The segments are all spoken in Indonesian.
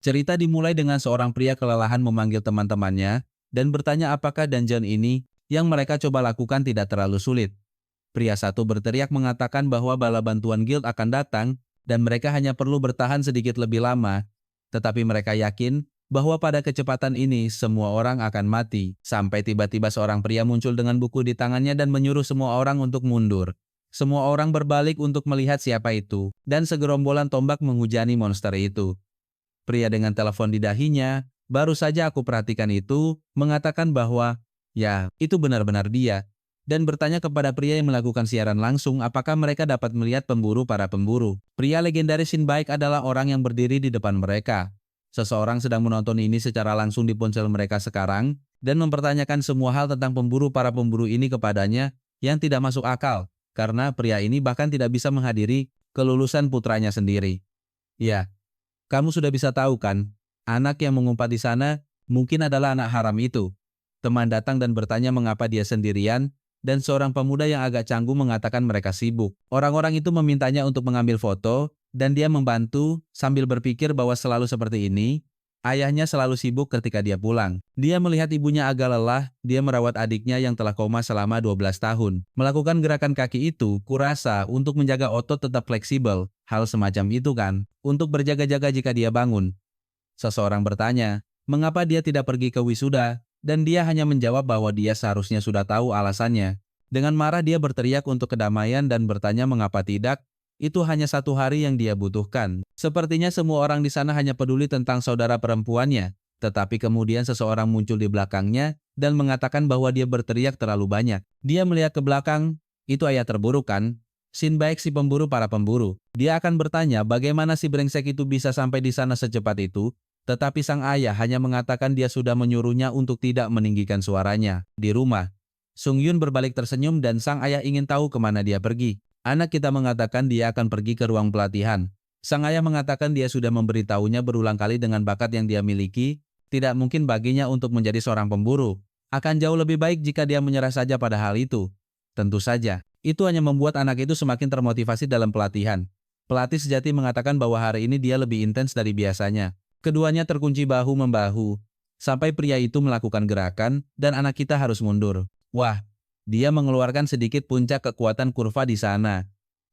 Cerita dimulai dengan seorang pria kelelahan memanggil teman-temannya dan bertanya apakah dungeon ini yang mereka coba lakukan tidak terlalu sulit. Pria satu berteriak mengatakan bahwa bala bantuan guild akan datang dan mereka hanya perlu bertahan sedikit lebih lama. Tetapi mereka yakin bahwa pada kecepatan ini semua orang akan mati. Sampai tiba-tiba seorang pria muncul dengan buku di tangannya dan menyuruh semua orang untuk mundur. Semua orang berbalik untuk melihat siapa itu, dan segerombolan tombak menghujani monster itu. Pria dengan telepon di dahinya, baru saja aku perhatikan itu, mengatakan bahwa, ya, itu benar-benar dia, dan bertanya kepada pria yang melakukan siaran langsung apakah mereka dapat melihat pemburu para pemburu. Pria legendaris Sinbad adalah orang yang berdiri di depan mereka. Seseorang sedang menonton ini secara langsung di ponsel mereka sekarang, dan mempertanyakan semua hal tentang pemburu para pemburu ini kepadanya yang tidak masuk akal, karena pria ini bahkan tidak bisa menghadiri kelulusan putranya sendiri. Ya, kamu sudah bisa tahu kan, anak yang mengumpat di sana mungkin adalah anak haram itu. Teman datang dan bertanya mengapa dia sendirian, dan seorang pemuda yang agak canggung mengatakan mereka sibuk. Orang-orang itu memintanya untuk mengambil foto, dan dia membantu sambil berpikir bahwa selalu seperti ini, ayahnya selalu sibuk ketika dia pulang. Dia melihat ibunya agak lelah, dia merawat adiknya yang telah koma selama 12 tahun. Melakukan gerakan kaki itu, kurasa untuk menjaga otot tetap fleksibel, hal semacam itu kan, untuk berjaga-jaga jika dia bangun. Seseorang bertanya, mengapa dia tidak pergi ke wisuda, dan dia hanya menjawab bahwa dia seharusnya sudah tahu alasannya. Dengan marah dia berteriak untuk kedamaian dan bertanya mengapa tidak, itu hanya satu hari yang dia butuhkan. Sepertinya semua orang di sana hanya peduli tentang saudara perempuannya, tetapi kemudian seseorang muncul di belakangnya dan mengatakan bahwa dia berteriak terlalu banyak. Dia melihat ke belakang, itu ayah terburuk kan? Sinbad si pemburu para pemburu. Dia akan bertanya bagaimana si brengsek itu bisa sampai di sana secepat itu, tetapi sang ayah hanya mengatakan dia sudah menyuruhnya untuk tidak meninggikan suaranya. Di rumah, Sung Yun berbalik tersenyum dan sang ayah ingin tahu kemana dia pergi. Anak kita mengatakan dia akan pergi ke ruang pelatihan. Sang ayah mengatakan dia sudah memberitahunya berulang kali dengan bakat yang dia miliki, tidak mungkin baginya untuk menjadi seorang pemburu. Akan jauh lebih baik jika dia menyerah saja pada hal itu. Tentu saja, itu hanya membuat anak itu semakin termotivasi dalam pelatihan. Pelatih sejati mengatakan bahwa hari ini dia lebih intens dari biasanya. Keduanya terkunci bahu-membahu, sampai pria itu melakukan gerakan, dan anak kita harus mundur. Wah, dia mengeluarkan sedikit puncak kekuatan kurva di sana.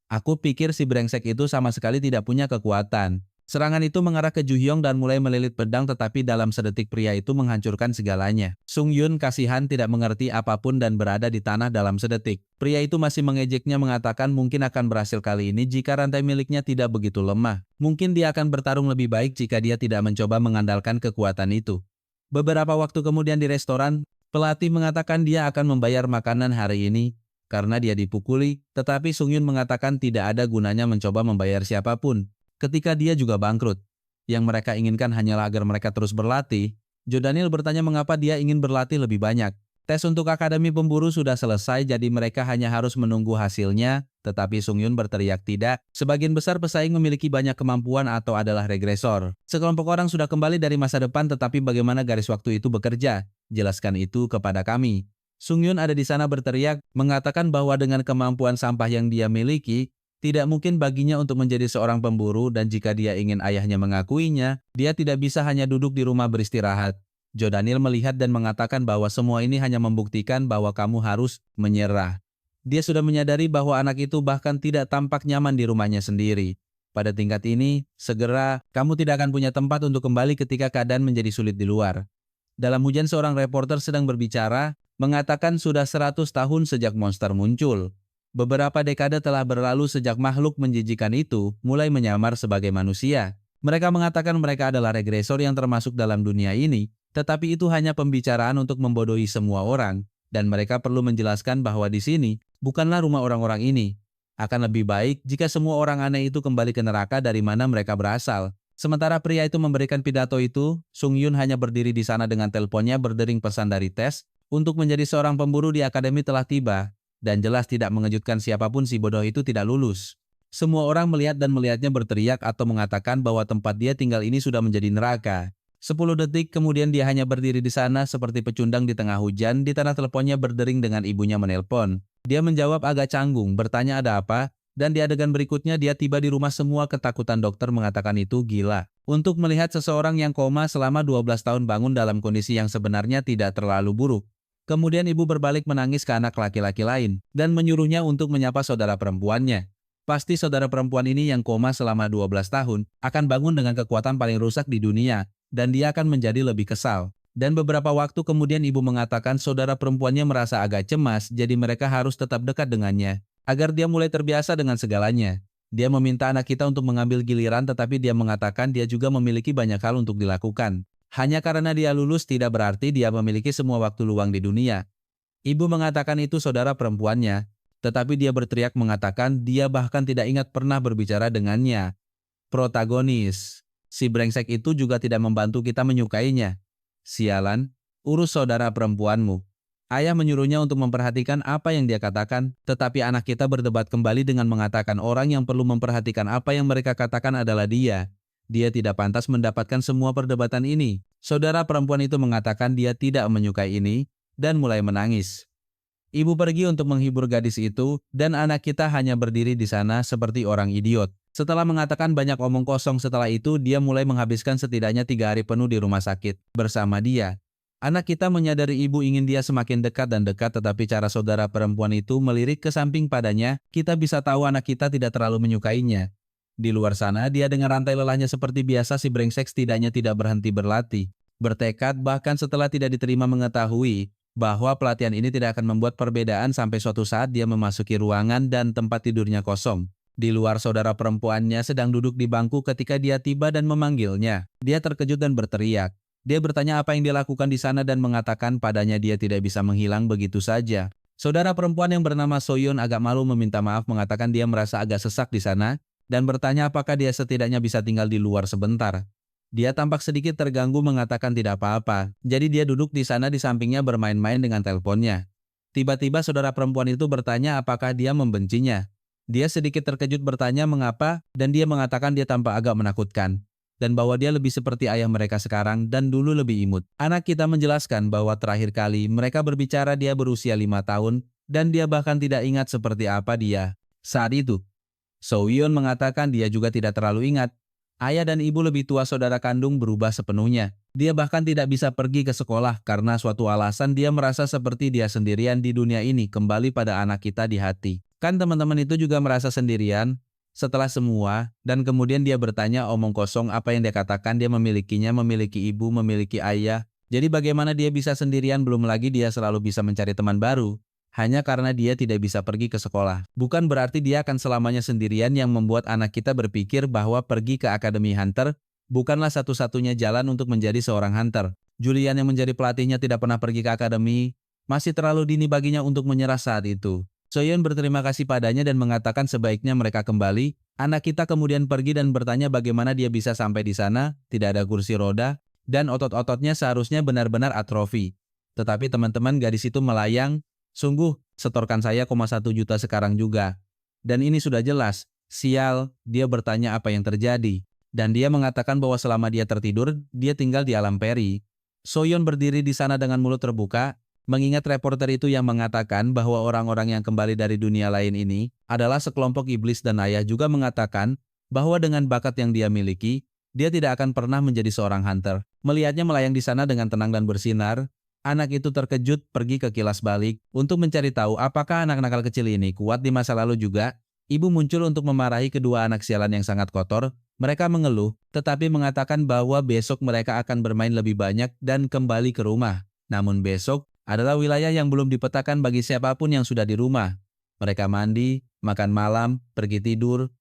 Aku pikir si brengsek itu sama sekali tidak punya kekuatan. Serangan itu mengarah ke Ju Hyong dan mulai melilit pedang tetapi dalam sedetik pria itu menghancurkan segalanya. Sung Yun kasihan tidak mengerti apapun dan berada di tanah dalam sedetik. Pria itu masih mengejeknya mengatakan mungkin akan berhasil kali ini jika rantai miliknya tidak begitu lemah. Mungkin dia akan bertarung lebih baik jika dia tidak mencoba mengandalkan kekuatan itu. Beberapa waktu kemudian di restoran, pelatih mengatakan dia akan membayar makanan hari ini karena dia dipukuli, tetapi Sung Yun mengatakan tidak ada gunanya mencoba membayar siapapun ketika dia juga bangkrut. Yang mereka inginkan hanyalah agar mereka terus berlatih. Jo Daniel bertanya mengapa dia ingin berlatih lebih banyak. Tes untuk Akademi Pemburu sudah selesai jadi mereka hanya harus menunggu hasilnya, tetapi Sung Yun berteriak tidak. Sebagian besar pesaing memiliki banyak kemampuan atau adalah regresor. Sekelompok orang sudah kembali dari masa depan tetapi bagaimana garis waktu itu bekerja? Jelaskan itu kepada kami. Sung Yun ada di sana berteriak, mengatakan bahwa dengan kemampuan sampah yang dia miliki, tidak mungkin baginya untuk menjadi seorang pemburu dan jika dia ingin ayahnya mengakuinya, dia tidak bisa hanya duduk di rumah beristirahat. Jo Daniel melihat dan mengatakan bahwa semua ini hanya membuktikan bahwa kamu harus menyerah. Dia sudah menyadari bahwa anak itu bahkan tidak tampak nyaman di rumahnya sendiri. Pada tingkat ini, segera kamu tidak akan punya tempat untuk kembali ketika keadaan menjadi sulit di luar. Dalam hujan seorang reporter sedang berbicara, mengatakan sudah 100 tahun sejak monster muncul. Beberapa dekade telah berlalu sejak makhluk menjijikan itu mulai menyamar sebagai manusia. Mereka mengatakan mereka adalah regresor yang termasuk dalam dunia ini, tetapi itu hanya pembicaraan untuk membodohi semua orang, dan mereka perlu menjelaskan bahwa di sini bukanlah rumah orang-orang ini. Akan lebih baik jika semua orang aneh itu kembali ke neraka dari mana mereka berasal. Sementara pria itu memberikan pidato itu, Sung Yun hanya berdiri di sana dengan teleponnya berdering pesan dari tes, untuk menjadi seorang pemburu di akademi telah tiba. Dan jelas tidak mengejutkan siapapun si bodoh itu tidak lulus. Semua orang melihat dan melihatnya berteriak atau mengatakan bahwa tempat dia tinggal ini sudah menjadi neraka. 10 detik kemudian dia hanya berdiri di sana seperti pecundang di tengah hujan di tanah teleponnya berdering dengan ibunya menelpon. Dia menjawab agak canggung, bertanya ada apa, dan di adegan berikutnya dia tiba di rumah semua ketakutan dokter mengatakan itu gila. Untuk melihat seseorang yang koma selama 12 tahun bangun dalam kondisi yang sebenarnya tidak terlalu buruk. Kemudian ibu berbalik menangis ke anak laki-laki lain dan menyuruhnya untuk menyapa saudara perempuannya. Pasti saudara perempuan ini yang koma selama 12 tahun akan bangun dengan kekuatan paling rusak di dunia dan dia akan menjadi lebih kesal. Dan beberapa waktu kemudian ibu mengatakan saudara perempuannya merasa agak cemas jadi mereka harus tetap dekat dengannya agar dia mulai terbiasa dengan segalanya. Dia meminta anak kita untuk mengambil giliran tetapi dia mengatakan dia juga memiliki banyak hal untuk dilakukan. Hanya karena dia lulus tidak berarti dia memiliki semua waktu luang di dunia. Ibu mengatakan itu saudara perempuannya, tetapi dia berteriak mengatakan dia bahkan tidak ingat pernah berbicara dengannya. Protagonis, si brengsek itu juga tidak membantu kita menyukainya. Sialan, urus saudara perempuanmu. Ayah menyuruhnya untuk memperhatikan apa yang dia katakan, tetapi anak kita berdebat kembali dengan mengatakan orang yang perlu memperhatikan apa yang mereka katakan adalah dia. Dia tidak pantas mendapatkan semua perdebatan ini. Saudara perempuan itu mengatakan dia tidak menyukai ini, dan mulai menangis. Ibu pergi untuk menghibur gadis itu, dan anak kita hanya berdiri di sana seperti orang idiot. Setelah mengatakan banyak omong kosong setelah itu, dia mulai menghabiskan setidaknya 3 hari penuh di rumah sakit bersama dia. Anak kita menyadari ibu ingin dia semakin dekat dan dekat tetapi cara saudara perempuan itu melirik ke samping padanya, kita bisa tahu anak kita tidak terlalu menyukainya. Di luar sana, dia dengan rantai lelahnya seperti biasa si brengsek setidaknya tidak berhenti berlatih. Bertekad bahkan setelah tidak diterima mengetahui bahwa pelatihan ini tidak akan membuat perbedaan sampai suatu saat dia memasuki ruangan dan tempat tidurnya kosong. Di luar saudara perempuannya sedang duduk di bangku ketika dia tiba dan memanggilnya. Dia terkejut dan berteriak. Dia bertanya apa yang dia lakukan di sana dan mengatakan padanya dia tidak bisa menghilang begitu saja. Saudara perempuan yang bernama Soyeon agak malu meminta maaf mengatakan dia merasa agak sesak di sana dan bertanya apakah dia setidaknya bisa tinggal di luar sebentar. Dia tampak sedikit terganggu mengatakan tidak apa-apa, jadi dia duduk di sana di sampingnya bermain-main dengan teleponnya. Tiba-tiba saudara perempuan itu bertanya apakah dia membencinya. Dia sedikit terkejut bertanya mengapa dan dia mengatakan dia tampak agak menakutkan. Dan bahwa dia lebih seperti ayah mereka sekarang dan dulu lebih imut. Anak kita menjelaskan bahwa terakhir kali mereka berbicara dia berusia 5 tahun dan dia bahkan tidak ingat seperti apa dia saat itu. Soyeon mengatakan dia juga tidak terlalu ingat. Ayah dan ibu lebih tua saudara kandung berubah sepenuhnya. Dia bahkan tidak bisa pergi ke sekolah karena suatu alasan dia merasa seperti dia sendirian di dunia ini kembali pada anak kita di hati. Kan teman-teman itu juga merasa sendirian? Setelah semua, dan kemudian dia bertanya omong kosong apa yang dia katakan dia memilikinya, memiliki ibu, memiliki ayah. Jadi bagaimana dia bisa sendirian belum lagi dia selalu bisa mencari teman baru. Hanya karena dia tidak bisa pergi ke sekolah. Bukan berarti dia akan selamanya sendirian yang membuat anak kita berpikir bahwa pergi ke Akademi Hunter bukanlah satu-satunya jalan untuk menjadi seorang hunter. Julian yang menjadi pelatihnya tidak pernah pergi ke akademi, masih terlalu dini baginya untuk menyerah saat itu. Soyeon berterima kasih padanya dan mengatakan sebaiknya mereka kembali. Anak kita kemudian pergi dan bertanya bagaimana dia bisa sampai di sana, tidak ada kursi roda, dan otot-ototnya seharusnya benar-benar atrofi. Tetapi teman-teman gadis itu melayang, sungguh, setorkan saya 1 juta sekarang juga. Dan ini sudah jelas, sial, dia bertanya apa yang terjadi. Dan dia mengatakan bahwa selama dia tertidur, dia tinggal di alam peri. Soyeon berdiri di sana dengan mulut terbuka, mengingat reporter itu yang mengatakan bahwa orang-orang yang kembali dari dunia lain ini adalah sekelompok iblis dan ayah juga mengatakan bahwa dengan bakat yang dia miliki, dia tidak akan pernah menjadi seorang hunter. Melihatnya melayang di sana dengan tenang dan bersinar, anak itu terkejut pergi ke kilas balik untuk mencari tahu apakah anak nakal kecil ini kuat di masa lalu juga. Ibu muncul untuk memarahi kedua anak sialan yang sangat kotor. Mereka mengeluh, tetapi mengatakan bahwa besok mereka akan bermain lebih banyak dan kembali ke rumah. Namun besok adalah wilayah yang belum dipetakan bagi siapapun yang sudah di rumah. Mereka mandi, makan malam, pergi tidur.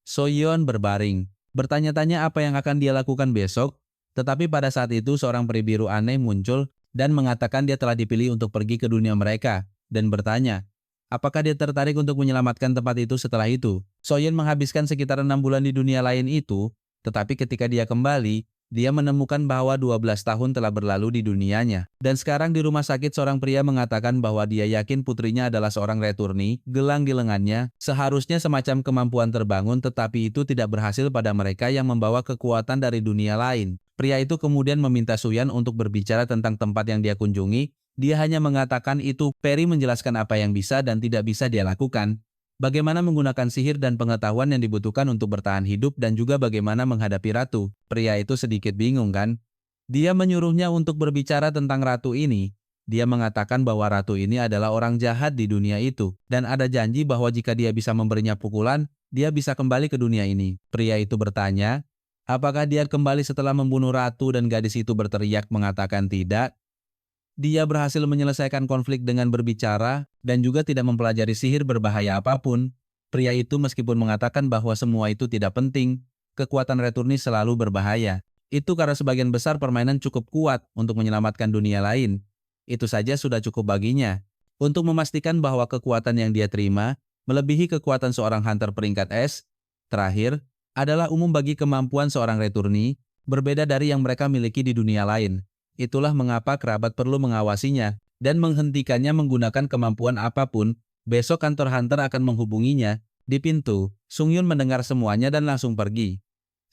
Soyeon berbaring, bertanya-tanya apa yang akan dia lakukan besok. Tetapi pada saat itu seorang peri biru aneh muncul dan mengatakan dia telah dipilih untuk pergi ke dunia mereka dan bertanya, apakah dia tertarik untuk menyelamatkan tempat itu setelah itu? Soyeon menghabiskan sekitar 6 bulan di dunia lain itu, tetapi ketika dia kembali, dia menemukan bahwa 12 tahun telah berlalu di dunianya. Dan sekarang di rumah sakit seorang pria mengatakan bahwa dia yakin putrinya adalah seorang returni, gelang di lengannya, seharusnya semacam kemampuan terbangun tetapi itu tidak berhasil pada mereka yang membawa kekuatan dari dunia lain. Pria itu kemudian meminta Suyan untuk berbicara tentang tempat yang dia kunjungi. Dia hanya mengatakan itu, Peri menjelaskan apa yang bisa dan tidak bisa dia lakukan. bagaimana menggunakan sihir dan pengetahuan yang dibutuhkan untuk bertahan hidup dan juga bagaimana menghadapi ratu. Pria itu sedikit bingung kan? Dia menyuruhnya untuk berbicara tentang ratu ini. Dia mengatakan bahwa ratu ini adalah orang jahat di dunia itu, dan ada janji bahwa jika dia bisa memberinya pukulan, dia bisa kembali ke dunia ini. Pria itu bertanya, apakah dia kembali setelah membunuh ratu dan gadis itu berteriak mengatakan tidak? Dia berhasil menyelesaikan konflik dengan berbicara dan juga tidak mempelajari sihir berbahaya apapun. Pria itu meskipun mengatakan bahwa semua itu tidak penting, kekuatan returni selalu berbahaya. Itu karena sebagian besar permainan cukup kuat untuk menyelamatkan dunia lain. Itu saja sudah cukup baginya. Untuk memastikan bahwa kekuatan yang dia terima melebihi kekuatan seorang hunter peringkat S, terakhir, adalah umum bagi kemampuan seorang returni, berbeda dari yang mereka miliki di dunia lain. Itulah mengapa kerabat perlu mengawasinya dan menghentikannya menggunakan kemampuan apapun. Besok kantor hunter akan menghubunginya. Di pintu, Sung Yun mendengar semuanya dan langsung pergi.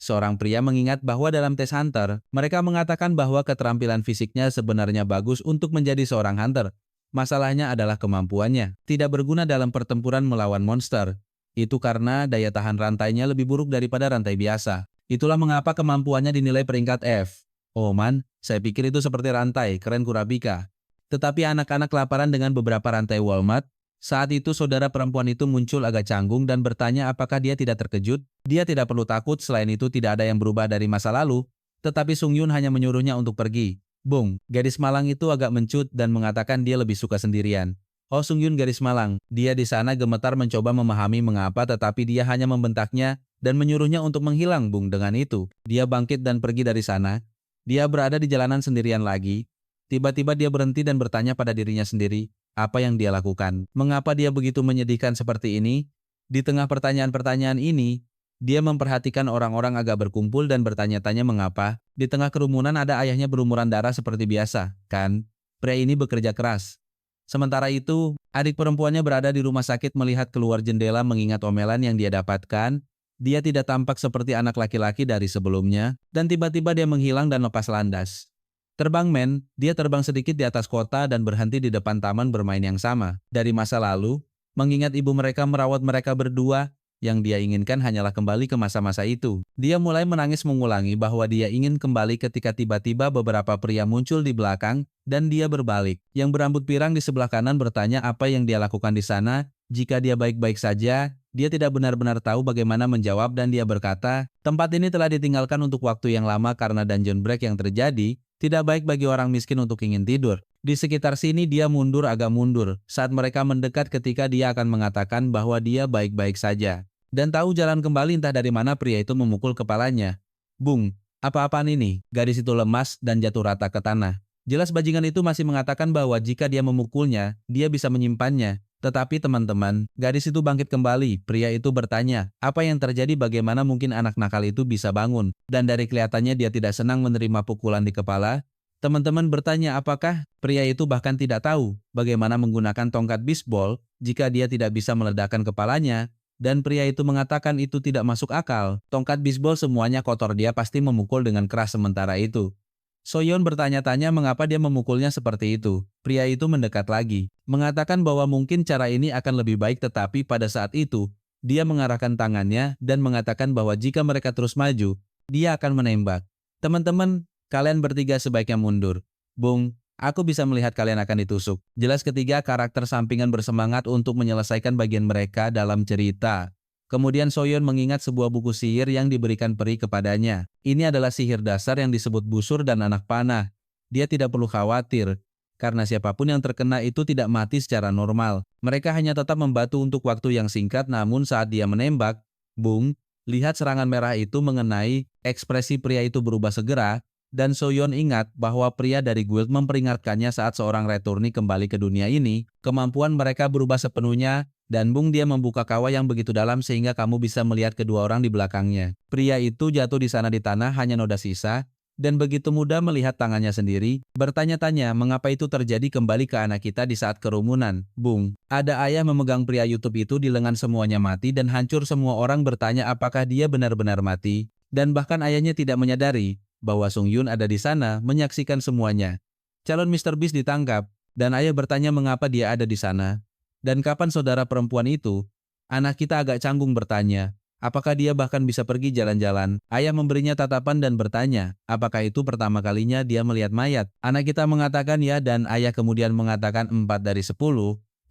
Seorang pria mengingat bahwa dalam tes hunter, mereka mengatakan bahwa keterampilan fisiknya sebenarnya bagus untuk menjadi seorang hunter. Masalahnya adalah kemampuannya, tidak berguna dalam pertempuran melawan monster. Itu karena daya tahan rantainya lebih buruk daripada rantai biasa. Itulah mengapa kemampuannya dinilai peringkat F. Oh man, saya pikir itu seperti rantai, keren Kurapika. Tetapi anak-anak kelaparan dengan beberapa rantai Walmart. Saat itu saudara perempuan itu muncul agak canggung dan bertanya apakah dia tidak terkejut. Dia tidak perlu takut, selain itu tidak ada yang berubah dari masa lalu. Tetapi Sung Yun hanya menyuruhnya untuk pergi. Bung, gadis malang itu agak mencut dan mengatakan dia lebih suka sendirian. Oh Sung Yun gadis malang, dia di sana gemetar mencoba memahami mengapa tetapi dia hanya membentaknya dan menyuruhnya untuk menghilang. Bung, dengan itu, dia bangkit dan pergi dari sana. Dia berada di jalanan sendirian lagi. Tiba-tiba dia berhenti dan bertanya pada dirinya sendiri, apa yang dia lakukan? Mengapa dia begitu menyedihkan seperti ini? Di tengah pertanyaan-pertanyaan ini, dia memperhatikan orang-orang agak berkumpul dan bertanya-tanya mengapa. Di tengah kerumunan ada ayahnya berumuran darah seperti biasa, kan? Pria ini bekerja keras. Sementara itu, adik perempuannya berada di rumah sakit melihat keluar jendela mengingat omelan yang dia dapatkan. Dia tidak tampak seperti anak laki-laki dari sebelumnya, dan tiba-tiba dia menghilang dan lepas landas. Terbang men, dia terbang sedikit di atas kota dan berhenti di depan taman bermain yang sama. Dari masa lalu, mengingat ibu mereka merawat mereka berdua, yang dia inginkan hanyalah kembali ke masa-masa itu. Dia mulai menangis mengulangi bahwa dia ingin kembali ketika tiba-tiba beberapa pria muncul di belakang dan dia berbalik. Yang berambut pirang di sebelah kanan bertanya apa yang dia lakukan di sana. Jika dia baik-baik saja, dia tidak benar-benar tahu bagaimana menjawab dan dia berkata, tempat ini telah ditinggalkan untuk waktu yang lama karena dungeon break yang terjadi. Tidak baik bagi orang miskin untuk ingin tidur. Di sekitar sini dia mundur agak mundur saat mereka mendekat ketika dia akan mengatakan bahwa dia baik-baik saja. Dan tahu jalan kembali entah dari mana pria itu memukul kepalanya. Bung, apa-apaan ini? Gadis itu lemas dan jatuh rata ke tanah. Jelas bajingan itu masih mengatakan bahwa jika dia memukulnya, dia bisa menyimpannya. Tetapi teman-teman, gadis itu bangkit kembali. Pria itu bertanya, apa yang terjadi, bagaimana mungkin anak nakal itu bisa bangun? Dan dari kelihatannya dia tidak senang menerima pukulan di kepala. Teman-teman bertanya apakah pria itu bahkan tidak tahu bagaimana menggunakan tongkat bisbol jika dia tidak bisa meledakkan kepalanya. Dan pria itu mengatakan itu tidak masuk akal. Tongkat bisbol semuanya kotor, dia pasti memukul dengan keras sementara itu. Soyeon bertanya-tanya mengapa dia memukulnya seperti itu. Pria itu mendekat lagi, mengatakan bahwa mungkin cara ini akan lebih baik tetapi pada saat itu, dia mengarahkan tangannya dan mengatakan bahwa jika mereka terus maju, dia akan menembak. Teman-teman, kalian bertiga sebaiknya mundur. Bung, aku bisa melihat kalian akan ditusuk. Jelas ketiga karakter sampingan bersemangat untuk menyelesaikan bagian mereka dalam cerita. Kemudian Soyeon mengingat sebuah buku sihir yang diberikan peri kepadanya. Ini adalah sihir dasar yang disebut busur dan anak panah. Dia tidak perlu khawatir, karena siapapun yang terkena itu tidak mati secara normal. Mereka hanya tetap membantu untuk waktu yang singkat, namun saat dia menembak, bung, lihat serangan merah itu mengenai, ekspresi pria itu berubah segera, dan Soyeon ingat bahwa pria dari guild memperingatkannya saat seorang returni kembali ke dunia ini, kemampuan mereka berubah sepenuhnya, dan bung dia membuka kawah yang begitu dalam sehingga kamu bisa melihat kedua orang di belakangnya. Pria itu jatuh di sana di tanah hanya noda sisa, dan begitu mudah melihat tangannya sendiri, bertanya-tanya mengapa itu terjadi kembali ke anak kita di saat kerumunan. Bung, ada ayah memegang pria YouTube itu di lengan semuanya mati dan hancur, semua orang bertanya apakah dia benar-benar mati, dan bahkan ayahnya tidak menyadari bahwa Sung Yun ada di sana menyaksikan semuanya. Calon Mr. Beast ditangkap, dan ayah bertanya mengapa dia ada di sana. Dan kapan saudara perempuan itu? Anak kita agak canggung bertanya, apakah dia bahkan bisa pergi jalan-jalan? Ayah memberinya tatapan dan bertanya, apakah itu pertama kalinya dia melihat mayat? Anak kita mengatakan ya dan ayah kemudian mengatakan 4 dari 10.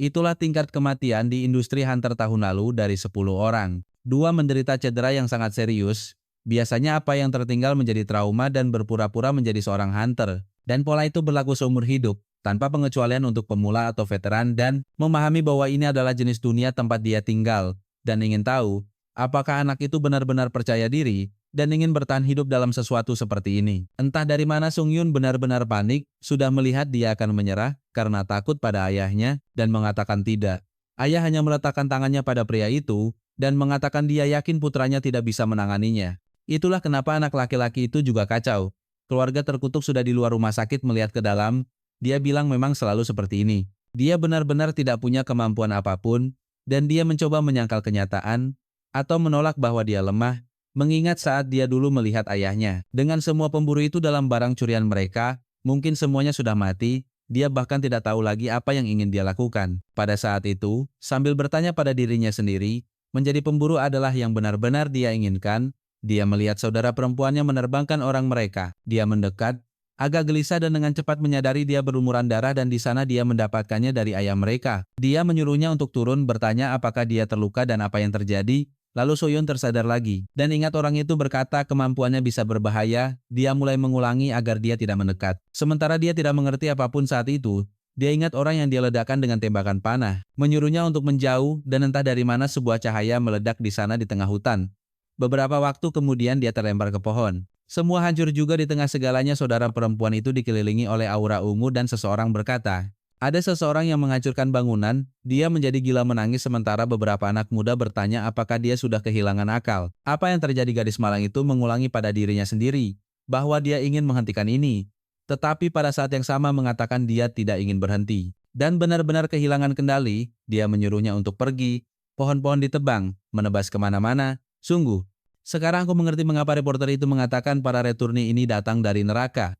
Itulah tingkat kematian di industri hunter tahun lalu dari 10 orang. 2 menderita cedera yang sangat serius. Biasanya apa yang tertinggal menjadi trauma dan berpura-pura menjadi seorang hunter. Dan pola itu berlaku seumur hidup, tanpa pengecualian untuk pemula atau veteran dan memahami bahwa ini adalah jenis dunia tempat dia tinggal. Dan ingin tahu, apakah anak itu benar-benar percaya diri dan ingin bertahan hidup dalam sesuatu seperti ini. Entah dari mana Sung Yun benar-benar panik, sudah melihat dia akan menyerah karena takut pada ayahnya dan mengatakan tidak. Ayah hanya meletakkan tangannya pada pria itu dan mengatakan dia yakin putranya tidak bisa menanganinya. Itulah kenapa anak laki-laki itu juga kacau. Keluarga terkutuk sudah di luar rumah sakit melihat ke dalam. Dia bilang memang selalu seperti ini. Dia benar-benar tidak punya kemampuan apapun, dan dia mencoba menyangkal kenyataan, atau menolak bahwa dia lemah, mengingat saat dia dulu melihat ayahnya. Dengan semua pemburu itu dalam barang curian mereka, mungkin semuanya sudah mati, dia bahkan tidak tahu lagi apa yang ingin dia lakukan. Pada saat itu, sambil bertanya pada dirinya sendiri, menjadi pemburu adalah yang benar-benar dia inginkan. Dia melihat saudara perempuannya menerbangkan orang mereka. Dia mendekat, agak gelisah dan dengan cepat menyadari dia berlumuran darah dan di sana dia mendapatkannya dari ayah mereka. Dia menyuruhnya untuk turun bertanya apakah dia terluka dan apa yang terjadi. Lalu Soyeon tersadar lagi. Dan ingat orang itu berkata kemampuannya bisa berbahaya, dia mulai mengulangi agar dia tidak mendekat. Sementara dia tidak mengerti apapun saat itu, dia ingat orang yang dia ledakan dengan tembakan panah. Menyuruhnya untuk menjauh dan entah dari mana sebuah cahaya meledak di sana di tengah hutan. Beberapa waktu kemudian dia terlempar ke pohon. Semua hancur juga di tengah segalanya saudara perempuan itu dikelilingi oleh aura ungu dan seseorang berkata, ada seseorang yang menghancurkan bangunan, dia menjadi gila menangis sementara beberapa anak muda bertanya apakah dia sudah kehilangan akal. Apa yang terjadi gadis malang itu mengulangi pada dirinya sendiri, bahwa dia ingin menghentikan ini. Tetapi pada saat yang sama mengatakan dia tidak ingin berhenti. Dan benar-benar kehilangan kendali, dia menyuruhnya untuk pergi, pohon-pohon ditebang, menebas kemana-mana, sungguh. Sekarang aku mengerti mengapa reporter itu mengatakan para returni ini datang dari neraka.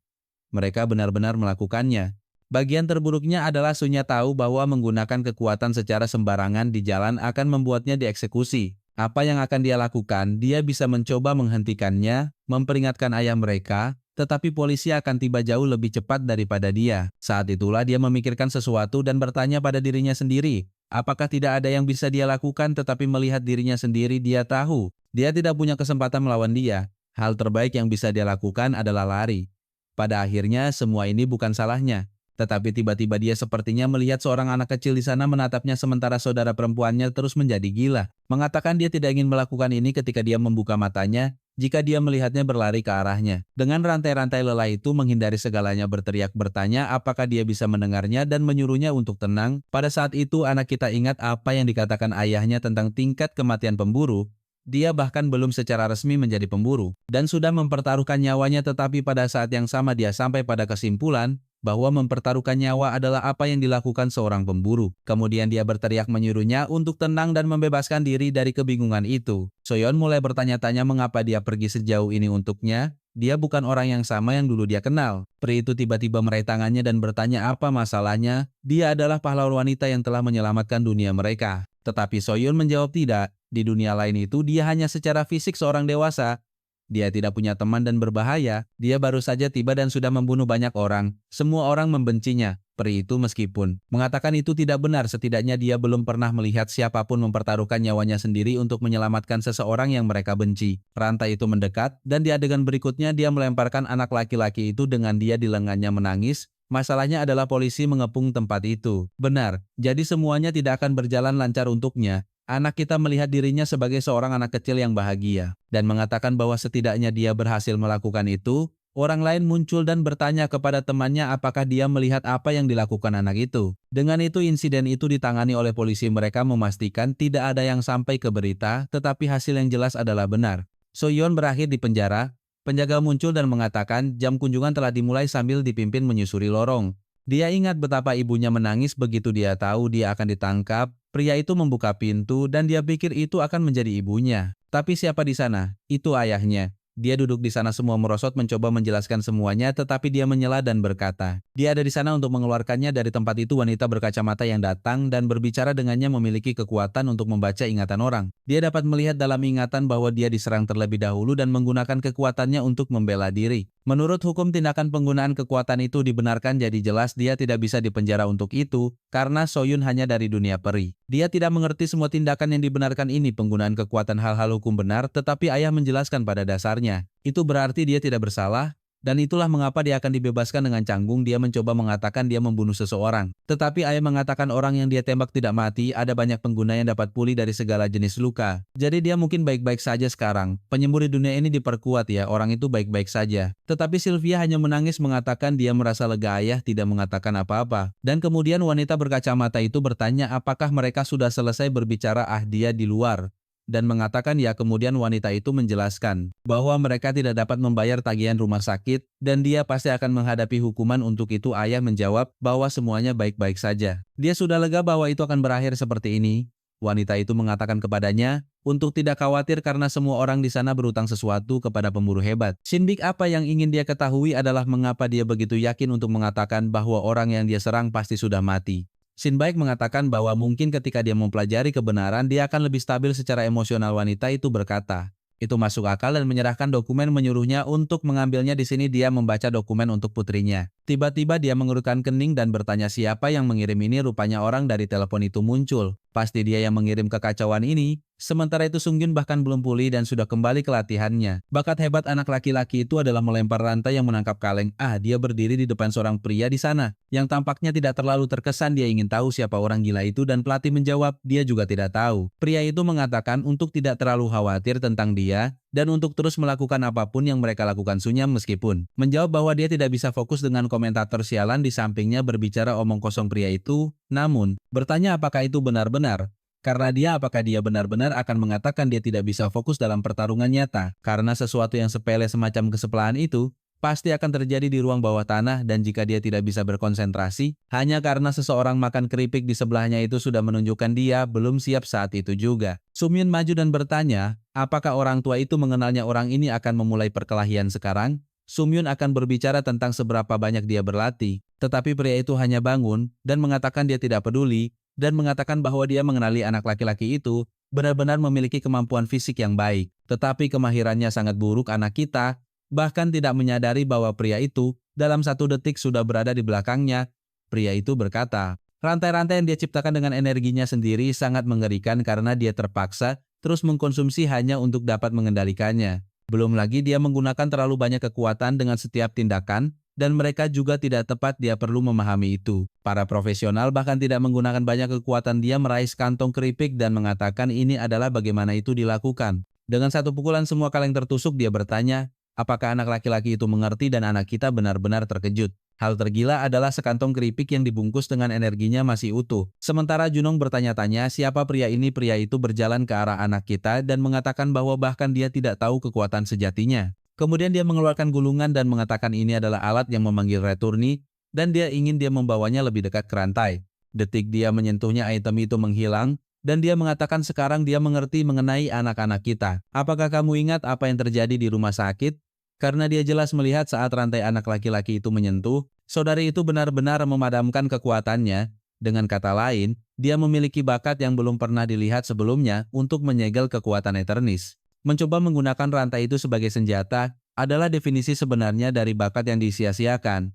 Mereka benar-benar melakukannya. Bagian terburuknya adalah Sunya tahu bahwa menggunakan kekuatan secara sembarangan di jalan akan membuatnya dieksekusi. Apa yang akan dia lakukan? Dia bisa mencoba menghentikannya, memperingatkan ayah mereka, tetapi polisi akan tiba jauh lebih cepat daripada dia. Saat itulah dia memikirkan sesuatu dan bertanya pada dirinya sendiri, apakah tidak ada yang bisa dia lakukan tetapi melihat dirinya sendiri dia tahu. Dia tidak punya kesempatan melawan dia. Hal terbaik yang bisa dia lakukan adalah lari. Pada akhirnya semua ini bukan salahnya. Tetapi tiba-tiba dia sepertinya melihat seorang anak kecil di sana menatapnya sementara saudara perempuannya terus menjadi gila. Mengatakan dia tidak ingin melakukan ini ketika dia membuka matanya, jika dia melihatnya berlari ke arahnya. Dengan rantai-rantai lelah itu menghindari segalanya berteriak bertanya apakah dia bisa mendengarnya dan menyuruhnya untuk tenang. Pada saat itu anak kita ingat apa yang dikatakan ayahnya tentang tingkat kematian pemburu. Dia bahkan belum secara resmi menjadi pemburu dan sudah mempertaruhkan nyawanya tetapi pada saat yang sama dia sampai pada kesimpulan bahwa mempertaruhkan nyawa adalah apa yang dilakukan seorang pemburu. Kemudian dia berteriak menyuruhnya untuk tenang dan membebaskan diri dari kebingungan itu. Soyeon mulai bertanya-tanya mengapa dia pergi sejauh ini untuknya. Dia bukan orang yang sama yang dulu dia kenal. Peri itu tiba-tiba meraih tangannya dan bertanya apa masalahnya. Dia adalah pahlawan wanita yang telah menyelamatkan dunia mereka. Tetapi Soyeon menjawab tidak. Di dunia lain itu dia hanya secara fisik seorang dewasa. Dia tidak punya teman dan berbahaya. Dia baru saja tiba dan sudah membunuh banyak orang. Semua orang membencinya. Peri itu meskipun mengatakan itu tidak benar, setidaknya dia belum pernah melihat siapapun mempertaruhkan nyawanya sendiri untuk menyelamatkan seseorang yang mereka benci. Rantai itu mendekat dan di adegan berikutnya dia melemparkan anak laki-laki itu dengan dia di lengannya menangis. Masalahnya adalah polisi mengepung tempat itu. Benar, jadi semuanya tidak akan berjalan lancar untuknya. Anak kita melihat dirinya sebagai seorang anak kecil yang bahagia, dan mengatakan bahwa setidaknya dia berhasil melakukan itu. Orang lain muncul dan bertanya kepada temannya apakah dia melihat apa yang dilakukan anak itu. Dengan itu insiden itu ditangani oleh polisi, mereka memastikan tidak ada yang sampai ke berita, tetapi hasil yang jelas adalah benar. Soyeon berakhir di penjara. Penjaga muncul dan mengatakan jam kunjungan telah dimulai sambil dipimpin menyusuri lorong. Dia ingat betapa ibunya menangis begitu dia tahu dia akan ditangkap. Pria itu membuka pintu dan dia pikir itu akan menjadi ibunya. Tapi siapa di sana? Itu ayahnya. Dia duduk di sana semua merosot mencoba menjelaskan semuanya, tetapi dia menyela dan berkata, dia ada di sana untuk mengeluarkannya dari tempat itu. Wanita berkacamata yang datang dan berbicara dengannya memiliki kekuatan untuk membaca ingatan orang. Dia dapat melihat dalam ingatan bahwa dia diserang terlebih dahulu dan menggunakan kekuatannya untuk membela diri. Menurut hukum, tindakan penggunaan kekuatan itu dibenarkan, jadi jelas dia tidak bisa dipenjara untuk itu, karena Soyun hanya dari dunia peri. Dia tidak mengerti semua tindakan yang dibenarkan ini penggunaan kekuatan hal-hal hukum benar, tetapi ayah menjelaskan pada dasarnya. Itu berarti dia tidak bersalah, dan itulah mengapa dia akan dibebaskan dengan canggung. Dia mencoba mengatakan dia membunuh seseorang. Tetapi ayah mengatakan orang yang dia tembak tidak mati, ada banyak pengguna yang dapat pulih dari segala jenis luka. Jadi dia mungkin baik-baik saja sekarang. Penyembuh di dunia ini diperkuat ya, orang itu baik-baik saja. Tetapi Sylvia hanya menangis mengatakan dia merasa lega. Ayah tidak mengatakan apa-apa. Dan kemudian wanita berkacamata itu bertanya apakah mereka sudah selesai berbicara. Dia di luar. Dan mengatakan ya, kemudian wanita itu menjelaskan bahwa mereka tidak dapat membayar tagihan rumah sakit dan dia pasti akan menghadapi hukuman untuk itu. Ayah menjawab bahwa semuanya baik-baik saja. Dia sudah lega bahwa itu akan berakhir seperti ini. Wanita itu mengatakan kepadanya untuk tidak khawatir karena semua orang di sana berutang sesuatu kepada pemburu hebat. Shinbik apa yang ingin dia ketahui adalah mengapa dia begitu yakin untuk mengatakan bahwa orang yang dia serang pasti sudah mati. Shinbik mengatakan bahwa mungkin ketika dia mempelajari kebenaran, dia akan lebih stabil secara emosional. Wanita itu berkata, itu masuk akal dan menyerahkan dokumen menyuruhnya untuk mengambilnya. Di sini dia membaca dokumen untuk putrinya. Tiba-tiba dia mengerutkan kening dan bertanya siapa yang mengirim ini. Rupanya orang dari telepon itu muncul. Pasti dia yang mengirim kekacauan ini. Sementara itu Sungyun bahkan belum pulih dan sudah kembali ke latihannya. Bakat hebat anak laki-laki itu adalah melempar rantai yang menangkap kaleng. Dia berdiri di depan seorang pria di sana, yang tampaknya tidak terlalu terkesan. Dia ingin tahu siapa orang gila itu dan pelatih menjawab, dia juga tidak tahu. Pria itu mengatakan untuk tidak terlalu khawatir tentang dia, dan untuk terus melakukan apapun yang mereka lakukan. Sunyam meskipun menjawab bahwa dia tidak bisa fokus dengan komentator sialan di sampingnya berbicara omong kosong. Pria itu, namun, bertanya apakah itu benar-benar. Karena dia apakah dia benar-benar akan mengatakan dia tidak bisa fokus dalam pertarungan nyata. Karena sesuatu yang sepele semacam kesepelahan itu, pasti akan terjadi di ruang bawah tanah dan jika dia tidak bisa berkonsentrasi, hanya karena seseorang makan keripik di sebelahnya itu sudah menunjukkan dia belum siap saat itu juga. Sumyun maju dan bertanya, apakah orang tua itu mengenalnya? Orang ini akan memulai perkelahian sekarang? Sumyun akan berbicara tentang seberapa banyak dia berlatih, tetapi pria itu hanya bangun dan mengatakan dia tidak peduli, dan mengatakan bahwa dia mengenali anak laki-laki itu benar-benar memiliki kemampuan fisik yang baik, tetapi kemahirannya sangat buruk. Anak kita bahkan tidak menyadari bahwa pria itu dalam 1 detik sudah berada di belakangnya. Pria itu berkata, rantai-rantai yang dia ciptakan dengan energinya sendiri sangat mengerikan karena dia terpaksa terus mengkonsumsi hanya untuk dapat mengendalikannya. Belum lagi dia menggunakan terlalu banyak kekuatan dengan setiap tindakan, dan mereka juga tidak tepat. Dia perlu memahami itu. Para profesional bahkan tidak menggunakan banyak kekuatan. Dia meraih kantong keripik dan mengatakan ini adalah bagaimana itu dilakukan. Dengan 1 pukulan semua kaleng tertusuk. Dia bertanya, apakah anak laki-laki itu mengerti? Dan anak kita benar-benar terkejut. Hal tergila adalah sekantong keripik yang dibungkus dengan energinya masih utuh. Sementara Junong bertanya-tanya siapa pria ini. Pria itu berjalan ke arah anak kita dan mengatakan bahwa bahkan dia tidak tahu kekuatan sejatinya. Kemudian dia mengeluarkan gulungan dan mengatakan ini adalah alat yang memanggil returni dan dia ingin dia membawanya lebih dekat ke rantai. Detik dia menyentuhnya, item itu menghilang dan dia mengatakan sekarang dia mengerti mengenai anak-anak kita. Apakah kamu ingat apa yang terjadi di rumah sakit? Karena dia jelas melihat saat rantai anak laki-laki itu menyentuh, saudari itu benar-benar memadamkan kekuatannya. Dengan kata lain, dia memiliki bakat yang belum pernah dilihat sebelumnya untuk menyegel kekuatan Eternis. Mencoba menggunakan rantai itu sebagai senjata adalah definisi sebenarnya dari bakat yang disia-siakan.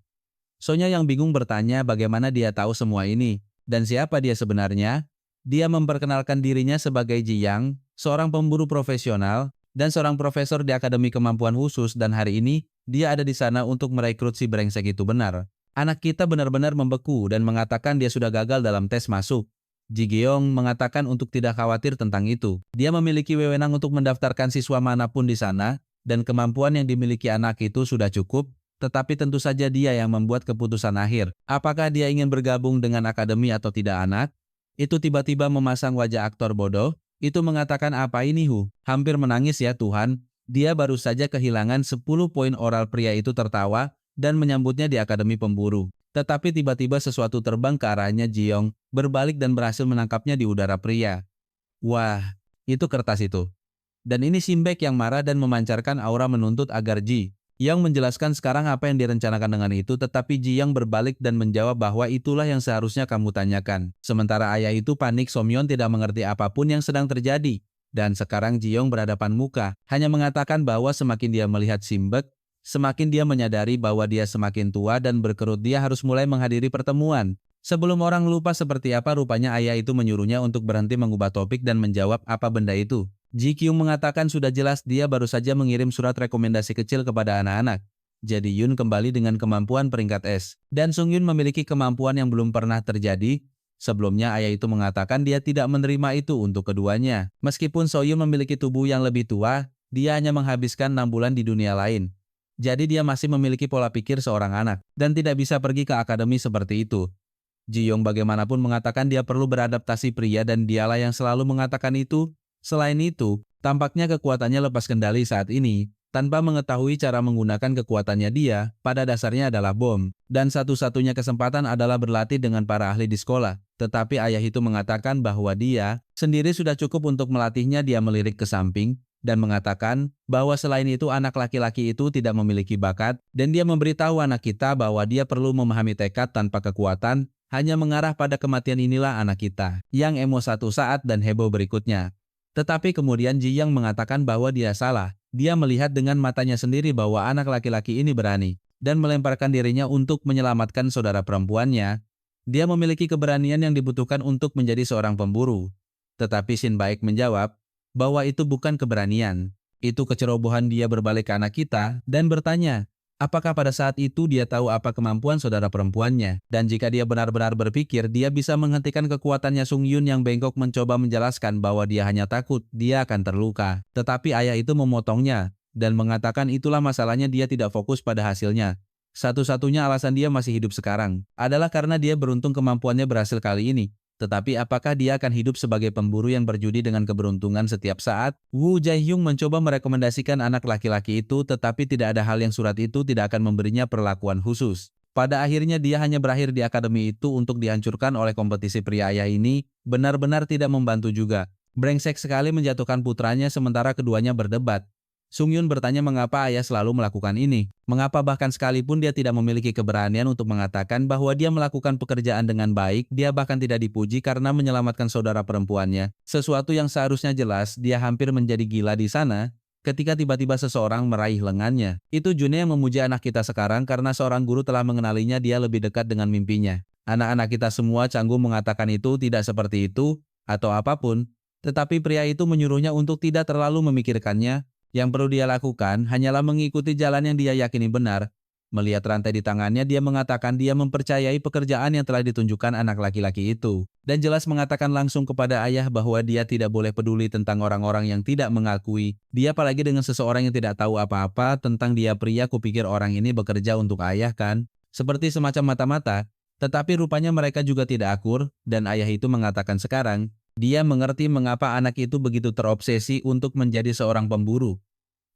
Sonya yang bingung bertanya bagaimana dia tahu semua ini, dan siapa dia sebenarnya. Dia memperkenalkan dirinya sebagai Ji Yang, seorang pemburu profesional, dan seorang profesor di Akademi Kemampuan Khusus, dan hari ini dia ada di sana untuk merekrut si brengsek itu. Benar. Anak kita benar-benar membeku dan mengatakan dia sudah gagal dalam tes masuk. Ji Geong mengatakan untuk tidak khawatir tentang itu. Dia memiliki wewenang untuk mendaftarkan siswa manapun di sana, dan kemampuan yang dimiliki anak itu sudah cukup, tetapi tentu saja dia yang membuat keputusan akhir. Apakah dia ingin bergabung dengan akademi atau tidak? Anak itu tiba-tiba memasang wajah aktor bodoh. Itu mengatakan apa ini hampir menangis ya Tuhan. Dia baru saja kehilangan 10 poin oral. Pria itu tertawa dan menyambutnya di akademi pemburu. Tetapi tiba-tiba sesuatu terbang ke arahnya. Jiong berbalik dan berhasil menangkapnya di udara. Pria. Wah, itu kertas itu. Dan ini Simbek yang marah dan memancarkan aura menuntut agar Ji yang menjelaskan sekarang apa yang direncanakan dengan itu, tetapi Ji yang berbalik dan menjawab bahwa itulah yang seharusnya kamu tanyakan. Sementara ayah itu panik, Somyeon tidak mengerti apapun yang sedang terjadi. Dan sekarang Ji Yong berhadapan muka, hanya mengatakan bahwa semakin dia melihat Simbek, semakin dia menyadari bahwa dia semakin tua dan berkerut. Dia harus mulai menghadiri pertemuan. Sebelum orang lupa seperti apa, rupanya ayah itu menyuruhnya untuk berhenti mengubah topik dan menjawab apa benda itu. Ji Kyung mengatakan sudah jelas dia baru saja mengirim surat rekomendasi kecil kepada anak-anak. Jadi Yun kembali dengan kemampuan peringkat S. Dan Sung Yun memiliki kemampuan yang belum pernah terjadi. Sebelumnya ayah itu mengatakan dia tidak menerima itu untuk keduanya. Meskipun So Yun memiliki tubuh yang lebih tua, dia hanya menghabiskan 6 bulan di dunia lain. Jadi dia masih memiliki pola pikir seorang anak, dan tidak bisa pergi ke akademi seperti itu. Ji Yong bagaimanapun mengatakan dia perlu beradaptasi pria dan dialah yang selalu mengatakan itu. Selain itu, tampaknya kekuatannya lepas kendali saat ini, tanpa mengetahui cara menggunakan kekuatannya dia, pada dasarnya adalah bom. Dan satu-satunya kesempatan adalah berlatih dengan para ahli di sekolah. Tetapi ayah itu mengatakan bahwa dia sendiri sudah cukup untuk melatihnya. Dia melirik ke samping dan mengatakan bahwa selain itu anak laki-laki itu tidak memiliki bakat, dan dia memberitahu anak kita bahwa dia perlu memahami tekad tanpa kekuatan, hanya mengarah pada kematian. Inilah anak kita, yang emo satu saat dan heboh berikutnya. Tetapi kemudian Ji Yang mengatakan bahwa dia salah. Dia melihat dengan matanya sendiri bahwa anak laki-laki ini berani, dan melemparkan dirinya untuk menyelamatkan saudara perempuannya. Dia memiliki keberanian yang dibutuhkan untuk menjadi seorang pemburu. Tetapi Shin Baek menjawab bahwa itu bukan keberanian. Itu kecerobohan. Dia berbalik ke anak kita dan bertanya, apakah pada saat itu dia tahu apa kemampuan saudara perempuannya? Dan jika dia benar-benar berpikir dia bisa menghentikan kekuatannya. Sung Yun yang bengkok mencoba menjelaskan bahwa dia hanya takut dia akan terluka. Tetapi ayah itu memotongnya dan mengatakan itulah masalahnya, dia tidak fokus pada hasilnya. Satu-satunya alasan dia masih hidup sekarang adalah karena dia beruntung kemampuannya berhasil kali ini. Tetapi apakah dia akan hidup sebagai pemburu yang berjudi dengan keberuntungan setiap saat? Wu Jae-hyung mencoba merekomendasikan anak laki-laki itu, tetapi tidak ada hal yang surat itu tidak akan memberinya perlakuan khusus. Pada akhirnya dia hanya berakhir di akademi itu untuk dihancurkan oleh kompetisi pria ayah ini, benar-benar tidak membantu juga. Brengsek sekali menjatuhkan putranya sementara keduanya berdebat. Sung Yun bertanya mengapa ayah selalu melakukan ini. Mengapa bahkan sekalipun dia tidak memiliki keberanian untuk mengatakan bahwa dia melakukan pekerjaan dengan baik, dia bahkan tidak dipuji karena menyelamatkan saudara perempuannya. Sesuatu yang seharusnya jelas, dia hampir menjadi gila di sana ketika tiba-tiba seseorang meraih lengannya. Itu June yang memuji anak kita sekarang karena seorang guru telah mengenalinya, dia lebih dekat dengan mimpinya. Anak-anak kita semua canggung mengatakan itu tidak seperti itu, atau apapun. Tetapi pria itu menyuruhnya untuk tidak terlalu memikirkannya. Yang perlu dia lakukan hanyalah mengikuti jalan yang dia yakini benar. Melihat rantai di tangannya, dia mengatakan dia mempercayai pekerjaan yang telah ditunjukkan anak laki-laki itu. Dan jelas mengatakan langsung kepada ayah bahwa dia tidak boleh peduli tentang orang-orang yang tidak mengakui. Dia apalagi dengan seseorang yang tidak tahu apa-apa tentang dia. Pria, kupikir orang ini bekerja untuk ayah kan? Seperti semacam mata-mata. Tetapi rupanya mereka juga tidak akur, dan ayah itu mengatakan sekarang, dia mengerti mengapa anak itu begitu terobsesi untuk menjadi seorang pemburu.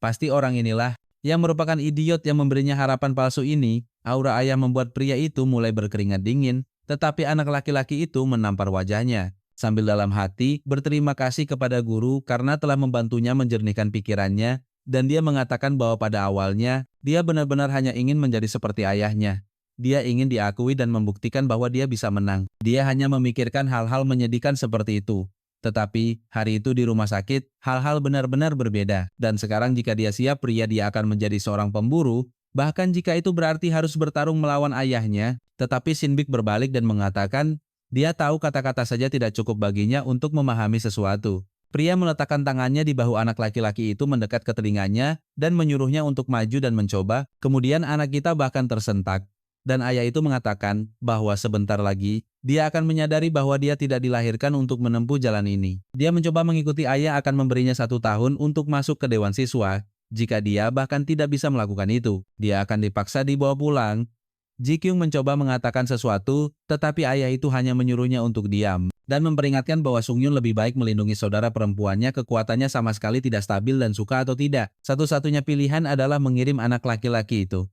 Pasti orang inilah yang merupakan idiot yang memberinya harapan palsu ini. Aura ayah membuat pria itu mulai berkeringat dingin, tetapi anak laki-laki itu menampar wajahnya. Sambil dalam hati berterima kasih kepada guru karena telah membantunya menjernihkan pikirannya, dan dia mengatakan bahwa pada awalnya, dia benar-benar hanya ingin menjadi seperti ayahnya. Dia ingin diakui dan membuktikan bahwa dia bisa menang. Dia hanya memikirkan hal-hal menyedihkan seperti itu. Tetapi, hari itu di rumah sakit, hal-hal benar-benar berbeda. Dan sekarang jika dia siap, pria dia akan menjadi seorang pemburu, bahkan jika itu berarti harus bertarung melawan ayahnya. Tetapi Sinbik berbalik dan mengatakan, dia tahu kata-kata saja tidak cukup baginya untuk memahami sesuatu. Pria meletakkan tangannya di bahu anak laki-laki itu mendekat ke telinganya dan menyuruhnya untuk maju dan mencoba. Kemudian anak kita bahkan tersentak. Dan ayah itu mengatakan bahwa sebentar lagi, dia akan menyadari bahwa dia tidak dilahirkan untuk menempuh jalan ini. Dia mencoba mengikuti ayah akan memberinya 1 tahun untuk masuk ke Dewan Siswa. Jika dia bahkan tidak bisa melakukan itu, dia akan dipaksa dibawa pulang. Ji Kyung mencoba mengatakan sesuatu, tetapi ayah itu hanya menyuruhnya untuk diam. Dan memperingatkan bahwa Sung Yun lebih baik melindungi saudara perempuannya, kekuatannya sama sekali tidak stabil dan suka atau tidak. Satu-satunya pilihan adalah mengirim anak laki-laki itu.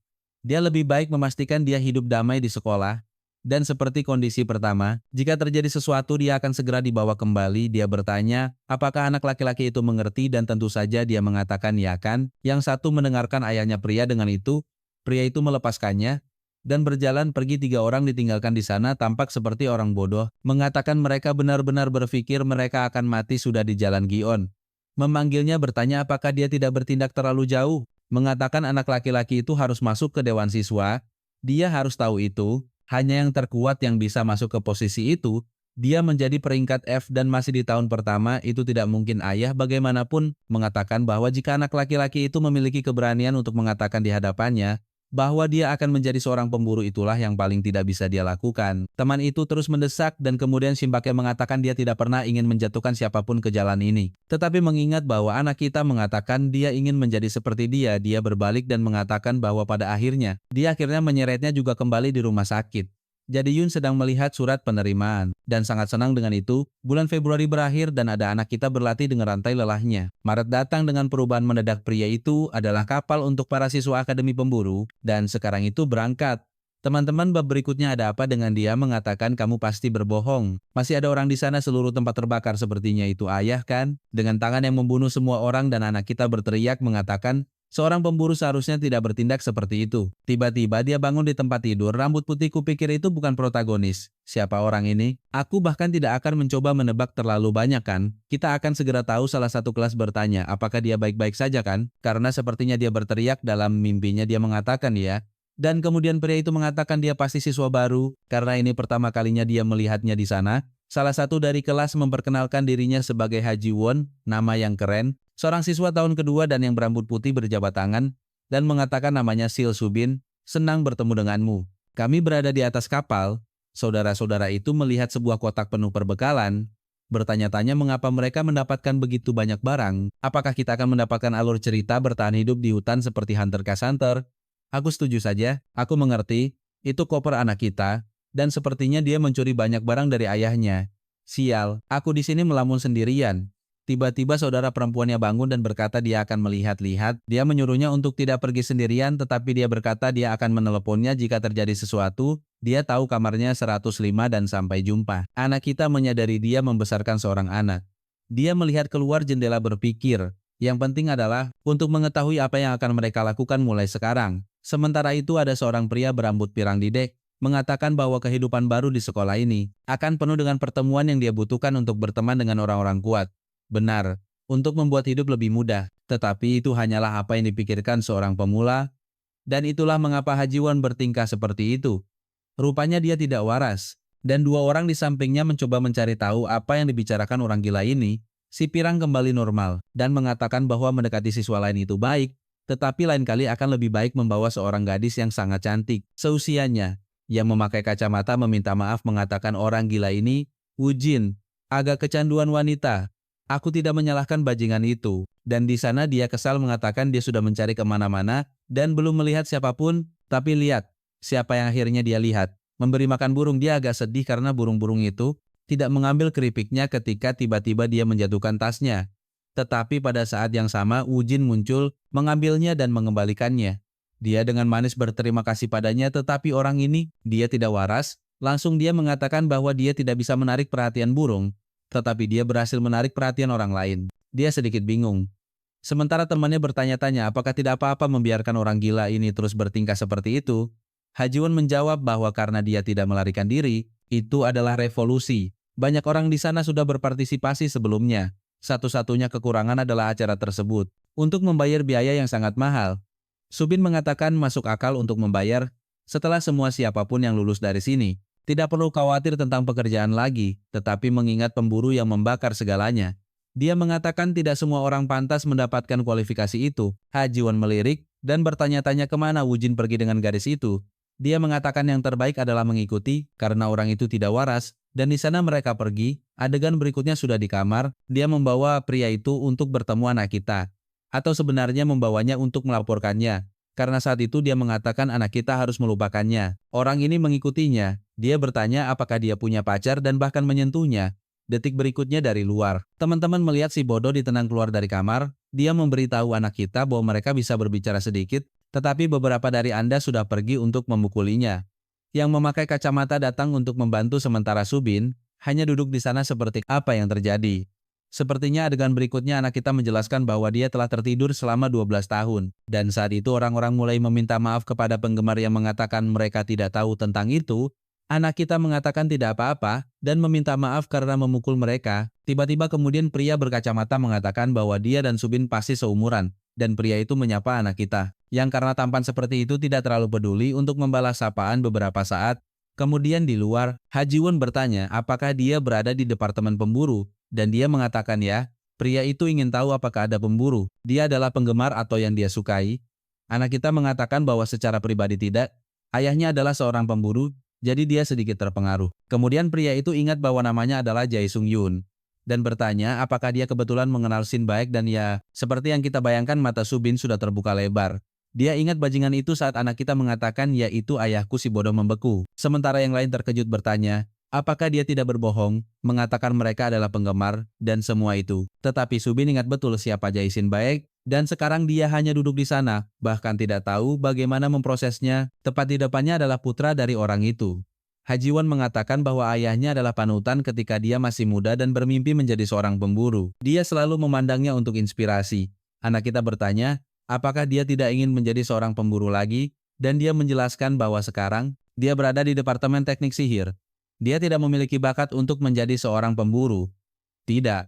Dia lebih baik memastikan dia hidup damai di sekolah. Dan seperti kondisi pertama, jika terjadi sesuatu dia akan segera dibawa kembali. Dia bertanya, apakah anak laki-laki itu mengerti dan tentu saja dia mengatakan ya kan. Yang satu mendengarkan ayahnya pria dengan itu, pria itu melepaskannya, dan berjalan pergi. 3 orang ditinggalkan di sana tampak seperti orang bodoh, mengatakan mereka benar-benar berpikir mereka akan mati sudah di jalan Gion. Memanggilnya bertanya apakah dia tidak bertindak terlalu jauh, mengatakan anak laki-laki itu harus masuk ke dewan siswa, dia harus tahu itu. Hanya yang terkuat yang bisa masuk ke posisi itu, dia menjadi peringkat F dan masih di tahun pertama. Itu tidak mungkin. Ayah bagaimanapun mengatakan bahwa jika anak laki-laki itu memiliki keberanian untuk mengatakan di hadapannya, bahwa dia akan menjadi seorang pemburu, itulah yang paling tidak bisa dia lakukan. Teman itu terus mendesak dan kemudian Shimbake mengatakan dia tidak pernah ingin menjatuhkan siapapun ke jalan ini. Tetapi mengingat bahwa anak kita mengatakan dia ingin menjadi seperti dia berbalik dan mengatakan bahwa pada akhirnya, dia akhirnya menyeretnya juga kembali di rumah sakit. Jadi Yun sedang melihat surat penerimaan, dan sangat senang dengan itu. Bulan Februari berakhir dan ada anak kita berlatih dengan rantai lelahnya. Maret datang dengan perubahan mendadak. Pria itu adalah kapal untuk para siswa Akademi Pemburu, dan sekarang itu berangkat. Teman-teman, bab berikutnya ada apa dengan dia mengatakan kamu pasti berbohong. Masih ada orang di sana, seluruh tempat terbakar. Sepertinya itu ayah kan? Dengan tangan yang membunuh semua orang. Dan anak kita berteriak mengatakan, seorang pemburu seharusnya tidak bertindak seperti itu. Tiba-tiba dia bangun di tempat tidur, rambut putih. Kupikir itu bukan protagonis. Siapa orang ini? Aku bahkan tidak akan mencoba menebak terlalu banyak kan? Kita akan segera tahu. Salah satu kelas bertanya, apakah dia baik-baik saja kan? Karena sepertinya dia berteriak dalam mimpinya. Dia mengatakan ya. Dan kemudian pria itu mengatakan dia pasti siswa baru, karena ini pertama kalinya dia melihatnya di sana. Salah satu dari kelas memperkenalkan dirinya sebagai Haji Won, nama yang keren. Seorang siswa tahun kedua dan yang berambut putih berjabat tangan, dan mengatakan namanya Sil Subin, senang bertemu denganmu. Kami berada di atas kapal. Saudara-saudara itu melihat sebuah kotak penuh perbekalan. Bertanya-tanya mengapa mereka mendapatkan begitu banyak barang. Apakah kita akan mendapatkan alur cerita bertahan hidup di hutan seperti Hunter x Hunter? Aku setuju saja, aku mengerti, itu koper anak kita, dan sepertinya dia mencuri banyak barang dari ayahnya. Sial, aku di sini melamun sendirian. Tiba-tiba saudara perempuannya bangun dan berkata dia akan melihat-lihat. Dia menyuruhnya untuk tidak pergi sendirian, tetapi dia berkata dia akan meneleponnya jika terjadi sesuatu. Dia tahu kamarnya 105 dan sampai jumpa. Anak kita menyadari dia membesarkan seorang anak. Dia melihat keluar jendela berpikir, yang penting adalah untuk mengetahui apa yang akan mereka lakukan mulai sekarang. Sementara itu ada seorang pria berambut pirang di dek, mengatakan bahwa kehidupan baru di sekolah ini akan penuh dengan pertemuan yang dia butuhkan untuk berteman dengan orang-orang kuat. Benar, untuk membuat hidup lebih mudah, tetapi itu hanyalah apa yang dipikirkan seorang pemula, dan itulah mengapa Haji Won bertingkah seperti itu. Rupanya dia tidak waras, dan 2 orang di sampingnya mencoba mencari tahu apa yang dibicarakan orang gila ini. Si pirang kembali normal, dan mengatakan bahwa mendekati siswa lain itu baik, tetapi lain kali akan lebih baik membawa seorang gadis yang sangat cantik, seusianya, yang memakai kacamata meminta maaf mengatakan orang gila ini, Wujin, agak kecanduan wanita. Aku tidak menyalahkan bajingan itu, dan di sana dia kesal mengatakan dia sudah mencari kemana-mana, dan belum melihat siapapun, tapi lihat, siapa yang akhirnya dia lihat, memberi makan burung. Dia agak sedih karena burung-burung itu tidak mengambil keripiknya ketika tiba-tiba dia menjatuhkan tasnya. Tetapi pada saat yang sama Wujin muncul, mengambilnya dan mengembalikannya. Dia dengan manis berterima kasih padanya, tetapi orang ini, dia tidak waras. Langsung dia mengatakan bahwa dia tidak bisa menarik perhatian burung, tetapi dia berhasil menarik perhatian orang lain. Dia sedikit bingung. Sementara temannya bertanya-tanya apakah tidak apa-apa membiarkan orang gila ini terus bertingkah seperti itu. Haji Won menjawab bahwa karena dia tidak melarikan diri, itu adalah revolusi. Banyak orang di sana sudah berpartisipasi sebelumnya. Satu-satunya kekurangan adalah acara tersebut untuk membayar biaya yang sangat mahal. Subin mengatakan masuk akal untuk membayar setelah semua siapapun yang lulus dari sini. Tidak perlu khawatir tentang pekerjaan lagi, tetapi mengingat pemburu yang membakar segalanya. Dia mengatakan tidak semua orang pantas mendapatkan kualifikasi itu. Haji Won melirik dan bertanya-tanya kemana Wujin pergi dengan gadis itu. Dia mengatakan yang terbaik adalah mengikuti karena orang itu tidak waras. Dan di sana mereka pergi. Adegan berikutnya sudah di kamar. Dia membawa pria itu untuk bertemu anak kita. Atau sebenarnya membawanya untuk melaporkannya. Karena saat itu dia mengatakan anak kita harus melupakannya. Orang ini mengikutinya. Dia bertanya apakah dia punya pacar dan bahkan menyentuhnya. Detik berikutnya dari luar. Teman-teman melihat si bodoh ditenang keluar dari kamar. Dia memberitahu anak kita bahwa mereka bisa berbicara sedikit. Tetapi beberapa dari Anda sudah pergi untuk memukulinya. yang memakai kacamata datang untuk membantu sementara Subin hanya duduk di sana seperti apa yang terjadi. Sepertinya adegan berikutnya anak kita menjelaskan bahwa dia telah tertidur selama 12 tahun. Dan saat itu orang-orang mulai meminta maaf kepada penggemar yang mengatakan mereka tidak tahu tentang itu. Anak kita mengatakan tidak apa-apa dan meminta maaf karena memukul mereka. Tiba-tiba kemudian pria berkacamata mengatakan bahwa dia dan Subin pasti seumuran. Dan pria itu menyapa anak kita, yang karena tampan seperti itu tidak terlalu peduli untuk membalas sapaan beberapa saat. Kemudian di luar, Haji Won bertanya apakah dia berada di departemen pemburu. Dan dia mengatakan ya, pria itu ingin tahu apakah ada pemburu. Dia adalah penggemar atau yang dia sukai. Anak kita mengatakan bahwa secara pribadi tidak. Ayahnya adalah seorang pemburu, jadi dia sedikit terpengaruh. Kemudian pria itu ingat bahwa namanya adalah Jae Sung Yoon. Dan bertanya apakah dia kebetulan mengenal Shin Baek dan ya, seperti yang kita bayangkan mata Subin sudah terbuka lebar. Dia ingat bajingan itu saat anak kita mengatakan yaitu ayahku si bodoh membeku. Sementara yang lain terkejut bertanya, apakah dia tidak berbohong, mengatakan mereka adalah penggemar, dan semua itu. Tetapi Subin ingat betul siapa Jae Shin Baek, dan sekarang dia hanya duduk di sana, bahkan tidak tahu bagaimana memprosesnya. Tepat di depannya adalah putra dari orang itu. Haji Won mengatakan bahwa ayahnya adalah panutan ketika dia masih muda dan bermimpi menjadi seorang pemburu. Dia selalu memandangnya untuk inspirasi. Anak kita bertanya, apakah dia tidak ingin menjadi seorang pemburu lagi? Dan dia menjelaskan bahwa sekarang, dia berada di Departemen Teknik Sihir. Dia tidak memiliki bakat untuk menjadi seorang pemburu. Tidak.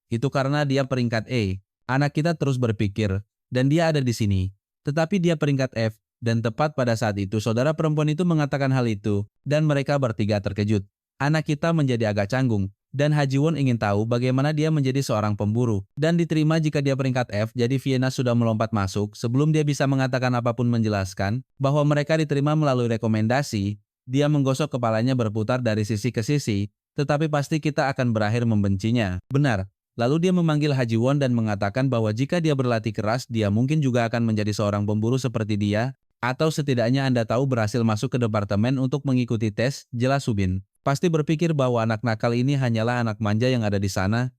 Itu karena dia peringkat E. Anak kita terus berpikir, dan dia ada di sini. Tetapi dia peringkat F. Dan tepat pada saat itu saudara perempuan itu mengatakan hal itu, dan mereka bertiga terkejut. Anak kita menjadi agak canggung, dan Haji Won ingin tahu bagaimana dia menjadi seorang pemburu. Dan diterima jika dia peringkat F, jadi Vienna sudah melompat masuk sebelum dia bisa mengatakan apapun menjelaskan bahwa mereka diterima melalui rekomendasi. Dia menggosok kepalanya berputar dari sisi ke sisi, tetapi pasti kita akan berakhir membencinya. Benar. Lalu dia memanggil Haji Won dan mengatakan bahwa jika dia berlatih keras, dia mungkin juga akan menjadi seorang pemburu seperti dia. Atau setidaknya Anda tahu berhasil masuk ke departemen untuk mengikuti tes, jelas Subin. Pasti berpikir bahwa anak nakal ini hanyalah anak manja yang ada di sana.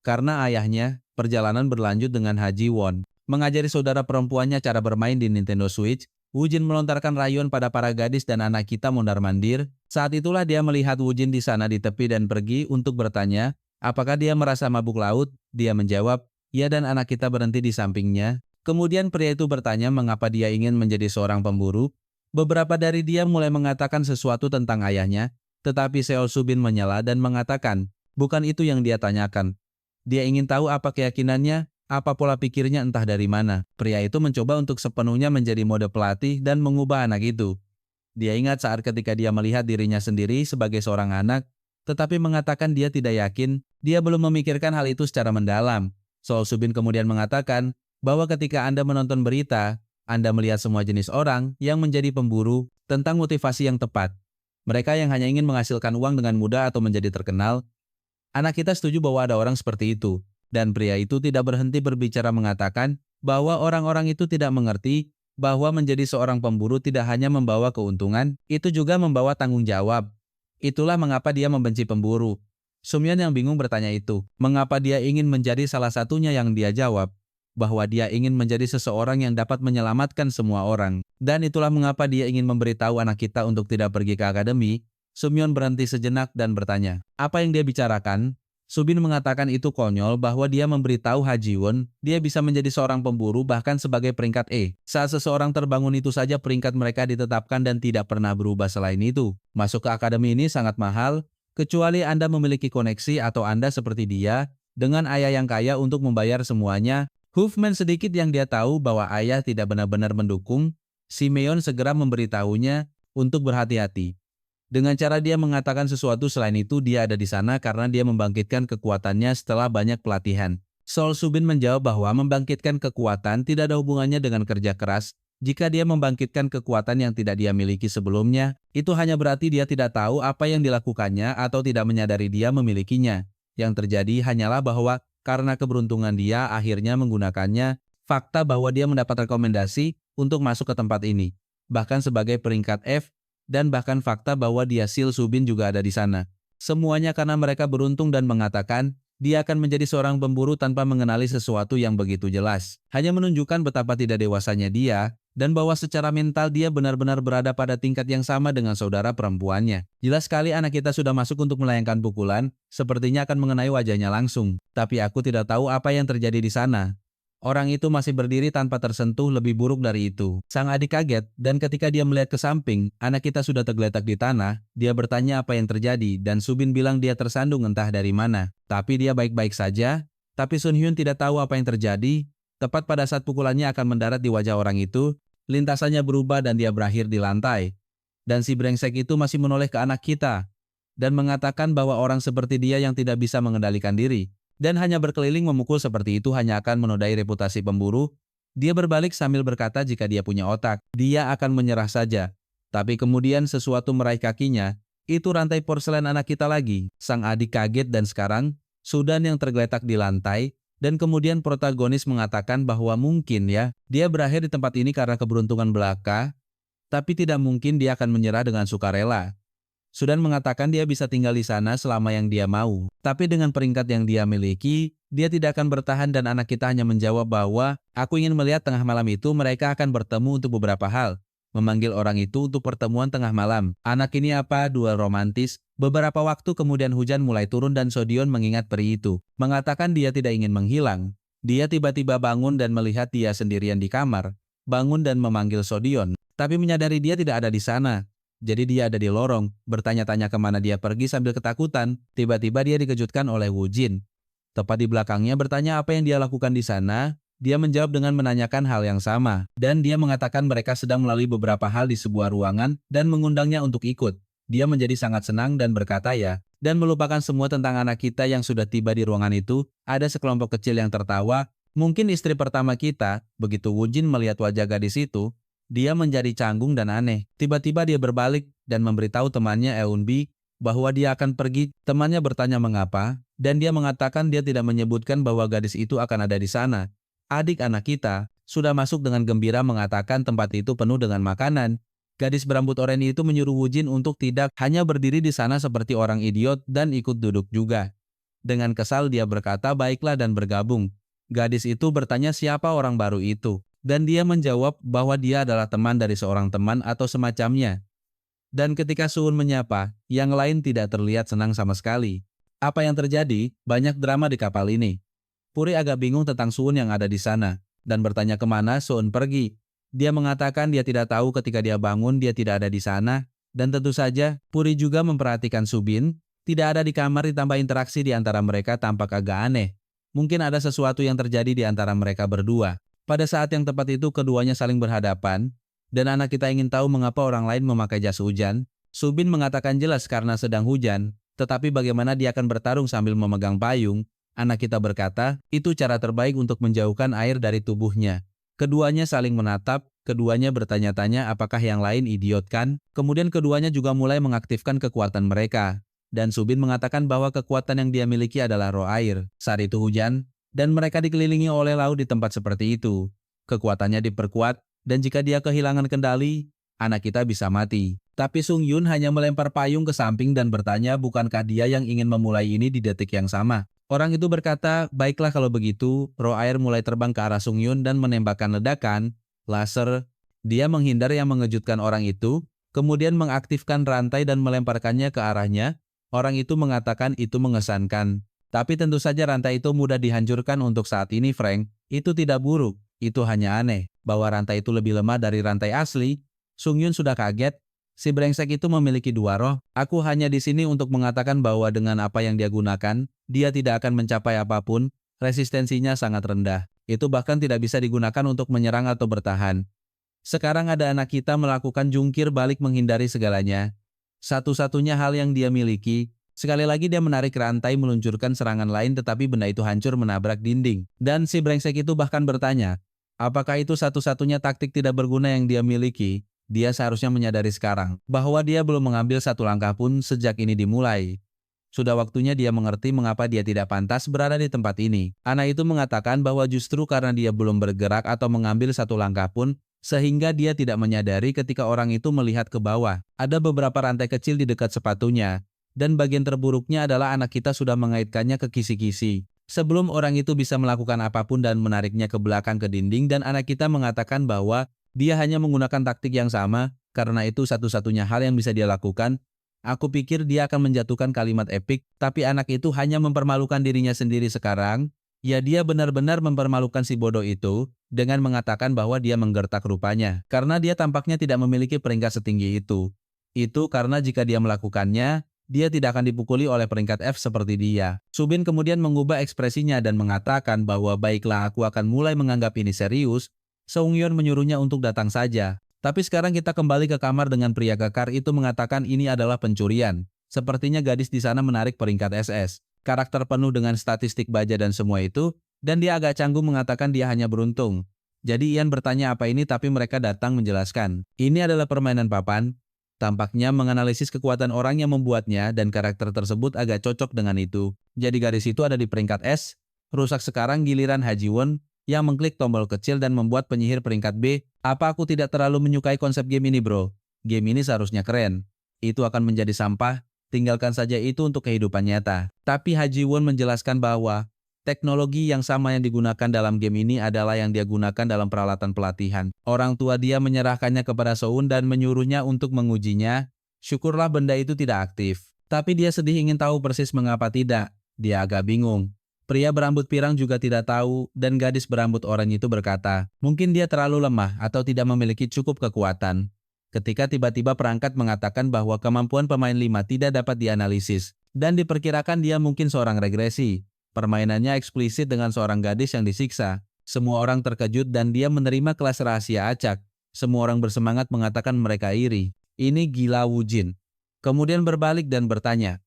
Karena ayahnya, perjalanan berlanjut dengan Haji Won. Mengajari saudara perempuannya cara bermain di Nintendo Switch, Woo Jin melontarkan rayuan pada para gadis dan anak kita mondar-mandir. Saat itulah dia melihat Woo Jin di sana di tepi dan pergi untuk bertanya, apakah dia merasa mabuk laut? Dia menjawab, ya dan anak kita berhenti di sampingnya. Kemudian pria itu bertanya mengapa dia ingin menjadi seorang pemburu. Beberapa dari dia mulai mengatakan sesuatu tentang ayahnya, tetapi Seo Subin menyela dan mengatakan, bukan itu yang dia tanyakan. Dia ingin tahu apa keyakinannya, apa pola pikirnya entah dari mana. Pria itu mencoba untuk sepenuhnya menjadi mode pelatih dan mengubah anak itu. Dia ingat saat ketika dia melihat dirinya sendiri sebagai seorang anak, tetapi mengatakan dia tidak yakin, dia belum memikirkan hal itu secara mendalam. Seo Subin kemudian mengatakan, bahwa ketika Anda menonton berita, Anda melihat semua jenis orang yang menjadi pemburu tentang motivasi yang tepat. Mereka yang hanya ingin menghasilkan uang dengan mudah atau menjadi terkenal. Anak kita setuju bahwa ada orang seperti itu. Dan pria itu tidak berhenti berbicara mengatakan bahwa orang-orang itu tidak mengerti bahwa menjadi seorang pemburu tidak hanya membawa keuntungan, itu juga membawa tanggung jawab. Itulah mengapa dia membenci pemburu. Sumyeon yang bingung bertanya itu, mengapa dia ingin menjadi salah satunya yang dia jawab. Bahwa dia ingin menjadi seseorang yang dapat menyelamatkan semua orang. Dan itulah mengapa dia ingin memberitahu anak kita untuk tidak pergi ke akademi. Sumyeon berhenti sejenak dan bertanya, apa yang dia bicarakan? Subin mengatakan itu konyol bahwa dia memberitahu Haji Won, dia bisa menjadi seorang pemburu bahkan sebagai peringkat E. Saat seseorang terbangun itu saja peringkat mereka ditetapkan dan tidak pernah berubah selain itu. Masuk ke akademi ini sangat mahal, kecuali Anda memiliki koneksi atau Anda seperti dia, dengan ayah yang kaya untuk membayar semuanya. Huffman sedikit yang dia tahu bahwa ayah tidak benar-benar mendukung, Simeon segera memberitahunya untuk berhati-hati. Dengan cara dia mengatakan sesuatu selain itu dia ada di sana karena dia membangkitkan kekuatannya setelah banyak pelatihan. Sol Subin menjawab bahwa membangkitkan kekuatan tidak ada hubungannya dengan kerja keras. Jika dia membangkitkan kekuatan yang tidak dia miliki sebelumnya, itu hanya berarti dia tidak tahu apa yang dilakukannya atau tidak menyadari dia memilikinya. Yang terjadi hanyalah bahwa karena keberuntungan dia akhirnya menggunakannya, fakta bahwa dia mendapat rekomendasi untuk masuk ke tempat ini, bahkan sebagai peringkat F, dan bahkan fakta bahwa dia Sil Subin juga ada di sana. Semuanya karena mereka beruntung dan mengatakan, dia akan menjadi seorang pemburu tanpa mengenali sesuatu yang begitu jelas. Hanya menunjukkan betapa tidak dewasanya dia, dan bahwa secara mental dia benar-benar berada pada tingkat yang sama dengan saudara perempuannya. Jelas sekali anak kita sudah masuk untuk melayangkan pukulan, sepertinya akan mengenai wajahnya langsung. Tapi aku tidak tahu apa yang terjadi di sana. Orang itu masih berdiri tanpa tersentuh, lebih buruk dari itu. Sang adik kaget, dan ketika dia melihat ke samping, anak kita sudah tergeletak di tanah. Dia bertanya apa yang terjadi, dan Subin bilang dia tersandung entah dari mana. Tapi dia baik-baik saja. Tapi Sun Hyun tidak tahu apa yang terjadi. Tepat pada saat pukulannya akan mendarat di wajah orang itu, lintasannya berubah dan dia berakhir di lantai. Dan si brengsek itu masih menoleh ke anak kita, dan mengatakan bahwa orang seperti dia yang tidak bisa mengendalikan diri dan hanya berkeliling memukul seperti itu hanya akan menodai reputasi pemburu. Dia berbalik sambil berkata jika dia punya otak, dia akan menyerah saja. Tapi kemudian sesuatu meraih kakinya, itu rantai porselen anak kita lagi. Sang adik kaget dan sekarang, Sudan yang tergeletak di lantai, dan kemudian protagonis mengatakan bahwa mungkin ya, dia berakhir di tempat ini karena keberuntungan belaka, tapi tidak mungkin dia akan menyerah dengan sukarela. Sudan mengatakan dia bisa tinggal di sana selama yang dia mau. Tapi dengan peringkat yang dia miliki, dia tidak akan bertahan dan anak kita hanya menjawab bahwa aku ingin melihat tengah malam itu mereka akan bertemu untuk beberapa hal. Memanggil orang itu untuk pertemuan tengah malam. Anak ini apa? Duel romantis. Beberapa waktu kemudian hujan mulai turun dan Sodion mengingat peri itu. Mengatakan dia tidak ingin menghilang. Dia tiba-tiba bangun dan melihat dia sendirian di kamar. Bangun dan memanggil Sodion. Tapi menyadari dia tidak ada di sana. Jadi dia ada di lorong, bertanya-tanya kemana dia pergi sambil ketakutan. Tiba-tiba dia dikejutkan oleh Woo Jin. Tepat di belakangnya bertanya apa yang dia lakukan di sana. Dia menjawab dengan menanyakan hal yang sama. Dan dia mengatakan mereka sedang melalui beberapa hal di sebuah ruangan dan mengundangnya untuk ikut. Dia menjadi sangat senang dan berkata ya. Dan melupakan semua tentang anak kita yang sudah tiba di ruangan itu. Ada sekelompok kecil yang tertawa. Mungkin istri pertama kita. Begitu Woo Jin melihat wajah gadis itu, dia menjadi canggung dan aneh. Tiba-tiba dia berbalik dan memberitahu temannya Eunbi bahwa dia akan pergi. Temannya bertanya mengapa, dan dia mengatakan dia tidak menyebutkan bahwa gadis itu akan ada di sana. Adik anak kita sudah masuk dengan gembira mengatakan tempat itu penuh dengan makanan. Gadis berambut oranye itu menyuruh Woo Jin untuk tidak hanya berdiri di sana seperti orang idiot dan ikut duduk juga. Dengan kesal dia berkata baiklah dan bergabung. Gadis itu bertanya siapa orang baru itu. Dan dia menjawab bahwa dia adalah teman dari seorang teman atau semacamnya. Dan ketika Suun menyapa, yang lain tidak terlihat senang sama sekali. Apa yang terjadi? Banyak drama di kapal ini. Puri agak bingung tentang Suun yang ada di sana, dan bertanya kemana Suun pergi. Dia mengatakan dia tidak tahu ketika dia bangun dia tidak ada di sana, dan tentu saja Puri juga memperhatikan Subin, tidak ada di kamar ditambah interaksi di antara mereka tampak agak aneh. Mungkin ada sesuatu yang terjadi di antara mereka berdua. Pada saat yang tepat itu keduanya saling berhadapan, dan anak kita ingin tahu mengapa orang lain memakai jas hujan. Subin mengatakan jelas karena sedang hujan, tetapi bagaimana dia akan bertarung sambil memegang payung. Anak kita berkata, itu cara terbaik untuk menjauhkan air dari tubuhnya. Keduanya saling menatap, keduanya bertanya-tanya apakah yang lain idiot kan? Kemudian keduanya juga mulai mengaktifkan kekuatan mereka. Dan Subin mengatakan bahwa kekuatan yang dia miliki adalah roh air. Saat itu hujan, dan mereka dikelilingi oleh laut di tempat seperti itu. Kekuatannya diperkuat, dan jika dia kehilangan kendali, anak kita bisa mati. Tapi Sung Yun hanya melempar payung ke samping dan bertanya bukankah dia yang ingin memulai ini di detik yang sama. Orang itu berkata, baiklah kalau begitu, roh air mulai terbang ke arah Sung Yun dan menembakkan ledakan, laser. Dia menghindar yang mengejutkan orang itu, kemudian mengaktifkan rantai dan melemparkannya ke arahnya. Orang itu mengatakan itu mengesankan. Tapi tentu saja rantai itu mudah dihancurkan untuk saat ini, Frank. Itu tidak buruk, itu hanya aneh. Bahwa rantai itu lebih lemah dari rantai asli. Sung Yun sudah kaget. Si brengsek itu memiliki dua roh. Aku hanya di sini untuk mengatakan bahwa dengan apa yang dia gunakan, dia tidak akan mencapai apapun. Resistensinya sangat rendah. Itu bahkan tidak bisa digunakan untuk menyerang atau bertahan. Sekarang ada anak kita melakukan jungkir balik menghindari segalanya. Satu-satunya hal yang dia miliki. Sekali lagi dia menarik rantai meluncurkan serangan lain tetapi benda itu hancur menabrak dinding. Dan si brengsek itu bahkan bertanya, apakah itu satu-satunya taktik tidak berguna yang dia miliki? Dia seharusnya menyadari sekarang bahwa dia belum mengambil satu langkah pun sejak ini dimulai. Sudah waktunya dia mengerti mengapa dia tidak pantas berada di tempat ini. Anak itu mengatakan bahwa justru karena dia belum bergerak atau mengambil satu langkah pun, sehingga dia tidak menyadari ketika orang itu melihat ke bawah. Ada beberapa rantai kecil di dekat sepatunya. Dan bagian terburuknya adalah anak kita sudah mengaitkannya ke kisi-kisi. Sebelum orang itu bisa melakukan apapun dan menariknya ke belakang ke dinding dan anak kita mengatakan bahwa dia hanya menggunakan taktik yang sama, karena itu satu-satunya hal yang bisa dia lakukan. Aku pikir dia akan menjatuhkan kalimat epik, tapi anak itu hanya mempermalukan dirinya sendiri sekarang. Ya dia benar-benar mempermalukan si bodoh itu dengan mengatakan bahwa dia menggertak rupanya, karena dia tampaknya tidak memiliki peringkat setinggi itu. Itu karena jika dia melakukannya, dia tidak akan dipukuli oleh peringkat F seperti dia. Subin kemudian mengubah ekspresinya dan mengatakan bahwa baiklah aku akan mulai menganggap ini serius. Seung-yeon menyuruhnya untuk datang saja. Tapi sekarang kita kembali ke kamar dengan pria kekar itu mengatakan ini adalah pencurian. Sepertinya gadis di sana menarik peringkat SS. Karakter penuh dengan statistik baja dan semua itu, dan dia agak canggung mengatakan dia hanya beruntung. Jadi Ian bertanya apa ini tapi mereka datang menjelaskan. Ini adalah permainan papan. Tampaknya menganalisis kekuatan orang yang membuatnya dan karakter tersebut agak cocok dengan itu. Jadi garis itu ada di peringkat S. Rusak sekarang giliran Ha Ji-won yang mengklik tombol kecil dan membuat penyihir peringkat B. Apa aku tidak terlalu menyukai konsep game ini bro? Game ini seharusnya keren. Itu akan menjadi sampah. Tinggalkan saja itu untuk kehidupan nyata. Tapi Ha Ji-won menjelaskan bahwa teknologi yang sama yang digunakan dalam game ini adalah yang dia gunakan dalam peralatan pelatihan. Orang tua dia menyerahkannya kepada Soun dan menyuruhnya untuk mengujinya. Syukurlah benda itu tidak aktif. Tapi dia sedih ingin tahu persis mengapa tidak. Dia agak bingung. Pria berambut pirang juga tidak tahu dan gadis berambut oranye itu berkata, mungkin dia terlalu lemah atau tidak memiliki cukup kekuatan. Ketika tiba-tiba perangkat mengatakan bahwa kemampuan pemain 5 tidak dapat dianalisis, dan diperkirakan dia mungkin seorang regresi. Permainannya eksplisit dengan seorang gadis yang disiksa. Semua orang terkejut dan dia menerima kelas rahasia acak. Semua orang bersemangat mengatakan mereka iri. Ini gila Wujin. Kemudian berbalik dan bertanya,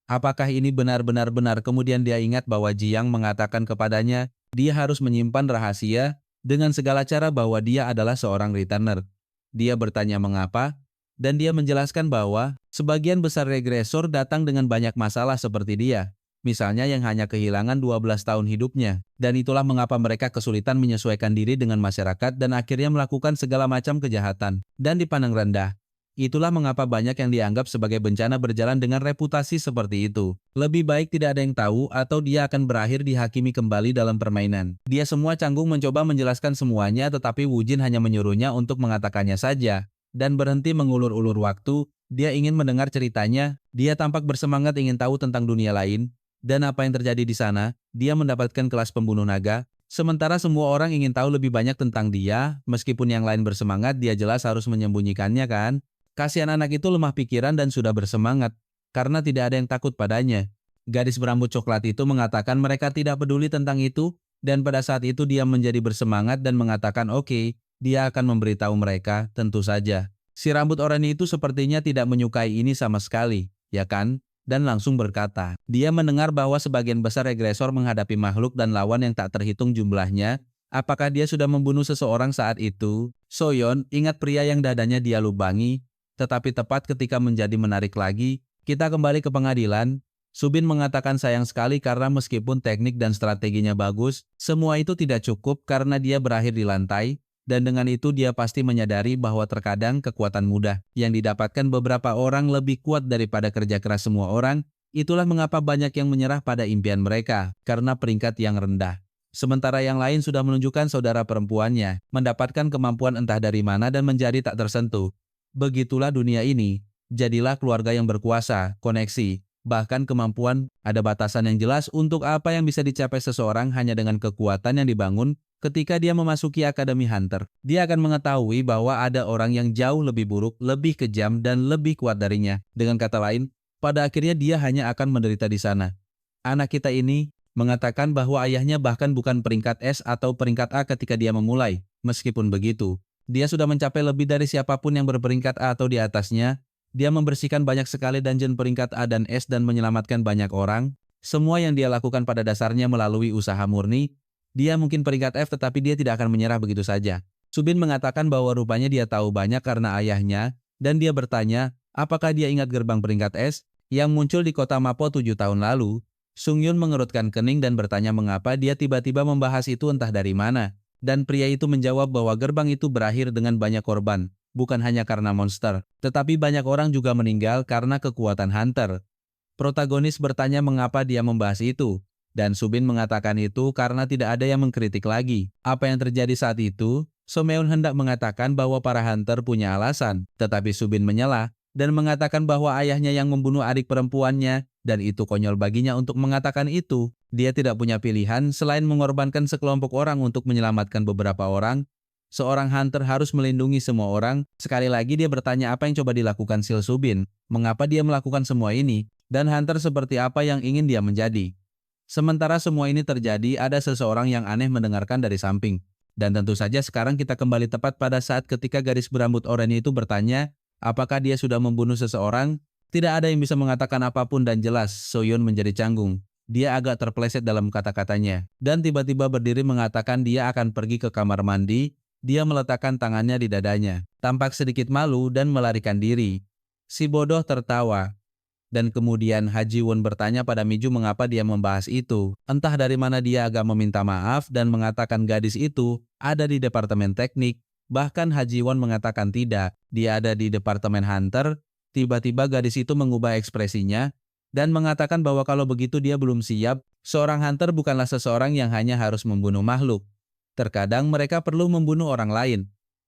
apakah ini benar-benar benar? Kemudian dia ingat bahwa Jiang mengatakan kepadanya, dia harus menyimpan rahasia dengan segala cara bahwa dia adalah seorang returner. Dia bertanya mengapa, dan dia menjelaskan bahwa sebagian besar regresor datang dengan banyak masalah seperti dia. Misalnya yang hanya kehilangan 12 tahun hidupnya. Dan itulah mengapa mereka kesulitan menyesuaikan diri dengan masyarakat dan akhirnya melakukan segala macam kejahatan dan dipandang rendah. Itulah mengapa banyak yang dianggap sebagai bencana berjalan dengan reputasi seperti itu. Lebih baik tidak ada yang tahu atau dia akan berakhir dihakimi kembali dalam permainan. Dia semua canggung mencoba menjelaskan semuanya tetapi Wujin hanya menyuruhnya untuk mengatakannya saja. Dan berhenti mengulur-ulur waktu, dia ingin mendengar ceritanya, dia tampak bersemangat ingin tahu tentang dunia lain. Dan apa yang terjadi di sana, dia mendapatkan kelas pembunuh naga. Sementara semua orang ingin tahu lebih banyak tentang dia, meskipun yang lain bersemangat dia jelas harus menyembunyikannya kan. Kasihan anak itu lemah pikiran dan sudah bersemangat, karena tidak ada yang takut padanya. Gadis berambut coklat itu mengatakan mereka tidak peduli tentang itu, dan pada saat itu dia menjadi bersemangat dan mengatakan oke, dia akan memberitahu mereka, tentu saja. Si rambut oranye itu sepertinya tidak menyukai ini sama sekali, ya kan? Dan langsung berkata, dia mendengar bahwa sebagian besar regresor menghadapi makhluk dan lawan yang tak terhitung jumlahnya. Apakah dia sudah membunuh seseorang saat itu? Soyeon ingat pria yang dadanya dia lubangi. Tetapi tepat ketika menjadi menarik lagi, kita kembali ke pengadilan. Subin mengatakan sayang sekali karena meskipun teknik dan strateginya bagus, semua itu tidak cukup karena dia berakhir di lantai, dan dengan itu dia pasti menyadari bahwa terkadang kekuatan mudah yang didapatkan beberapa orang lebih kuat daripada kerja keras semua orang. Itulah mengapa banyak yang menyerah pada impian mereka, karena peringkat yang rendah. Sementara yang lain sudah menunjukkan saudara perempuannya, mendapatkan kemampuan entah dari mana dan menjadi tak tersentuh. Begitulah dunia ini, jadilah keluarga yang berkuasa, koneksi, bahkan kemampuan, ada batasan yang jelas untuk apa yang bisa dicapai seseorang hanya dengan kekuatan yang dibangun. Ketika dia memasuki Akademi Hunter, dia akan mengetahui bahwa ada orang yang jauh lebih buruk, lebih kejam, dan lebih kuat darinya. Dengan kata lain, pada akhirnya dia hanya akan menderita di sana. Anak kita ini mengatakan bahwa ayahnya bahkan bukan peringkat S atau peringkat A ketika dia memulai. Meskipun begitu, dia sudah mencapai lebih dari siapapun yang berperingkat A atau di atasnya. Dia membersihkan banyak sekali dungeon peringkat A dan S dan menyelamatkan banyak orang. Semua yang dia lakukan pada dasarnya melalui usaha murni. Dia mungkin peringkat F tetapi dia tidak akan menyerah begitu saja. Subin mengatakan bahwa rupanya dia tahu banyak karena ayahnya, dan dia bertanya, apakah dia ingat gerbang peringkat S yang muncul di kota Mapo 7 tahun lalu. Sung-yeon mengerutkan kening dan bertanya mengapa dia tiba-tiba membahas itu entah dari mana. Dan pria itu menjawab bahwa gerbang itu berakhir dengan banyak korban, bukan hanya karena monster, tetapi banyak orang juga meninggal karena kekuatan Hunter. Protagonis bertanya mengapa dia membahas itu, dan Subin mengatakan itu karena tidak ada yang mengkritik lagi. Apa yang terjadi saat itu? Someon hendak mengatakan bahwa para hunter punya alasan, tetapi Subin menyela dan mengatakan bahwa ayahnya yang membunuh adik perempuannya, dan itu konyol baginya untuk mengatakan itu. Dia tidak punya pilihan selain mengorbankan sekelompok orang untuk menyelamatkan beberapa orang. Seorang hunter harus melindungi semua orang. Sekali lagi dia bertanya apa yang coba dilakukan Sil Subin, mengapa dia melakukan semua ini, dan hunter seperti apa yang ingin dia menjadi. Sementara semua ini terjadi, ada seseorang yang aneh mendengarkan dari samping. Dan tentu saja sekarang kita kembali tepat pada saat ketika gadis berambut oranye itu bertanya, apakah dia sudah membunuh seseorang? Tidak ada yang bisa mengatakan apapun dan jelas, Soyeon menjadi canggung. Dia agak terpeleset dalam kata-katanya, dan tiba-tiba berdiri mengatakan dia akan pergi ke kamar mandi. Dia meletakkan tangannya di dadanya, tampak sedikit malu dan melarikan diri. Si bodoh tertawa. Dan kemudian Haji Won bertanya pada Miju mengapa dia membahas itu. Entah dari mana dia agak meminta maaf dan mengatakan gadis itu ada di departemen teknik. Bahkan Haji Won mengatakan tidak, dia ada di departemen hunter. Tiba-tiba gadis itu mengubah ekspresinya dan mengatakan bahwa kalau begitu dia belum siap. Seorang hunter bukanlah seseorang yang hanya harus membunuh makhluk. Terkadang mereka perlu membunuh orang lain.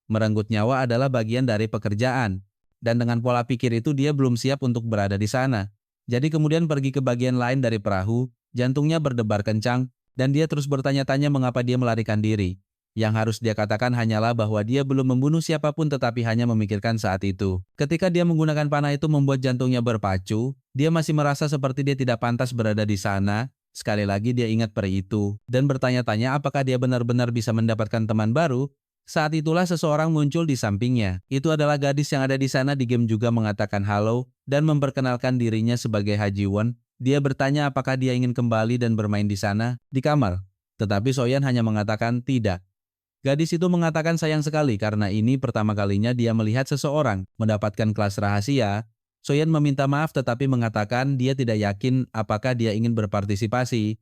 Merenggut nyawa adalah bagian dari pekerjaan. Dan dengan pola pikir itu dia belum siap untuk berada di sana. Jadi kemudian pergi ke bagian lain dari perahu, jantungnya berdebar kencang, dan dia terus bertanya-tanya mengapa dia melarikan diri. Yang harus dia katakan hanyalah bahwa dia belum membunuh siapapun tetapi hanya memikirkan saat itu. Ketika dia menggunakan panah itu membuat jantungnya berpacu, dia masih merasa seperti dia tidak pantas berada di sana. Sekali lagi dia ingat peri itu, dan bertanya-tanya apakah dia benar-benar bisa mendapatkan teman baru. Saat itulah seseorang muncul di sampingnya. Itu adalah gadis yang ada di sana di game juga mengatakan halo dan memperkenalkan dirinya sebagai Haji Won. Dia bertanya apakah dia ingin kembali dan bermain di sana, di kamar. Tetapi Soyeon hanya mengatakan tidak. Gadis itu mengatakan sayang sekali karena ini pertama kalinya dia melihat seseorang mendapatkan kelas rahasia. Soyeon meminta maaf tetapi mengatakan dia tidak yakin apakah dia ingin berpartisipasi.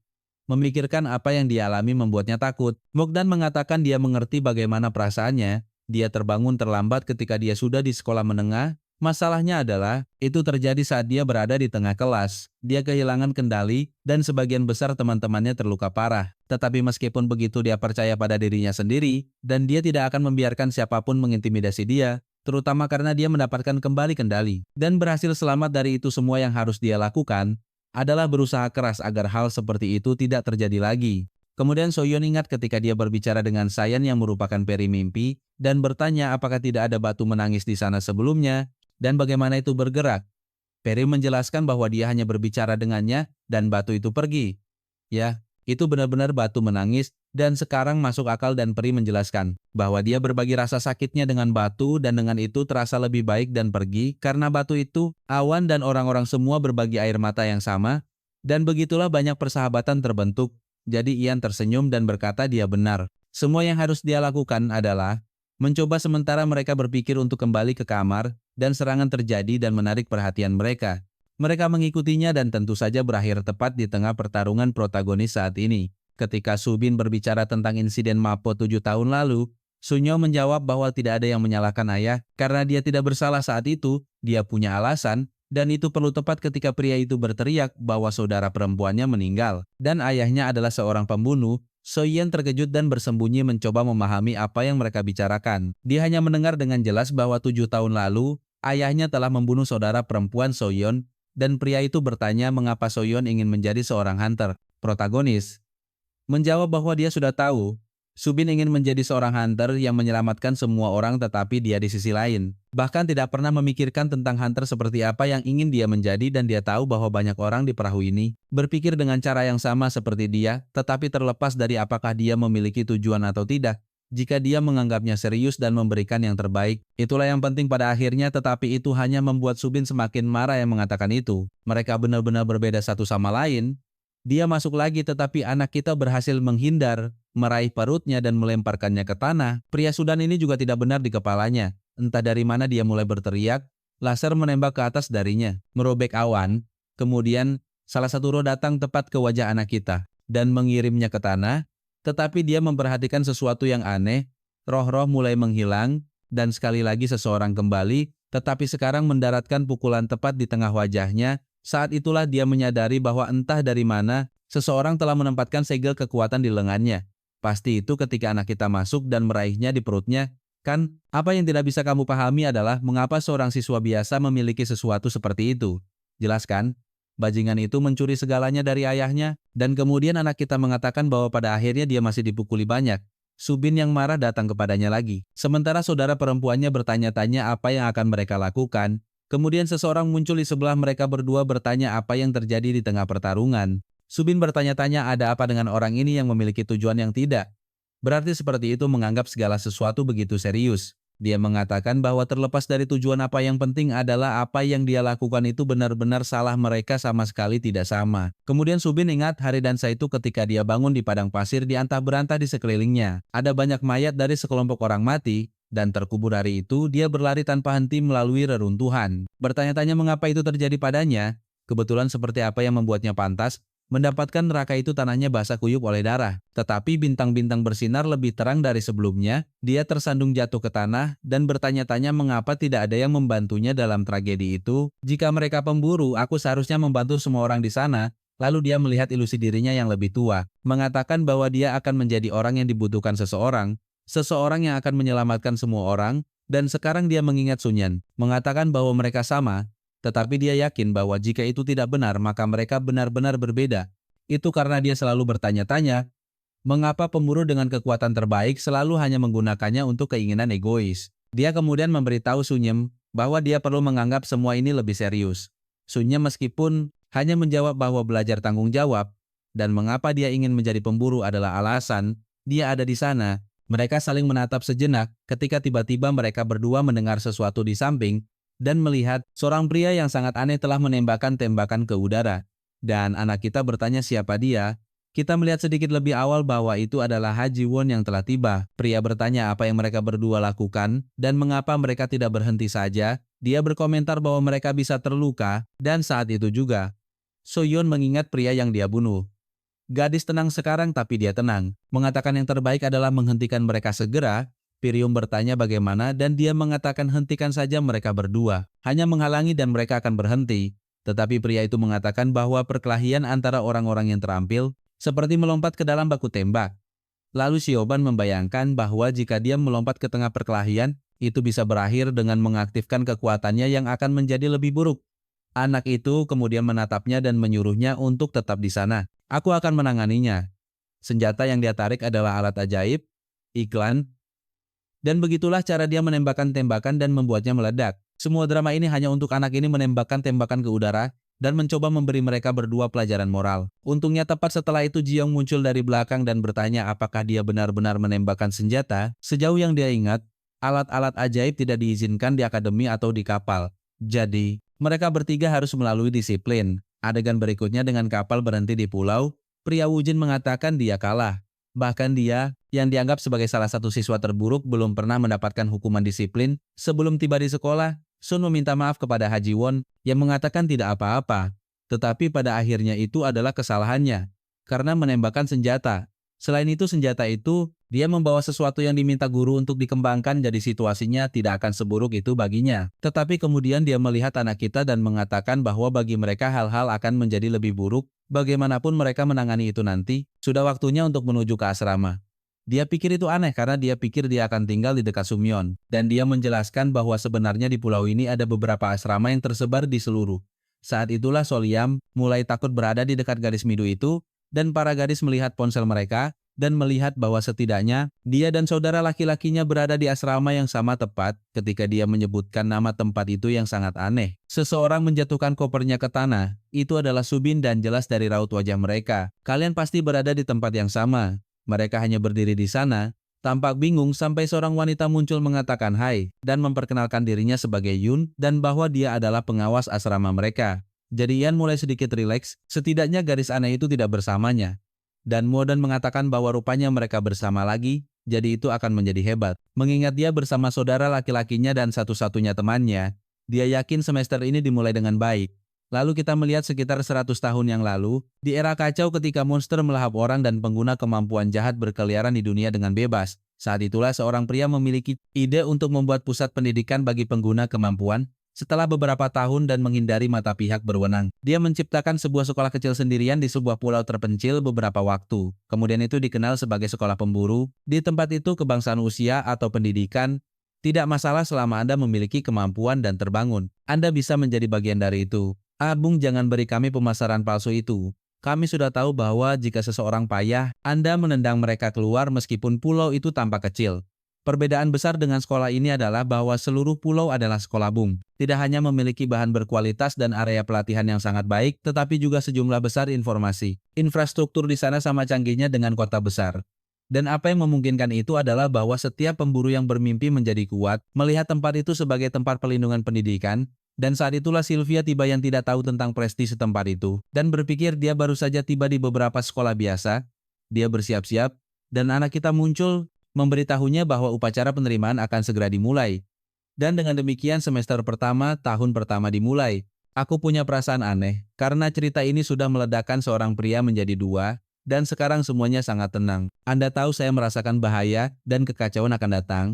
Memikirkan apa yang dia alami membuatnya takut. Mokdan mengatakan dia mengerti bagaimana perasaannya. Dia terbangun terlambat ketika dia sudah di sekolah menengah. Masalahnya adalah, itu terjadi saat dia berada di tengah kelas. Dia kehilangan kendali, dan sebagian besar teman-temannya terluka parah. Tetapi meskipun begitu dia percaya pada dirinya sendiri, dan dia tidak akan membiarkan siapapun mengintimidasi dia, terutama karena dia mendapatkan kembali kendali. Dan berhasil selamat dari itu semua yang harus dia lakukan, adalah berusaha keras agar hal seperti itu tidak terjadi lagi. Kemudian Soyeon ingat ketika dia berbicara dengan Sayan yang merupakan peri mimpi dan bertanya apakah tidak ada batu menangis di sana sebelumnya dan bagaimana itu bergerak. Peri menjelaskan bahwa dia hanya berbicara dengannya dan batu itu pergi. Ya, itu benar-benar batu menangis dan sekarang masuk akal dan Peri menjelaskan bahwa dia berbagi rasa sakitnya dengan batu dan dengan itu terasa lebih baik dan pergi karena batu itu, awan dan orang-orang semua berbagi air mata yang sama dan begitulah banyak persahabatan terbentuk. Jadi Ian tersenyum dan berkata dia benar. Semua yang harus dia lakukan adalah mencoba sementara mereka berpikir untuk kembali ke kamar dan serangan terjadi dan menarik perhatian mereka. Mereka mengikutinya dan tentu saja berakhir tepat di tengah pertarungan protagonis saat ini. Ketika Subin berbicara tentang insiden Mapo 7 tahun lalu, Sunyo menjawab bahwa tidak ada yang menyalahkan ayah karena dia tidak bersalah saat itu, dia punya alasan, dan itu perlu tepat ketika pria itu berteriak bahwa saudara perempuannya meninggal, dan ayahnya adalah seorang pembunuh. Soyeon terkejut dan bersembunyi mencoba memahami apa yang mereka bicarakan. Dia hanya mendengar dengan jelas bahwa 7 tahun lalu, ayahnya telah membunuh saudara perempuan Soyeon, dan pria itu bertanya mengapa Soyeon ingin menjadi seorang hunter. Protagonis menjawab bahwa dia sudah tahu. Subin ingin menjadi seorang hunter yang menyelamatkan semua orang tetapi dia di sisi lain. Bahkan tidak pernah memikirkan tentang hunter seperti apa yang ingin dia menjadi dan dia tahu bahwa banyak orang di perahu ini berpikir dengan cara yang sama seperti dia tetapi terlepas dari apakah dia memiliki tujuan atau tidak. Jika dia menganggapnya serius dan memberikan yang terbaik, itulah yang penting pada akhirnya tetapi itu hanya membuat Subin semakin marah yang mengatakan itu. Mereka benar-benar berbeda satu sama lain. Dia masuk lagi tetapi anak kita berhasil menghindar, meraih perutnya dan melemparkannya ke tanah. Pria Sudan ini juga tidak benar di kepalanya. Entah dari mana dia mulai berteriak, laser menembak ke atas darinya, merobek awan. Kemudian salah satu roh datang tepat ke wajah anak kita dan mengirimnya ke tanah. Tetapi dia memperhatikan sesuatu yang aneh, roh-roh mulai menghilang dan sekali lagi seseorang kembali, tetapi sekarang mendaratkan pukulan tepat di tengah wajahnya. Saat itulah dia menyadari bahwa entah dari mana, seseorang telah menempatkan segel kekuatan di lengannya. Pasti itu ketika anak kita masuk dan meraihnya di perutnya. Kan, apa yang tidak bisa kamu pahami adalah mengapa seorang siswa biasa memiliki sesuatu seperti itu. Jelas kan? Bajingan itu mencuri segalanya dari ayahnya, dan kemudian anak kita mengatakan bahwa pada akhirnya dia masih dipukuli banyak. Subin yang marah datang kepadanya lagi. Sementara saudara perempuannya bertanya-tanya apa yang akan mereka lakukan. Kemudian seseorang muncul di sebelah mereka berdua bertanya apa yang terjadi di tengah pertarungan. Subin bertanya-tanya ada apa dengan orang ini yang memiliki tujuan yang tidak. Berarti seperti itu menganggap segala sesuatu begitu serius. Dia mengatakan bahwa terlepas dari tujuan apa yang penting adalah apa yang dia lakukan itu benar-benar salah, mereka sama sekali tidak sama. Kemudian Subin ingat hari dansa itu ketika dia bangun di padang pasir di antah-berantah di sekelilingnya. Ada banyak mayat dari sekelompok orang mati, dan terkubur hari itu dia berlari tanpa henti melalui reruntuhan. Bertanya-tanya mengapa itu terjadi padanya, kebetulan seperti apa yang membuatnya pantas mendapatkan neraka itu tanahnya basah kuyup oleh darah. Tetapi bintang-bintang bersinar lebih terang dari sebelumnya, dia tersandung jatuh ke tanah dan bertanya-tanya mengapa tidak ada yang membantunya dalam tragedi itu. Jika mereka pemburu, aku seharusnya membantu semua orang di sana. Lalu dia melihat ilusi dirinya yang lebih tua, mengatakan bahwa dia akan menjadi orang yang dibutuhkan seseorang yang akan menyelamatkan semua orang, dan sekarang dia mengingat Sunyan, mengatakan bahwa mereka sama. Tetapi dia yakin bahwa jika itu tidak benar, maka mereka benar-benar berbeda. Itu karena dia selalu bertanya-tanya, mengapa pemburu dengan kekuatan terbaik selalu hanya menggunakannya untuk keinginan egois. Dia kemudian memberitahu Sunyem bahwa dia perlu menganggap semua ini lebih serius. Sunyem meskipun hanya menjawab bahwa belajar tanggung jawab, dan mengapa dia ingin menjadi pemburu adalah alasan dia ada di sana. Mereka saling menatap sejenak ketika tiba-tiba mereka berdua mendengar sesuatu di samping, dan melihat seorang pria yang sangat aneh telah menembakkan tembakan ke udara. Dan anak kita bertanya siapa dia. Kita melihat sedikit lebih awal bahwa itu adalah Haji Won yang telah tiba. Pria bertanya apa yang mereka berdua lakukan dan mengapa mereka tidak berhenti saja. Dia berkomentar bahwa mereka bisa terluka, dan saat itu juga Soyeon mengingat pria yang dia bunuh. Gadis tenang sekarang tapi dia tenang. Mengatakan yang terbaik adalah menghentikan mereka segera. Pirium bertanya bagaimana dan dia mengatakan hentikan saja mereka berdua. Hanya menghalangi dan mereka akan berhenti. Tetapi pria itu mengatakan bahwa perkelahian antara orang-orang yang terampil seperti melompat ke dalam baku tembak. Lalu Sioban membayangkan bahwa jika dia melompat ke tengah perkelahian, itu bisa berakhir dengan mengaktifkan kekuatannya yang akan menjadi lebih buruk. Anak itu kemudian menatapnya dan menyuruhnya untuk tetap di sana. Aku akan menanganinya. Senjata yang dia tarik adalah alat ajaib, iklan, dan begitulah cara dia menembakkan tembakan dan membuatnya meledak. Semua drama ini hanya untuk anak ini menembakkan tembakan ke udara dan mencoba memberi mereka berdua pelajaran moral. Untungnya tepat setelah itu Jiong muncul dari belakang dan bertanya apakah dia benar-benar menembakkan senjata. Sejauh yang dia ingat, alat-alat ajaib tidak diizinkan di akademi atau di kapal. Jadi, mereka bertiga harus melalui disiplin. Adegan berikutnya dengan kapal berhenti di pulau, pria Wujin mengatakan dia kalah. Bahkan dia, yang dianggap sebagai salah satu siswa terburuk, belum pernah mendapatkan hukuman disiplin. Sebelum tiba di sekolah, Sun meminta maaf kepada Haji Won yang mengatakan tidak apa-apa. Tetapi pada akhirnya itu adalah kesalahannya, karena menembakkan senjata. Selain itu senjata itu, dia membawa sesuatu yang diminta guru untuk dikembangkan, jadi situasinya tidak akan seburuk itu baginya. Tetapi kemudian dia melihat anak kita dan mengatakan bahwa bagi mereka hal-hal akan menjadi lebih buruk. Bagaimanapun mereka menangani itu nanti, sudah waktunya untuk menuju ke asrama. Dia pikir itu aneh karena dia pikir dia akan tinggal di dekat Sumyon. Dan dia menjelaskan bahwa sebenarnya di pulau ini ada beberapa asrama yang tersebar di seluruh. Saat itulah Soliam mulai takut berada di dekat garis midu itu, dan para gadis melihat ponsel mereka, dan melihat bahwa setidaknya dia dan saudara laki-lakinya berada di asrama yang sama tepat ketika dia menyebutkan nama tempat itu yang sangat aneh. Seseorang menjatuhkan kopernya ke tanah, itu adalah Subin dan jelas dari raut wajah mereka. Kalian pasti berada di tempat yang sama. Mereka hanya berdiri di sana, tampak bingung sampai seorang wanita muncul mengatakan hai, dan memperkenalkan dirinya sebagai Yun dan bahwa dia adalah pengawas asrama mereka. Jadi Ian mulai sedikit rileks, setidaknya garis aneh itu tidak bersamanya. Dan Modan mengatakan bahwa rupanya mereka bersama lagi, jadi itu akan menjadi hebat. Mengingat dia bersama saudara laki-lakinya dan satu-satunya temannya, dia yakin semester ini dimulai dengan baik. Lalu kita melihat sekitar 100 tahun yang lalu, di era kacau ketika monster melahap orang dan pengguna kemampuan jahat berkeliaran di dunia dengan bebas. Saat itulah seorang pria memiliki ide untuk membuat pusat pendidikan bagi pengguna kemampuan. Setelah beberapa tahun dan menghindari mata pihak berwenang, dia menciptakan sebuah sekolah kecil sendirian di sebuah pulau terpencil beberapa waktu. Kemudian itu dikenal sebagai sekolah pemburu. Di tempat itu kebangsaan usia atau pendidikan tidak masalah selama Anda memiliki kemampuan dan terbangun. Anda bisa menjadi bagian dari itu. Bung, jangan beri kami pemasaran palsu itu. Kami sudah tahu bahwa jika seseorang payah, Anda menendang mereka keluar meskipun pulau itu tampak kecil. Perbedaan besar dengan sekolah ini adalah bahwa seluruh pulau adalah sekolah, Bung. Tidak hanya memiliki bahan berkualitas dan area pelatihan yang sangat baik, tetapi juga sejumlah besar informasi. Infrastruktur di sana sama canggihnya dengan kota besar. Dan apa yang memungkinkan itu adalah bahwa setiap pemburu yang bermimpi menjadi kuat, melihat tempat itu sebagai tempat perlindungan pendidikan, dan saat itulah Sylvia tiba yang tidak tahu tentang prestise tempat itu, dan berpikir dia baru saja tiba di beberapa sekolah biasa. Dia bersiap-siap, dan anak kita muncul, memberitahunya bahwa upacara penerimaan akan segera dimulai. Dan dengan demikian semester pertama, tahun pertama dimulai. Aku punya perasaan aneh, karena cerita ini sudah meledakkan seorang pria menjadi dua, dan sekarang semuanya sangat tenang. Anda tahu saya merasakan bahaya dan kekacauan akan datang.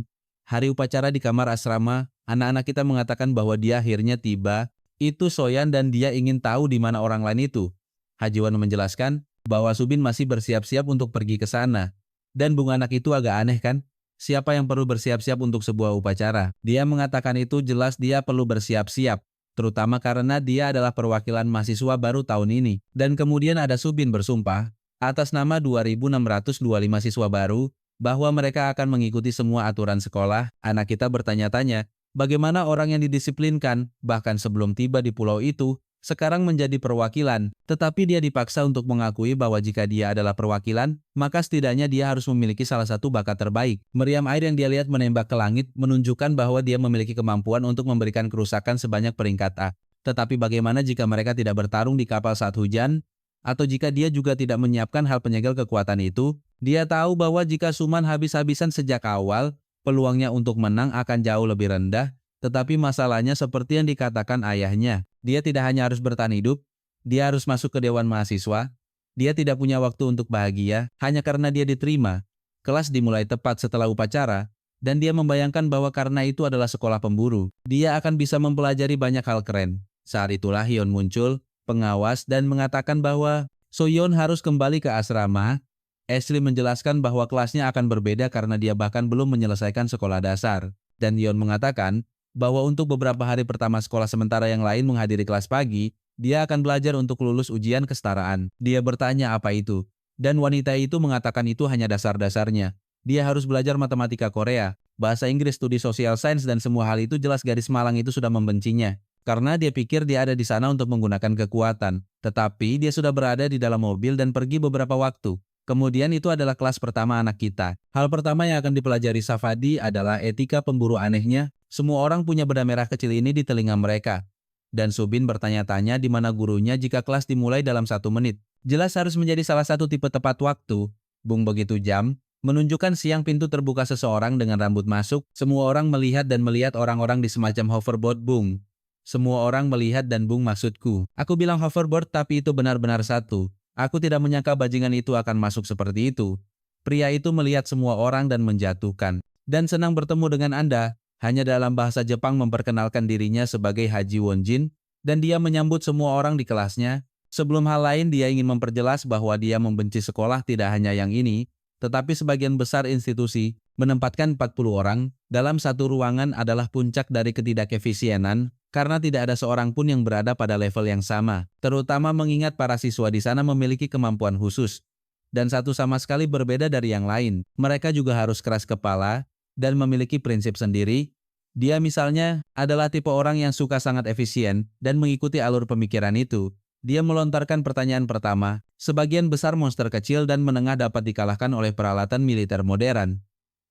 Hari upacara di kamar asrama, anak-anak kita mengatakan bahwa dia akhirnya tiba. Itu Soyan dan dia ingin tahu di mana orang lain itu. Hajiwan menjelaskan bahwa Subin masih bersiap-siap untuk pergi ke sana. Dan bunga anak itu agak aneh kan? Siapa yang perlu bersiap-siap untuk sebuah upacara? Dia mengatakan itu jelas dia perlu bersiap-siap. Terutama karena dia adalah perwakilan mahasiswa baru tahun ini. Dan kemudian ada Subin bersumpah atas nama 2.625 siswa baru, bahwa mereka akan mengikuti semua aturan sekolah. Anak kita bertanya-tanya, bagaimana orang yang didisiplinkan, bahkan sebelum tiba di pulau itu, sekarang menjadi perwakilan, tetapi dia dipaksa untuk mengakui bahwa jika dia adalah perwakilan, maka setidaknya dia harus memiliki salah satu bakat terbaik. Meriam air yang dia lihat menembak ke langit menunjukkan bahwa dia memiliki kemampuan untuk memberikan kerusakan sebanyak peringkat A. Tetapi bagaimana jika mereka tidak bertarung di kapal saat hujan? Atau jika dia juga tidak menyiapkan hal penyegel kekuatan itu, dia tahu bahwa jika Suman habis-habisan sejak awal, peluangnya untuk menang akan jauh lebih rendah, tetapi masalahnya seperti yang dikatakan ayahnya, dia tidak hanya harus bertahan hidup, dia harus masuk ke Dewan Mahasiswa, dia tidak punya waktu untuk bahagia, hanya karena dia diterima. Kelas dimulai tepat setelah upacara, dan dia membayangkan bahwa karena itu adalah sekolah pemburu, dia akan bisa mempelajari banyak hal keren. Saat itulah Hyun muncul, pengawas, dan mengatakan bahwa Soyeon harus kembali ke asrama. Ashley menjelaskan bahwa kelasnya akan berbeda karena dia bahkan belum menyelesaikan sekolah dasar. Dan Yeon mengatakan bahwa untuk beberapa hari pertama sekolah sementara yang lain menghadiri kelas pagi, dia akan belajar untuk lulus ujian kesetaraan. Dia bertanya apa itu. Dan wanita itu mengatakan itu hanya dasar-dasarnya. Dia harus belajar matematika Korea, bahasa Inggris, studi social science, dan semua hal itu jelas gadis malang itu sudah membencinya. Karena dia pikir dia ada di sana untuk menggunakan kekuatan. Tetapi dia sudah berada di dalam mobil dan pergi beberapa waktu. Kemudian itu adalah kelas pertama anak kita. Hal pertama yang akan dipelajari Safadi adalah etika pemburu anehnya. Semua orang punya benda merah kecil ini di telinga mereka. Dan Subin bertanya-tanya di mana gurunya jika kelas dimulai dalam 1 menit. Jelas harus menjadi salah satu tipe tepat waktu. Bung begitu jam, menunjukkan siang pintu terbuka seseorang dengan rambut masuk. Semua orang melihat dan melihat orang-orang di semacam hoverboard, Bung. Semua orang melihat dan Bung maksudku. Aku bilang hoverboard tapi itu benar-benar satu. Aku tidak menyangka bajingan itu akan masuk seperti itu. Pria itu melihat semua orang dan menjatuhkan. Dan senang bertemu dengan Anda. Hanya dalam bahasa Jepang memperkenalkan dirinya sebagai Haji Wonjin. Dan dia menyambut semua orang di kelasnya. Sebelum hal lain dia ingin memperjelas bahwa dia membenci sekolah tidak hanya yang ini. Tetapi sebagian besar institusi menempatkan 40 orang dalam satu ruangan adalah puncak dari ketidakefisienan. Karena tidak ada seorang pun yang berada pada level yang sama, terutama mengingat para siswa di sana memiliki kemampuan khusus. Dan satu sama sekali berbeda dari yang lain. Mereka juga harus keras kepala dan memiliki prinsip sendiri. Dia misalnya adalah tipe orang yang suka sangat efisien dan mengikuti alur pemikiran itu. Dia melontarkan pertanyaan pertama, sebagian besar monster kecil dan menengah dapat dikalahkan oleh peralatan militer modern.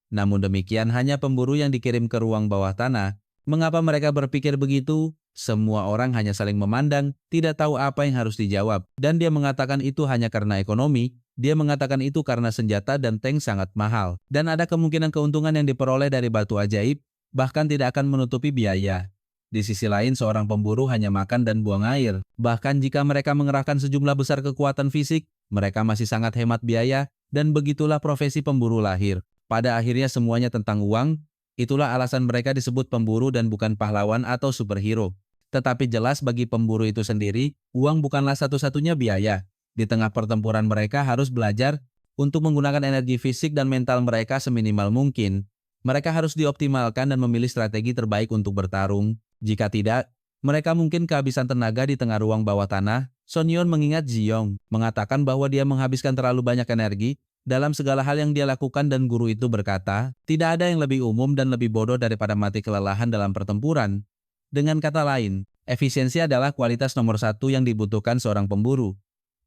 Namun demikian hanya pemburu yang dikirim ke ruang bawah tanah. Mengapa mereka berpikir begitu? Semua orang hanya saling memandang, tidak tahu apa yang harus dijawab. Dan dia mengatakan itu hanya karena ekonomi, dia mengatakan itu karena senjata dan tank sangat mahal. Dan ada kemungkinan keuntungan yang diperoleh dari batu ajaib, bahkan tidak akan menutupi biaya. Di sisi lain seorang pemburu hanya makan dan buang air. Bahkan jika mereka mengerahkan sejumlah besar kekuatan fisik, mereka masih sangat hemat biaya, dan begitulah profesi pemburu lahir. Pada akhirnya semuanya tentang uang. Itulah alasan mereka disebut pemburu dan bukan pahlawan atau superhero. Tetapi jelas bagi pemburu itu sendiri, uang bukanlah satu-satunya biaya. Di tengah pertempuran mereka harus belajar untuk menggunakan energi fisik dan mental mereka seminimal mungkin. Mereka harus dioptimalkan dan memilih strategi terbaik untuk bertarung. Jika tidak, mereka mungkin kehabisan tenaga di tengah ruang bawah tanah. Son Yeon mengingat Ji Yong, mengatakan bahwa dia menghabiskan terlalu banyak energi dalam segala hal yang dia lakukan dan guru itu berkata, tidak ada yang lebih umum dan lebih bodoh daripada mati kelelahan dalam pertempuran. Dengan kata lain, efisiensi adalah kualitas nomor satu yang dibutuhkan seorang pemburu.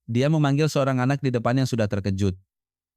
Dia memanggil seorang anak di depan yang sudah terkejut.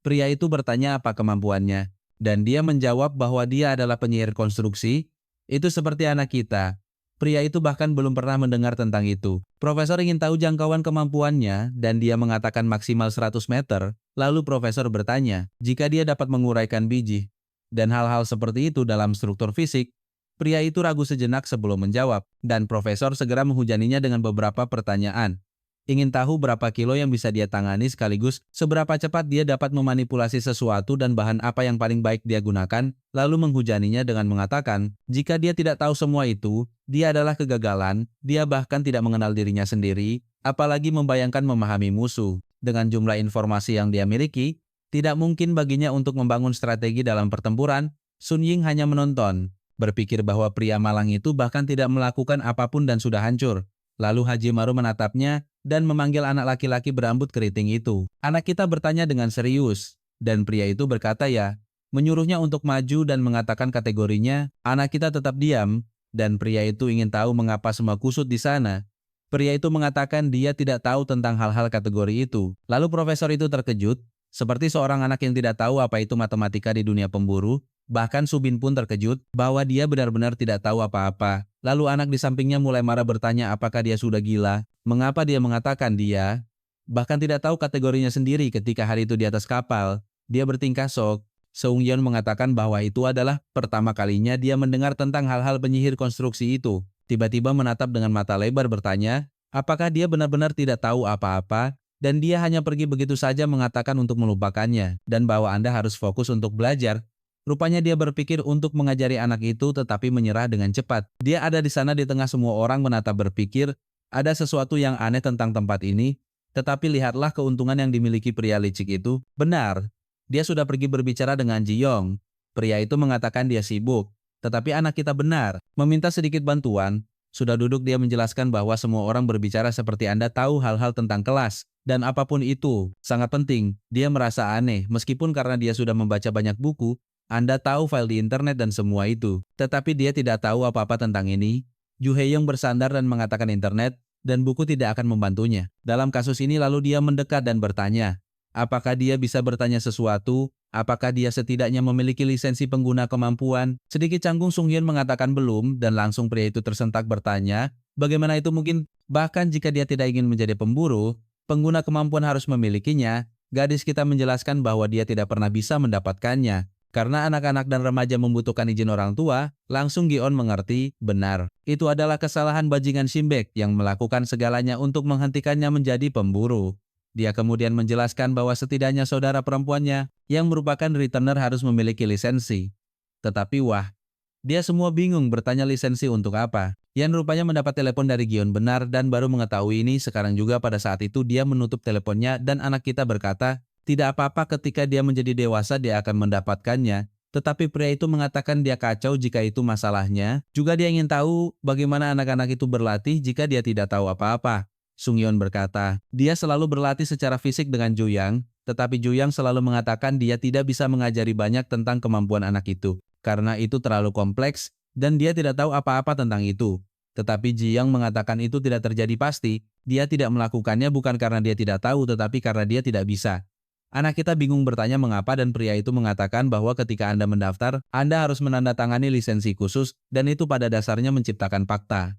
Pria itu bertanya apa kemampuannya, dan dia menjawab bahwa dia adalah penyihir konstruksi. Itu seperti anak kita. Pria itu bahkan belum pernah mendengar tentang itu. Profesor ingin tahu jangkauan kemampuannya dan dia mengatakan maksimal 100 meter. Lalu profesor bertanya, jika dia dapat menguraikan biji. Dan hal-hal seperti itu dalam struktur fisik, pria itu ragu sejenak sebelum menjawab. Dan profesor segera menghujaninya dengan beberapa pertanyaan. Ingin tahu berapa kilo yang bisa dia tangani sekaligus seberapa cepat dia dapat memanipulasi sesuatu dan bahan apa yang paling baik dia gunakan, lalu menghujaninya dengan mengatakan, jika dia tidak tahu semua itu, dia adalah kegagalan, dia bahkan tidak mengenal dirinya sendiri, apalagi membayangkan memahami musuh. Dengan jumlah informasi yang dia miliki, tidak mungkin baginya untuk membangun strategi dalam pertempuran. Sun Ying hanya menonton, berpikir bahwa pria malang itu bahkan tidak melakukan apapun dan sudah hancur. Lalu Hajimaru menatapnya dan memanggil anak laki-laki berambut keriting itu. Anak kita bertanya dengan serius, dan pria itu berkata ya, menyuruhnya untuk maju dan mengatakan kategorinya. Anak kita tetap diam, dan pria itu ingin tahu mengapa semua kusut di sana. Pria itu mengatakan dia tidak tahu tentang hal-hal kategori itu. Lalu profesor itu terkejut, seperti seorang anak yang tidak tahu apa itu matematika di dunia pemburu. Bahkan Subin pun terkejut bahwa dia benar-benar tidak tahu apa-apa. Lalu anak di sampingnya mulai marah bertanya apakah dia sudah gila. Mengapa dia mengatakan dia bahkan tidak tahu kategorinya sendiri ketika hari itu di atas kapal. Dia bertingkah sok. Seung Yeon mengatakan bahwa itu adalah pertama kalinya dia mendengar tentang hal-hal penyihir konstruksi itu. Tiba-tiba menatap dengan mata lebar bertanya, apakah dia benar-benar tidak tahu apa-apa dan dia hanya pergi begitu saja mengatakan untuk melupakannya dan bahwa Anda harus fokus untuk belajar. Rupanya dia berpikir untuk mengajari anak itu tetapi menyerah dengan cepat. Dia ada di sana di tengah semua orang menatap berpikir, ada sesuatu yang aneh tentang tempat ini, tetapi lihatlah keuntungan yang dimiliki pria licik itu. Benar, dia sudah pergi berbicara dengan Ji Yong. Pria itu mengatakan dia sibuk, tetapi anak kita benar, meminta sedikit bantuan. Sudah duduk dia menjelaskan bahwa semua orang berbicara seperti Anda tahu hal-hal tentang kelas. Dan apapun itu, sangat penting. Dia merasa aneh, meskipun karena dia sudah membaca banyak buku, Anda tahu file di internet dan semua itu. Tetapi dia tidak tahu apa-apa tentang ini. Ju Hae-young bersandar dan mengatakan internet, dan buku tidak akan membantunya. Dalam kasus ini lalu dia mendekat dan bertanya, apakah dia bisa bertanya sesuatu? Apakah dia setidaknya memiliki lisensi pengguna kemampuan? Sedikit canggung Sung Hyun mengatakan belum, dan langsung pria itu tersentak bertanya, bagaimana itu mungkin? Bahkan jika dia tidak ingin menjadi pemburu, pengguna kemampuan harus memilikinya. Gadis kita menjelaskan bahwa dia tidak pernah bisa mendapatkannya. Karena anak-anak dan remaja membutuhkan izin orang tua, langsung Gi-on mengerti, benar. Itu adalah kesalahan bajingan Shimbek yang melakukan segalanya untuk menghentikannya menjadi pemburu. Dia kemudian menjelaskan bahwa setidaknya saudara perempuannya yang merupakan returner harus memiliki lisensi. Tetapi wah, dia semua bingung bertanya lisensi untuk apa. Yan rupanya mendapat telepon dari Gi-on benar dan baru mengetahui ini sekarang juga. Pada saat itu dia menutup teleponnya dan anak kita berkata, tidak apa-apa ketika dia menjadi dewasa dia akan mendapatkannya. Tetapi pria itu mengatakan dia kacau jika itu masalahnya. Juga dia ingin tahu bagaimana anak-anak itu berlatih jika dia tidak tahu apa-apa. Sung Yeon berkata, dia selalu berlatih secara fisik dengan Ju Yang, tetapi Ju Yang selalu mengatakan dia tidak bisa mengajari banyak tentang kemampuan anak itu. Karena itu terlalu kompleks dan dia tidak tahu apa-apa tentang itu. Tetapi Ji Yang mengatakan itu tidak terjadi pasti. Dia tidak melakukannya bukan karena dia tidak tahu tetapi karena dia tidak bisa. Anak kita bingung bertanya mengapa dan pria itu mengatakan bahwa ketika Anda mendaftar, Anda harus menandatangani lisensi khusus dan itu pada dasarnya menciptakan fakta.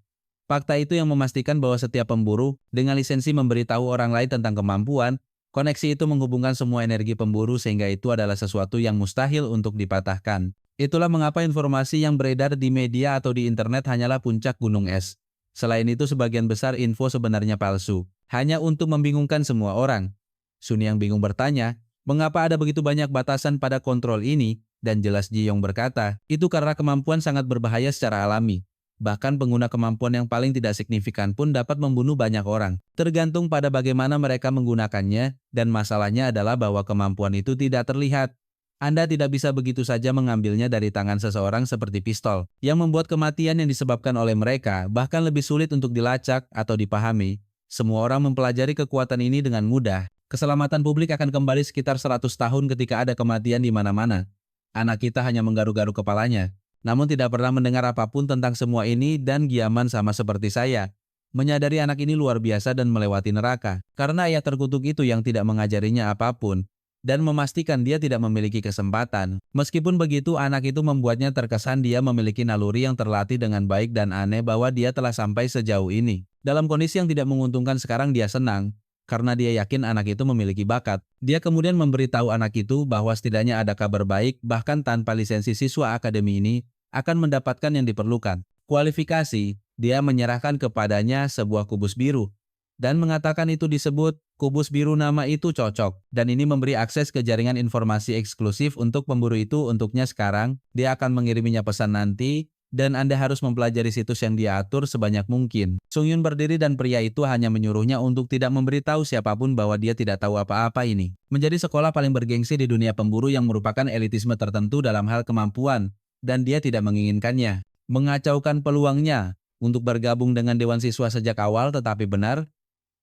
Fakta itu yang memastikan bahwa setiap pemburu dengan lisensi memberitahu orang lain tentang kemampuan, koneksi itu menghubungkan semua energi pemburu sehingga itu adalah sesuatu yang mustahil untuk dipatahkan. Itulah mengapa informasi yang beredar di media atau di internet hanyalah puncak gunung es. Selain itu sebagian besar info sebenarnya palsu, hanya untuk membingungkan semua orang. Sun Yang bingung bertanya, mengapa ada begitu banyak batasan pada kontrol ini? Dan jelas Ji Yong berkata, itu karena kemampuan sangat berbahaya secara alami. Bahkan pengguna kemampuan yang paling tidak signifikan pun dapat membunuh banyak orang. Tergantung pada bagaimana mereka menggunakannya, dan masalahnya adalah bahwa kemampuan itu tidak terlihat. Anda tidak bisa begitu saja mengambilnya dari tangan seseorang seperti pistol, yang membuat kematian yang disebabkan oleh mereka bahkan lebih sulit untuk dilacak atau dipahami. Semua orang mempelajari kekuatan ini dengan mudah. Keselamatan publik akan kembali sekitar 100 tahun ketika ada kematian di mana-mana. Anak kita hanya menggaruk-garuk kepalanya, namun tidak pernah mendengar apapun tentang semua ini dan Giaman sama seperti saya. Menyadari anak ini luar biasa dan melewati neraka, karena ayah terkutuk itu yang tidak mengajarinya apapun, dan memastikan dia tidak memiliki kesempatan. Meskipun begitu, anak itu membuatnya terkesan dia memiliki naluri yang terlatih dengan baik dan aneh bahwa dia telah sampai sejauh ini. Dalam kondisi yang tidak menguntungkan sekarang dia senang, karena dia yakin anak itu memiliki bakat. Dia kemudian memberitahu anak itu bahwa setidaknya ada kabar baik, bahkan tanpa lisensi siswa akademi ini akan mendapatkan yang diperlukan. Kualifikasi, dia menyerahkan kepadanya sebuah kubus biru, dan mengatakan itu disebut kubus biru. Nama itu cocok, dan ini memberi akses ke jaringan informasi eksklusif untuk pemburu itu untuknya sekarang. Dia akan mengiriminya pesan nanti, dan Anda harus mempelajari situs yang dia atur sebanyak mungkin. Sung Yun berdiri dan pria itu hanya menyuruhnya untuk tidak memberitahu siapapun bahwa dia tidak tahu apa-apa ini. Menjadi sekolah paling bergengsi di dunia pemburu yang merupakan elitisme tertentu dalam hal kemampuan, dan dia tidak menginginkannya. Mengacaukan peluangnya untuk bergabung dengan Dewan Siswa sejak awal, tetapi benar,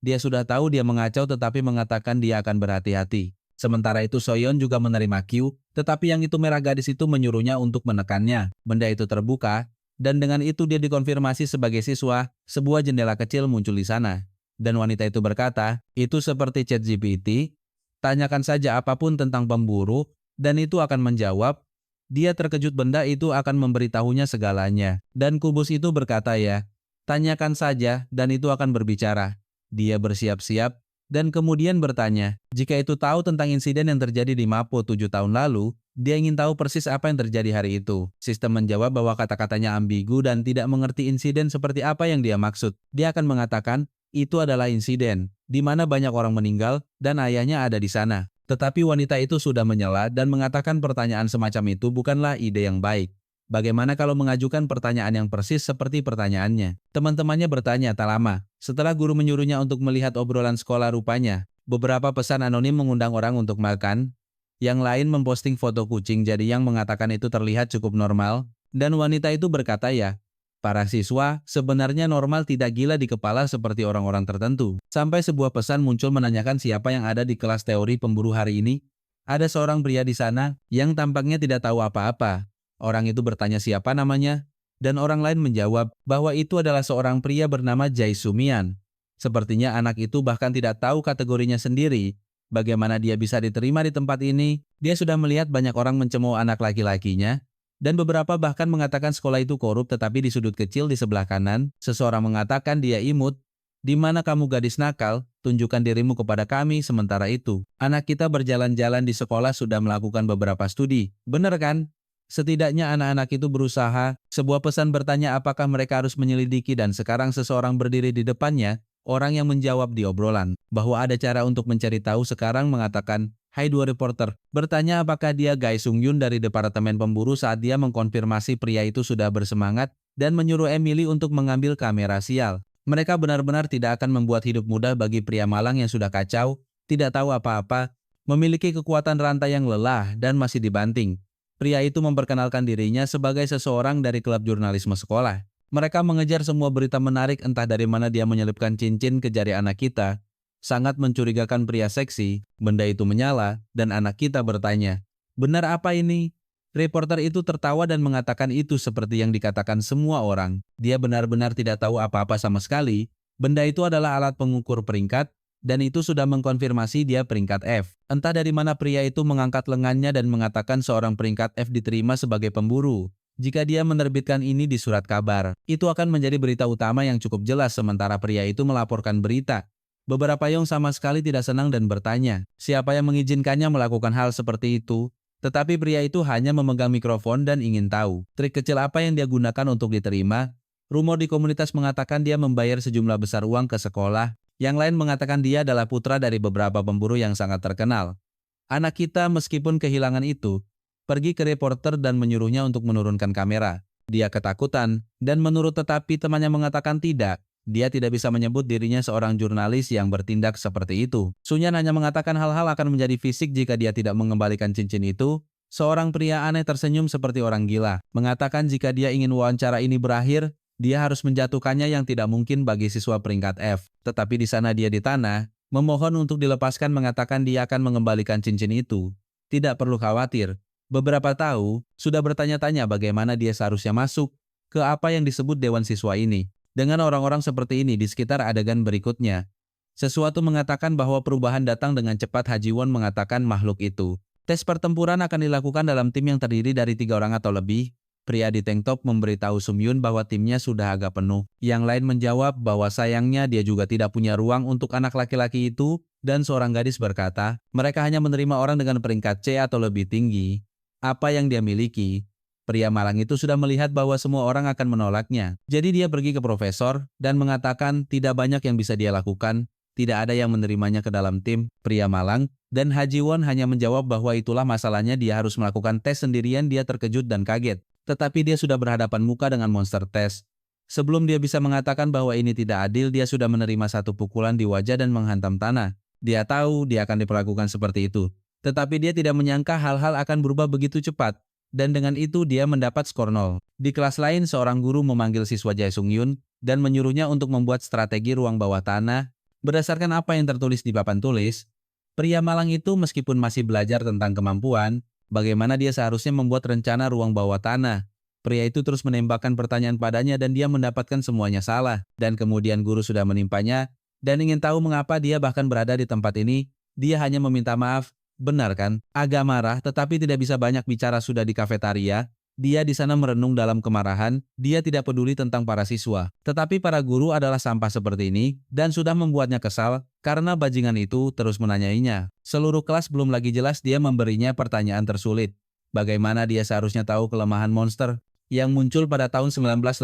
dia sudah tahu dia mengacau tetapi mengatakan dia akan berhati-hati. Sementara itu Soyeon juga menerima Q, tetapi yang itu merah gadis itu menyuruhnya untuk menekannya. Benda itu terbuka, dan dengan itu dia dikonfirmasi sebagai siswa. Sebuah jendela kecil muncul di sana. Dan wanita itu berkata, itu seperti ChatGPT, tanyakan saja apapun tentang pemburu, dan itu akan menjawab. Dia terkejut, benda itu akan memberitahunya segalanya. Dan kubus itu berkata ya, tanyakan saja dan itu akan berbicara. Dia bersiap-siap, dan kemudian bertanya, jika itu tahu tentang insiden yang terjadi di Mapo 7 tahun lalu, dia ingin tahu persis apa yang terjadi hari itu. Sistem menjawab bahwa kata-katanya ambigu dan tidak mengerti insiden seperti apa yang dia maksud. Dia akan mengatakan, itu adalah insiden, di mana banyak orang meninggal, dan ayahnya ada di sana. Tetapi wanita itu sudah menyela dan mengatakan pertanyaan semacam itu bukanlah ide yang baik. Bagaimana kalau mengajukan pertanyaan yang persis seperti pertanyaannya? Teman-temannya bertanya tak lama. Setelah guru menyuruhnya untuk melihat obrolan sekolah rupanya, beberapa pesan anonim mengundang orang untuk makan. Yang lain memposting foto kucing jadi yang mengatakan itu terlihat cukup normal. Dan wanita itu berkata ya, para siswa sebenarnya normal, tidak gila di kepala seperti orang-orang tertentu. Sampai sebuah pesan muncul menanyakan siapa yang ada di kelas teori pemburu hari ini. Ada seorang pria di sana yang tampaknya tidak tahu apa-apa. Orang itu bertanya siapa namanya, dan orang lain menjawab bahwa itu adalah seorang pria bernama Jae Sumian. Sepertinya anak itu bahkan tidak tahu kategorinya sendiri. Bagaimana dia bisa diterima di tempat ini? Dia sudah melihat banyak orang mencemooh anak laki-lakinya, dan beberapa bahkan mengatakan sekolah itu korup. Tetapi di sudut kecil di sebelah kanan, seseorang mengatakan dia imut. Di mana kamu gadis nakal? Tunjukkan dirimu kepada kami. Sementara itu, anak kita berjalan-jalan di sekolah sudah melakukan beberapa studi. Benar kan? Setidaknya anak-anak itu berusaha. Sebuah pesan bertanya apakah mereka harus menyelidiki, dan sekarang seseorang berdiri di depannya, orang yang menjawab di obrolan, bahwa ada cara untuk mencari tahu. Sekarang mengatakan, hai dua reporter, bertanya apakah dia Gae Sung Yun dari Departemen Pemburu saat dia mengkonfirmasi pria itu sudah bersemangat, dan menyuruh Emily untuk mengambil kamera sial. Mereka benar-benar tidak akan membuat hidup mudah bagi pria malang yang sudah kacau, tidak tahu apa-apa, memiliki kekuatan rantai yang lelah, dan masih dibanting. Pria itu memperkenalkan dirinya sebagai seseorang dari klub jurnalisme sekolah. Mereka mengejar semua berita menarik, entah dari mana dia menyelipkan cincin ke jari anak kita. Sangat mencurigakan pria seksi. Benda itu menyala, dan anak kita bertanya, benar apa ini? Reporter itu tertawa dan mengatakan itu seperti yang dikatakan semua orang. Dia benar-benar tidak tahu apa-apa sama sekali. Benda itu adalah alat pengukur peringkat, dan itu sudah mengkonfirmasi dia peringkat F. Entah dari mana pria itu mengangkat lengannya dan mengatakan seorang peringkat F diterima sebagai pemburu. Jika dia menerbitkan ini di surat kabar, itu akan menjadi berita utama yang cukup jelas. Sementara pria itu melaporkan berita. Beberapa Yong sama sekali tidak senang dan bertanya, siapa yang mengizinkannya melakukan hal seperti itu? Tetapi pria itu hanya memegang mikrofon dan ingin tahu, trik kecil apa yang dia gunakan untuk diterima. Rumor di komunitas mengatakan dia membayar sejumlah besar uang ke sekolah. Yang lain mengatakan dia adalah putra dari beberapa pemburu yang sangat terkenal. Anak kita meskipun kehilangan itu, pergi ke reporter dan menyuruhnya untuk menurunkan kamera. Dia ketakutan dan menurut, tetapi temannya mengatakan tidak. Dia tidak bisa menyebut dirinya seorang jurnalis yang bertindak seperti itu. Sunyan hanya mengatakan hal-hal akan menjadi fisik jika dia tidak mengembalikan cincin itu. Seorang pria aneh tersenyum seperti orang gila, mengatakan jika dia ingin wawancara ini berakhir, dia harus menjatuhkannya yang tidak mungkin bagi siswa peringkat F. Tetapi di sana dia di tanah, memohon untuk dilepaskan, mengatakan dia akan mengembalikan cincin itu. Tidak perlu khawatir. Beberapa tahu, sudah bertanya-tanya bagaimana dia seharusnya masuk ke apa yang disebut Dewan Siswa ini. Dengan orang-orang seperti ini di sekitar adegan berikutnya. Sesuatu mengatakan bahwa perubahan datang dengan cepat. Ha Ji-won mengatakan makhluk itu. Tes pertempuran akan dilakukan dalam tim yang terdiri dari 3 orang atau lebih. Pria di tank top memberitahu Sum-yun bahwa timnya sudah agak penuh. Yang lain menjawab bahwa sayangnya dia juga tidak punya ruang untuk anak laki-laki itu. Dan seorang gadis berkata, mereka hanya menerima orang dengan peringkat C atau lebih tinggi. Apa yang dia miliki? Pria malang itu sudah melihat bahwa semua orang akan menolaknya. Jadi dia pergi ke profesor dan mengatakan tidak banyak yang bisa dia lakukan. Tidak ada yang menerimanya ke dalam tim pria malang. Dan Ha Ji-won hanya menjawab bahwa itulah masalahnya, dia harus melakukan tes sendirian. Dia terkejut dan kaget. Tetapi dia sudah berhadapan muka dengan monster tes. Sebelum dia bisa mengatakan bahwa ini tidak adil, dia sudah menerima satu pukulan di wajah dan menghantam tanah. Dia tahu dia akan diperlakukan seperti itu. Tetapi dia tidak menyangka hal-hal akan berubah begitu cepat. Dan dengan itu dia mendapat skor 0. Di kelas lain, seorang guru memanggil siswa Jae Sung-yun dan menyuruhnya untuk membuat strategi ruang bawah tanah. Berdasarkan apa yang tertulis di papan tulis, pria malang itu meskipun masih belajar tentang kemampuan, bagaimana dia seharusnya membuat rencana ruang bawah tanah. Pria itu terus menembakkan pertanyaan padanya dan dia mendapatkan semuanya salah. Dan kemudian guru sudah menimpanya dan ingin tahu mengapa dia bahkan berada di tempat ini. Dia hanya meminta maaf. Benar kan? Agak marah tetapi tidak bisa banyak bicara, sudah di kafetaria. Dia di sana merenung dalam kemarahan. Dia tidak peduli tentang para siswa. Tetapi para guru adalah sampah seperti ini dan sudah membuatnya kesal karena bajingan itu terus menanyainya. Seluruh kelas belum lagi jelas dia memberinya pertanyaan tersulit. Bagaimana dia seharusnya tahu kelemahan monster yang muncul pada tahun 1986.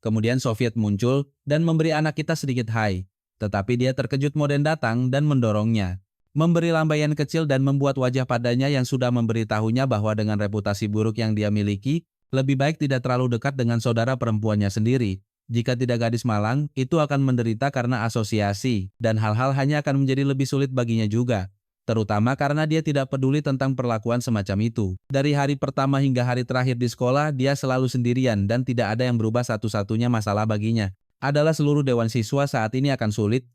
Kemudian Soviet muncul dan memberi anak kita sedikit hai. Tetapi dia terkejut, Moden datang dan mendorongnya. Memberi lambaian kecil dan membuat wajah padanya yang sudah memberitahunya bahwa dengan reputasi buruk yang dia miliki, lebih baik tidak terlalu dekat dengan saudara perempuannya sendiri. Jika tidak, gadis malang itu akan menderita karena asosiasi, dan hal-hal hanya akan menjadi lebih sulit baginya juga. Terutama karena dia tidak peduli tentang perlakuan semacam itu. Dari hari pertama hingga hari terakhir di sekolah, dia selalu sendirian dan tidak ada yang berubah. Satu-satunya masalah baginya adalah seluruh dewan siswa saat ini akan sulit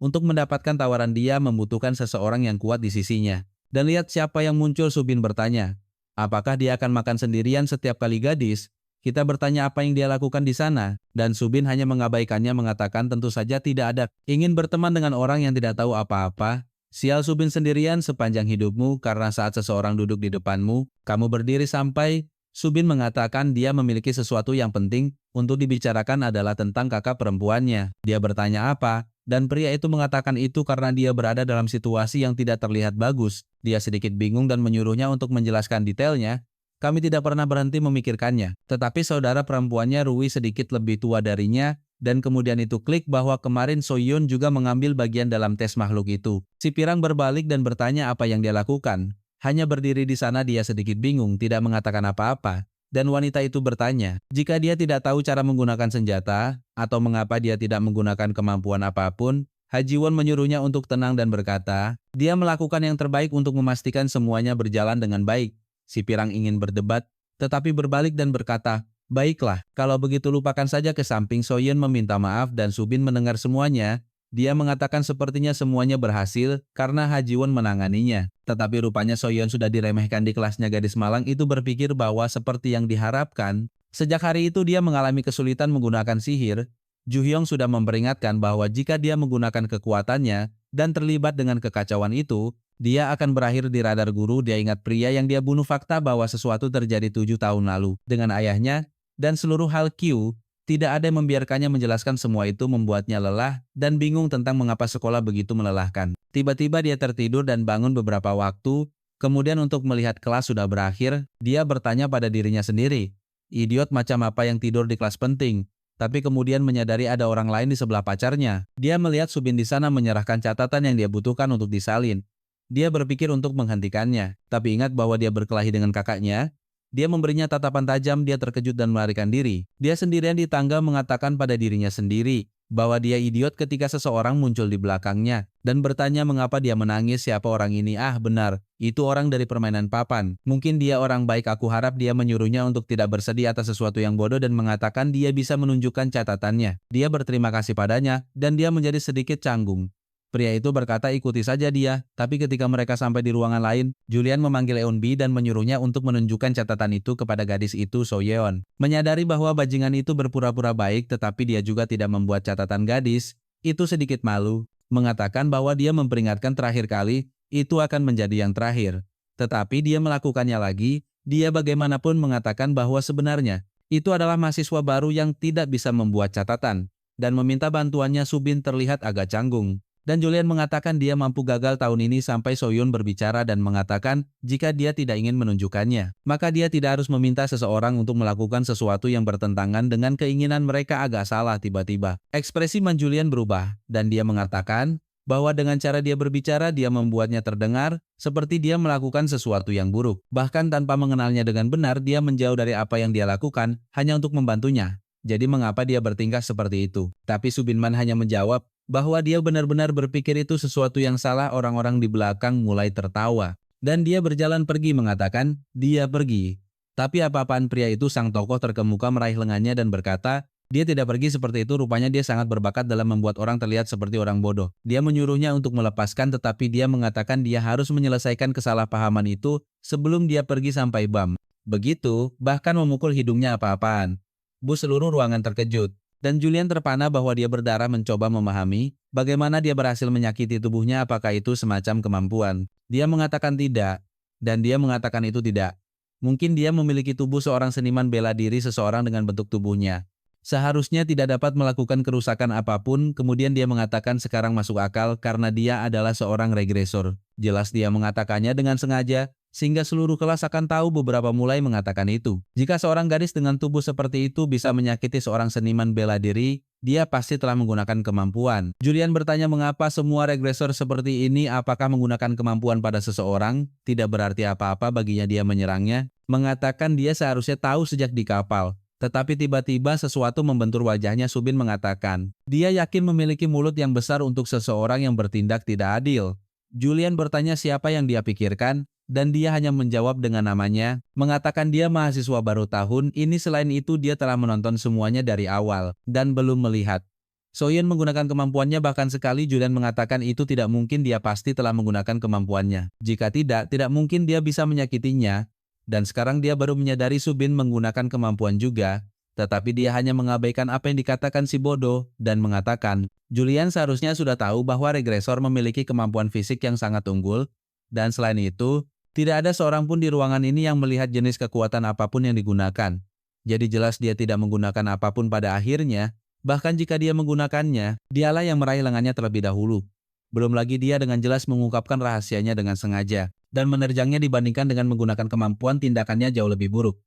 untuk mendapatkan tawaran. Dia membutuhkan seseorang yang kuat di sisinya. Dan lihat siapa yang muncul. Subin bertanya, apakah dia akan makan sendirian setiap kali gadis? Kita bertanya apa yang dia lakukan di sana. Dan Subin hanya mengabaikannya, mengatakan tentu saja tidak ada. Ingin berteman dengan orang yang tidak tahu apa-apa? Sial, Subin, sendirian sepanjang hidupmu karena saat seseorang duduk di depanmu, kamu berdiri sampai. Subin mengatakan dia memiliki sesuatu yang penting untuk dibicarakan adalah tentang kakak perempuannya. Dia bertanya apa? Dan pria itu mengatakan itu karena dia berada dalam situasi yang tidak terlihat bagus. Dia sedikit bingung dan menyuruhnya untuk menjelaskan detailnya. Kami tidak pernah berhenti memikirkannya. Tetapi saudara perempuannya Rui sedikit lebih tua darinya. Dan kemudian itu klik bahwa kemarin So-yeon juga mengambil bagian dalam tes makhluk itu. Si pirang berbalik dan bertanya apa yang dia lakukan. Hanya berdiri di sana. Dia sedikit bingung, tidak mengatakan apa-apa. Dan wanita itu bertanya, jika dia tidak tahu cara menggunakan senjata, atau mengapa dia tidak menggunakan kemampuan apapun. Ha Ji-won menyuruhnya untuk tenang dan berkata, dia melakukan yang terbaik untuk memastikan semuanya berjalan dengan baik. Si pirang ingin berdebat, tetapi berbalik dan berkata, baiklah, kalau begitu lupakan saja ke samping. So-yeon meminta maaf dan Subin mendengar semuanya. Dia mengatakan sepertinya semuanya berhasil karena Ha Ji-won menanganinya. Tetapi rupanya So-yeon sudah diremehkan di kelasnya. Gadis malang itu berpikir bahwa seperti yang diharapkan, sejak hari itu dia mengalami kesulitan menggunakan sihir. Ju Hyung sudah memperingatkan bahwa jika dia menggunakan kekuatannya dan terlibat dengan kekacauan itu, dia akan berakhir di radar guru. Dia ingat pria yang dia bunuh, fakta bahwa sesuatu terjadi 7 tahun lalu dengan ayahnya, dan seluruh hal Q. Tidak ada yang membiarkannya menjelaskan semua itu, membuatnya lelah dan bingung tentang mengapa sekolah begitu melelahkan. Tiba-tiba dia tertidur dan bangun beberapa waktu, kemudian untuk melihat kelas sudah berakhir, dia bertanya pada dirinya sendiri, idiot macam apa yang tidur di kelas penting? Tapi kemudian menyadari ada orang lain di sebelah pacarnya. Dia melihat Subin di sana menyerahkan catatan yang dia butuhkan untuk disalin. Dia berpikir untuk menghentikannya, tapi ingat bahwa dia berkelahi dengan kakaknya. Dia memberinya tatapan tajam, dia terkejut dan melarikan diri. Dia sendirian di tangga mengatakan pada dirinya sendiri bahwa dia idiot ketika seseorang muncul di belakangnya dan bertanya mengapa dia menangis. Siapa orang ini? Ah, benar, itu orang dari permainan papan. Mungkin dia orang baik. Aku harap dia menyuruhnya untuk tidak bersedih atas sesuatu yang bodoh dan mengatakan dia bisa menunjukkan catatannya. Dia berterima kasih padanya dan dia menjadi sedikit canggung. Pria itu berkata ikuti saja dia, tapi ketika mereka sampai di ruangan lain, Julian memanggil Eunbi dan menyuruhnya untuk menunjukkan catatan itu kepada gadis itu, So Yeon. Menyadari bahwa bajingan itu berpura-pura baik tetapi dia juga tidak membuat catatan gadis, itu sedikit malu, mengatakan bahwa dia memperingatkan terakhir kali, itu akan menjadi yang terakhir. Tetapi dia melakukannya lagi, dia bagaimanapun mengatakan bahwa sebenarnya, itu adalah mahasiswa baru yang tidak bisa membuat catatan, dan meminta bantuannya. Subin terlihat agak canggung. Dan Julian mengatakan dia mampu gagal tahun ini sampai Soyun berbicara dan mengatakan jika dia tidak ingin menunjukkannya, maka dia tidak harus meminta seseorang untuk melakukan sesuatu yang bertentangan dengan keinginan mereka. Agak salah tiba-tiba. Ekspresi Man Julian berubah, dan dia mengatakan bahwa dengan cara dia berbicara dia membuatnya terdengar seperti dia melakukan sesuatu yang buruk. Bahkan tanpa mengenalnya dengan benar, dia menjauh dari apa yang dia lakukan hanya untuk membantunya. Jadi mengapa dia bertingkah seperti itu? Tapi Subinman hanya menjawab bahwa dia benar-benar berpikir itu sesuatu yang salah. Orang-orang di belakang mulai tertawa. Dan dia berjalan pergi mengatakan, dia pergi. Tapi apa-apaan pria itu? Sang tokoh terkemuka meraih lengannya dan berkata, dia tidak pergi seperti itu. Rupanya dia sangat berbakat dalam membuat orang terlihat seperti orang bodoh. Dia menyuruhnya untuk melepaskan tetapi dia mengatakan dia harus menyelesaikan kesalahpahaman itu sebelum dia pergi sampai Bam. Begitu, bahkan memukul hidungnya. Apa-apaan? Seluruh ruangan terkejut. Dan Julian terpana bahwa dia berdarah mencoba memahami bagaimana dia berhasil menyakiti tubuhnya. Apakah itu semacam kemampuan? Dia mengatakan tidak, dan dia mengatakan itu tidak. Mungkin dia memiliki tubuh seorang seniman bela diri seseorang dengan bentuk tubuhnya. Seharusnya tidak dapat melakukan kerusakan apapun. Kemudian dia mengatakan sekarang masuk akal karena dia adalah seorang regresor. Jelas dia mengatakannya dengan sengaja, sehingga seluruh kelas akan tahu. Beberapa mulai mengatakan itu. Jika seorang gadis dengan tubuh seperti itu bisa menyakiti seorang seniman bela diri, dia pasti telah menggunakan kemampuan. Julian bertanya mengapa semua regresor seperti ini. Apakah menggunakan kemampuan pada seseorang tidak berarti apa-apa baginya dia menyerangnya? Mengatakan dia seharusnya tahu sejak di kapal. Tetapi tiba-tiba sesuatu membentur wajahnya. Subin mengatakan, dia yakin memiliki mulut yang besar untuk seseorang yang bertindak tidak adil. Julian bertanya siapa yang dia pikirkan, dan dia hanya menjawab dengan namanya, mengatakan dia mahasiswa baru tahun ini. Selain itu dia telah menonton semuanya dari awal, dan belum melihat Soyeon menggunakan kemampuannya. Bahkan sekali Julian mengatakan itu tidak mungkin, dia pasti telah menggunakan kemampuannya. Jika tidak mungkin dia bisa menyakitinya. Dan sekarang dia baru menyadari Subin menggunakan kemampuan juga, tetapi dia hanya mengabaikan apa yang dikatakan si bodoh, dan mengatakan, Julian seharusnya sudah tahu bahwa regresor memiliki kemampuan fisik yang sangat unggul, dan selain itu, tidak ada seorang pun di ruangan ini yang melihat jenis kekuatan apapun yang digunakan. Jadi jelas dia tidak menggunakan apapun pada akhirnya, bahkan jika dia menggunakannya, dialah yang meraih lengannya terlebih dahulu. Belum lagi dia dengan jelas mengungkapkan rahasianya dengan sengaja, dan menerjangnya dibandingkan dengan menggunakan kemampuan. Tindakannya jauh lebih buruk.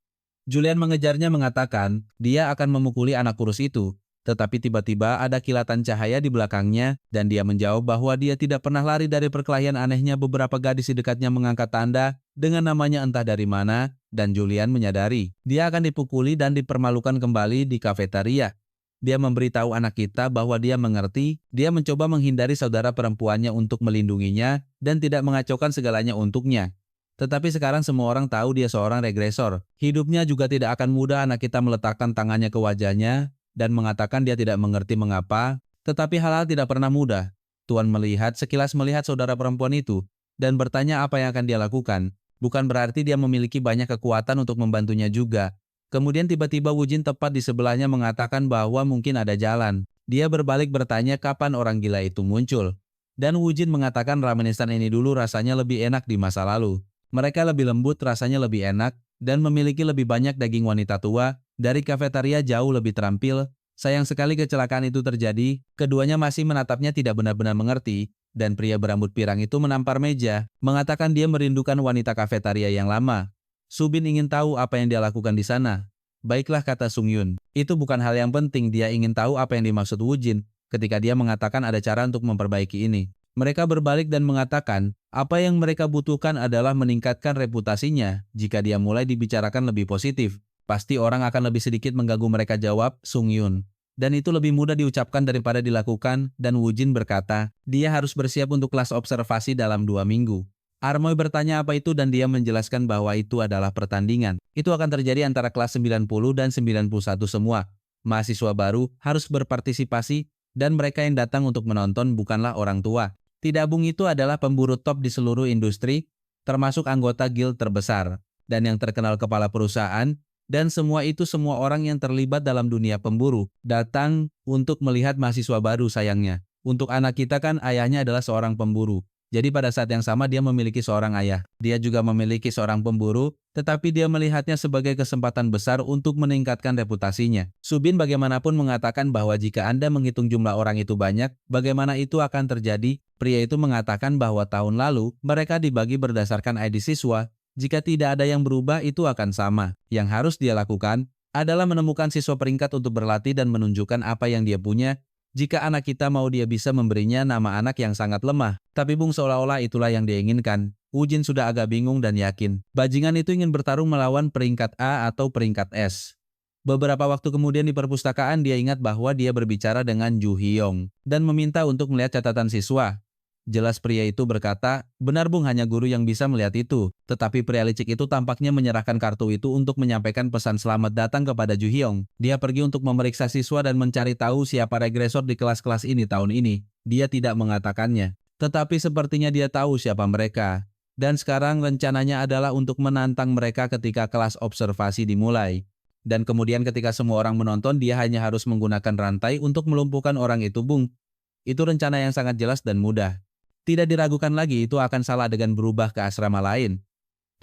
Julian mengejarnya mengatakan, dia akan memukuli anak kurus itu. Tetapi tiba-tiba ada kilatan cahaya di belakangnya, dan dia menjawab bahwa dia tidak pernah lari dari perkelahian. Anehnya beberapa gadis di dekatnya mengangkat tanda dengan namanya entah dari mana, dan Julian menyadari dia akan dipukuli dan dipermalukan kembali di kafetaria. Dia memberitahu anak kita bahwa dia mengerti. Dia mencoba menghindari saudara perempuannya untuk melindunginya dan tidak mengacaukan segalanya untuknya. Tetapi sekarang semua orang tahu dia seorang regresor. Hidupnya juga tidak akan mudah. Anak kita meletakkan tangannya ke wajahnya dan mengatakan dia tidak mengerti mengapa, tetapi hal-hal tidak pernah mudah. Tuan sekilas melihat saudara perempuan itu dan bertanya apa yang akan dia lakukan. Bukan berarti dia memiliki banyak kekuatan untuk membantunya juga. Kemudian tiba-tiba Wujin tepat di sebelahnya mengatakan bahwa mungkin ada jalan. Dia berbalik bertanya kapan orang gila itu muncul. Dan Wujin mengatakan ramen instan ini dulu rasanya lebih enak di masa lalu. Mereka lebih lembut, rasanya lebih enak, dan memiliki lebih banyak daging. Wanita tua dari kafetaria jauh lebih terampil. Sayang sekali kecelakaan itu terjadi. Keduanya masih menatapnya tidak benar-benar mengerti. Dan pria berambut pirang itu menampar meja, mengatakan dia merindukan wanita kafetaria yang lama. Subin ingin tahu apa yang dia lakukan di sana. Baiklah, kata Sung Yun. Itu bukan hal yang penting. Dia ingin tahu apa yang dimaksud Wujin ketika dia mengatakan ada cara untuk memperbaiki ini. Mereka berbalik dan mengatakan, apa yang mereka butuhkan adalah meningkatkan reputasinya. Jika dia mulai dibicarakan lebih positif, pasti orang akan lebih sedikit mengganggu mereka, jawab Sung Yun. Dan itu lebih mudah diucapkan daripada dilakukan, dan Woo Jin berkata, dia harus bersiap untuk kelas observasi dalam 2 minggu. Armoy bertanya apa itu dan dia menjelaskan bahwa itu adalah pertandingan. Itu akan terjadi antara kelas 90 dan 91 semua. Mahasiswa baru harus berpartisipasi dan mereka yang datang untuk menonton bukanlah orang tua. Tidak Bung itu adalah pemburu top di seluruh industri, termasuk anggota guild terbesar, dan yang terkenal kepala perusahaan, dan semua orang yang terlibat dalam dunia pemburu, datang untuk melihat mahasiswa baru sayangnya. Untuk anak kita kan ayahnya adalah seorang pemburu. Jadi pada saat yang sama dia memiliki seorang ayah. Dia juga memiliki seorang pemburu, tetapi dia melihatnya sebagai kesempatan besar untuk meningkatkan reputasinya. Subin bagaimanapun mengatakan bahwa jika Anda menghitung jumlah orang itu banyak, bagaimana itu akan terjadi? Pria itu mengatakan bahwa tahun lalu mereka dibagi berdasarkan ID siswa. Jika tidak ada yang berubah, itu akan sama. Yang harus dia lakukan adalah menemukan siswa peringkat untuk berlatih dan menunjukkan apa yang dia punya. Jika anak kita mau, dia bisa memberinya nama anak yang sangat lemah. Tapi Bung, seolah-olah itulah yang dia inginkan. Woo Jin sudah agak bingung dan yakin. Bajingan itu ingin bertarung melawan peringkat A atau peringkat S. Beberapa waktu kemudian di perpustakaan dia ingat bahwa dia berbicara dengan Ju Hyong dan meminta untuk melihat catatan siswa. Jelas pria itu berkata, benar Bung, hanya guru yang bisa melihat itu. Tetapi pria licik itu tampaknya menyerahkan kartu itu untuk menyampaikan pesan selamat datang kepada Ju Hyong. Dia pergi untuk memeriksa siswa dan mencari tahu siapa regresor di kelas-kelas ini tahun ini. Dia tidak mengatakannya. Tetapi sepertinya dia tahu siapa mereka. Dan sekarang rencananya adalah untuk menantang mereka ketika kelas observasi dimulai. Dan kemudian ketika semua orang menonton, dia hanya harus menggunakan rantai untuk melumpuhkan orang itu Bung. Itu rencana yang sangat jelas dan mudah. Tidak diragukan lagi itu akan salah dengan berubah ke asrama lain.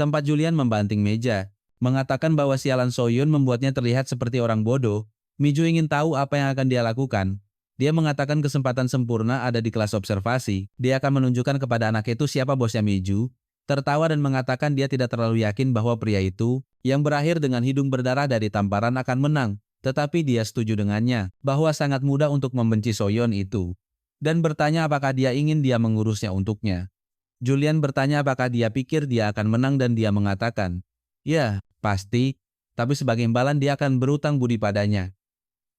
Tempat Julian membanting meja, mengatakan bahwa sialan Soyun membuatnya terlihat seperti orang bodoh. Miju ingin tahu apa yang akan dia lakukan. Dia mengatakan kesempatan sempurna ada di kelas observasi. Dia akan menunjukkan kepada anak itu siapa bosnya Miju. Tertawa dan mengatakan dia tidak terlalu yakin bahwa pria itu, yang berakhir dengan hidung berdarah dari tamparan, akan menang. Tetapi dia setuju dengannya, bahwa sangat mudah untuk membenci Soyun itu. Dan bertanya apakah dia ingin dia mengurusnya untuknya. Julian bertanya apakah dia pikir dia akan menang dan dia mengatakan, ya, pasti, tapi sebagai imbalan dia akan berutang budi padanya.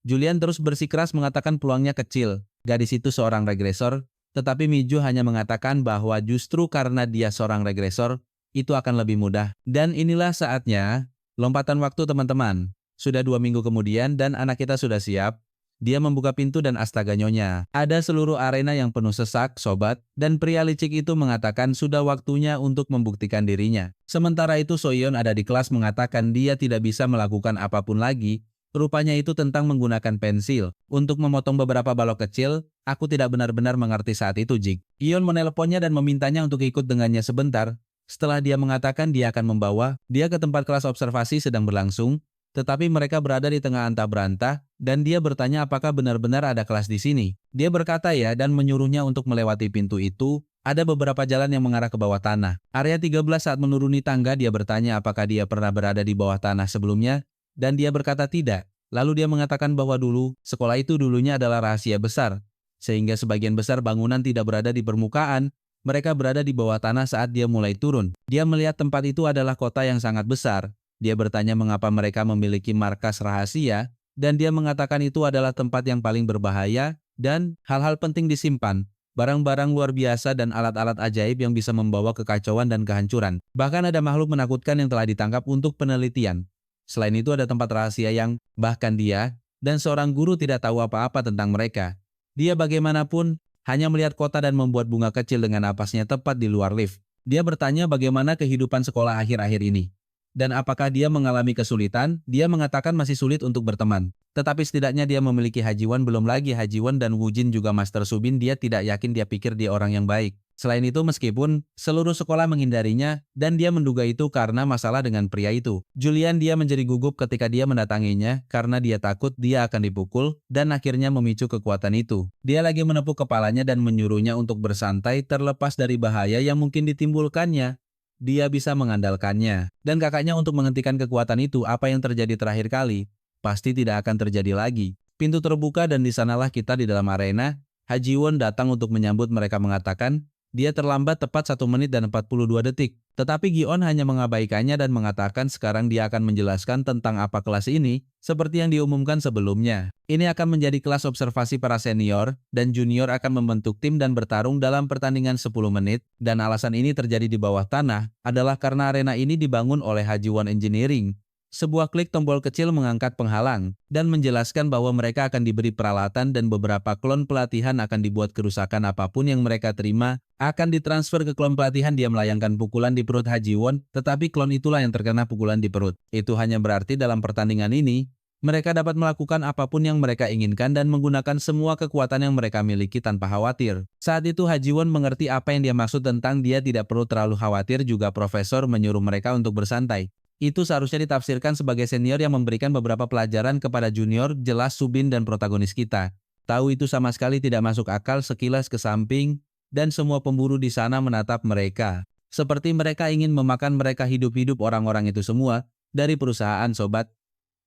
Julian terus bersikeras mengatakan peluangnya kecil, gadis itu seorang regresor, tetapi Miju hanya mengatakan bahwa justru karena dia seorang regresor, itu akan lebih mudah. Dan inilah saatnya, lompatan waktu teman-teman. Sudah 2 minggu kemudian dan anak kita sudah siap. Dia membuka pintu dan astaga nyonya. Ada seluruh arena yang penuh sesak, sobat, dan pria licik itu mengatakan sudah waktunya untuk membuktikan dirinya. Sementara itu Soyeon ada di kelas mengatakan dia tidak bisa melakukan apapun lagi. Rupanya itu tentang menggunakan pensil. Untuk memotong beberapa balok kecil, aku tidak benar-benar mengerti saat itu Jig. Ion menelponnya dan memintanya untuk ikut dengannya sebentar. Setelah dia mengatakan dia akan membawa dia ke tempat kelas observasi sedang berlangsung, tetapi mereka berada di tengah antah berantah, dan dia bertanya apakah benar-benar ada kelas di sini. Dia berkata ya dan menyuruhnya untuk melewati pintu itu. Ada beberapa jalan yang mengarah ke bawah tanah. Area 13 saat menuruni tangga dia bertanya apakah dia pernah berada di bawah tanah sebelumnya, dan dia berkata tidak. Lalu dia mengatakan bahwa dulu, sekolah itu dulunya adalah rahasia besar, sehingga sebagian besar bangunan tidak berada di permukaan, mereka berada di bawah tanah saat dia mulai turun. Dia melihat tempat itu adalah kota yang sangat besar. Dia bertanya mengapa mereka memiliki markas rahasia, dan dia mengatakan itu adalah tempat yang paling berbahaya, dan hal-hal penting disimpan, barang-barang luar biasa dan alat-alat ajaib yang bisa membawa kekacauan dan kehancuran. Bahkan ada makhluk menakutkan yang telah ditangkap untuk penelitian. Selain itu ada tempat rahasia yang, bahkan dia, dan seorang guru tidak tahu apa-apa tentang mereka. Dia bagaimanapun, hanya melihat kota dan membuat bunga kecil dengan napasnya tepat di luar lift. Dia bertanya bagaimana kehidupan sekolah akhir-akhir ini. Dan apakah dia mengalami kesulitan? Dia mengatakan masih sulit untuk berteman. Tetapi setidaknya dia memiliki Hajiwan, belum lagi Hajiwan dan Woo Jin juga Master Subin. Dia tidak yakin, dia pikir dia orang yang baik. Selain itu meskipun seluruh sekolah menghindarinya dan dia menduga itu karena masalah dengan pria itu. Julian dia menjadi gugup ketika dia mendatanginya karena dia takut dia akan dipukul dan akhirnya memicu kekuatan itu. Dia lagi menepuk kepalanya dan menyuruhnya untuk bersantai terlepas dari bahaya yang mungkin ditimbulkannya. Dia bisa mengandalkannya. Dan kakaknya untuk menghentikan kekuatan itu, apa yang terjadi terakhir kali, pasti tidak akan terjadi lagi. Pintu terbuka dan di sanalah kita di dalam arena. Ha Ji-won datang untuk menyambut mereka mengatakan, dia terlambat tepat 1 menit dan 42 detik. Tetapi Gi-on hanya mengabaikannya dan mengatakan sekarang dia akan menjelaskan tentang apa kelas ini, seperti yang diumumkan sebelumnya. Ini akan menjadi kelas observasi para senior, dan junior akan membentuk tim dan bertarung dalam pertandingan 10 menit, dan alasan ini terjadi di bawah tanah, adalah karena arena ini dibangun oleh Ha Ji-won Engineering. Sebuah klik tombol kecil mengangkat penghalang, dan menjelaskan bahwa mereka akan diberi peralatan dan beberapa klon pelatihan akan dibuat kerusakan apapun yang mereka terima, akan ditransfer ke klon pelatihan. Dia melayangkan pukulan di perut Ha Ji-won, tetapi klon itulah yang terkena pukulan di perut. Itu hanya berarti dalam pertandingan ini, mereka dapat melakukan apapun yang mereka inginkan dan menggunakan semua kekuatan yang mereka miliki tanpa khawatir. Saat itu Ha Ji-won mengerti apa yang dia maksud tentang dia tidak perlu terlalu khawatir. Juga profesor menyuruh mereka untuk bersantai. Itu seharusnya ditafsirkan sebagai senior yang memberikan beberapa pelajaran kepada junior. Jelas Subin dan protagonis kita tahu itu sama sekali tidak masuk akal. Sekilas ke samping, dan semua pemburu di sana menatap mereka. Seperti mereka ingin memakan mereka hidup-hidup. Orang-orang itu semua dari perusahaan sobat.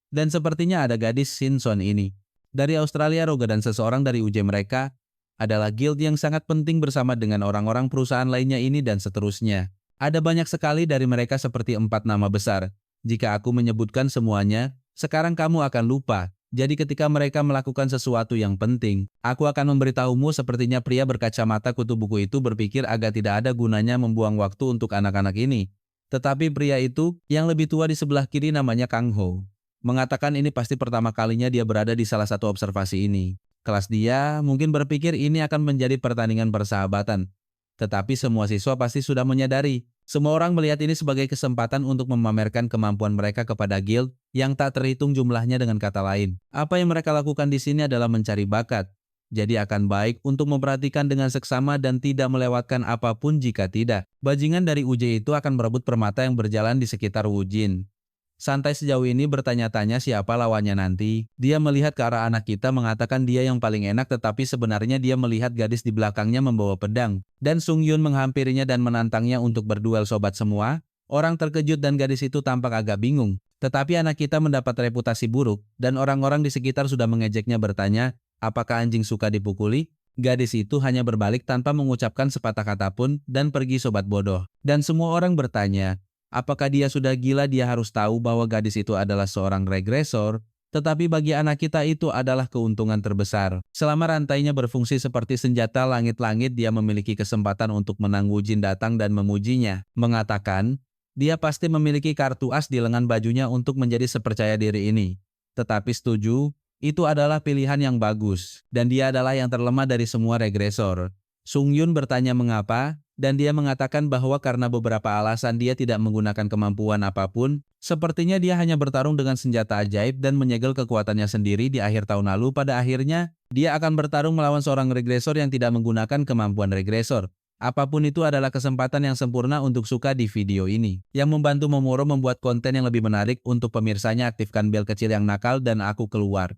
Dan sepertinya ada gadis Shinson ini dari Australia Roga dan seseorang dari UJ. Mereka adalah guild yang sangat penting bersama dengan orang-orang perusahaan lainnya ini dan seterusnya. Ada banyak sekali dari mereka seperti 4 nama besar. Jika aku menyebutkan semuanya, sekarang kamu akan lupa. Jadi ketika mereka melakukan sesuatu yang penting, aku akan memberitahumu. Sepertinya pria berkacamata kutu buku itu berpikir agak tidak ada gunanya membuang waktu untuk anak-anak ini. Tetapi pria itu, yang lebih tua di sebelah kiri namanya Kang Ho, mengatakan ini pasti pertama kalinya dia berada di salah satu observasi ini. Kelas dia mungkin berpikir ini akan menjadi pertandingan persahabatan. Tetapi semua siswa pasti sudah menyadari, semua orang melihat ini sebagai kesempatan untuk memamerkan kemampuan mereka kepada guild yang tak terhitung jumlahnya. Dengan kata lain, apa yang mereka lakukan di sini adalah mencari bakat. Jadi akan baik untuk memperhatikan dengan seksama dan tidak melewatkan apapun. Jika tidak, bajingan dari UJ itu akan merebut permata yang berjalan di sekitar Wujin. Santai sejauh ini bertanya-tanya siapa lawannya nanti. Dia melihat ke arah anak kita mengatakan dia yang paling enak, tetapi sebenarnya dia melihat gadis di belakangnya membawa pedang. Dan Sung Yun menghampirinya dan menantangnya untuk berduel. Sobat semua, orang terkejut dan gadis itu tampak agak bingung. Tetapi anak kita mendapat reputasi buruk dan orang-orang di sekitar sudah mengejeknya bertanya, apakah anjing suka dipukuli? Gadis itu hanya berbalik tanpa mengucapkan sepatah kata pun dan pergi. Sobat bodoh. Dan semua orang bertanya, apakah dia sudah gila? Dia harus tahu bahwa gadis itu adalah seorang regresor, tetapi bagi anak kita itu adalah keuntungan terbesar. Selama rantainya berfungsi seperti senjata langit-langit, dia memiliki kesempatan untuk menang. Wujin datang dan memujinya, mengatakan, dia pasti memiliki kartu as di lengan bajunya untuk menjadi sepercaya diri ini. Tetapi setuju, itu adalah pilihan yang bagus, dan dia adalah yang terlemah dari semua regresor. Sung Yun bertanya mengapa, dan dia mengatakan bahwa karena beberapa alasan dia tidak menggunakan kemampuan apapun. Sepertinya dia hanya bertarung dengan senjata ajaib dan menyegel kekuatannya sendiri di akhir tahun lalu. Pada akhirnya, dia akan bertarung melawan seorang regresor yang tidak menggunakan kemampuan regresor. Apapun itu adalah kesempatan yang sempurna untuk suka di video ini, yang membantu Momoro membuat konten yang lebih menarik untuk pemirsanya. Aktifkan bel kecil yang nakal dan aku keluar.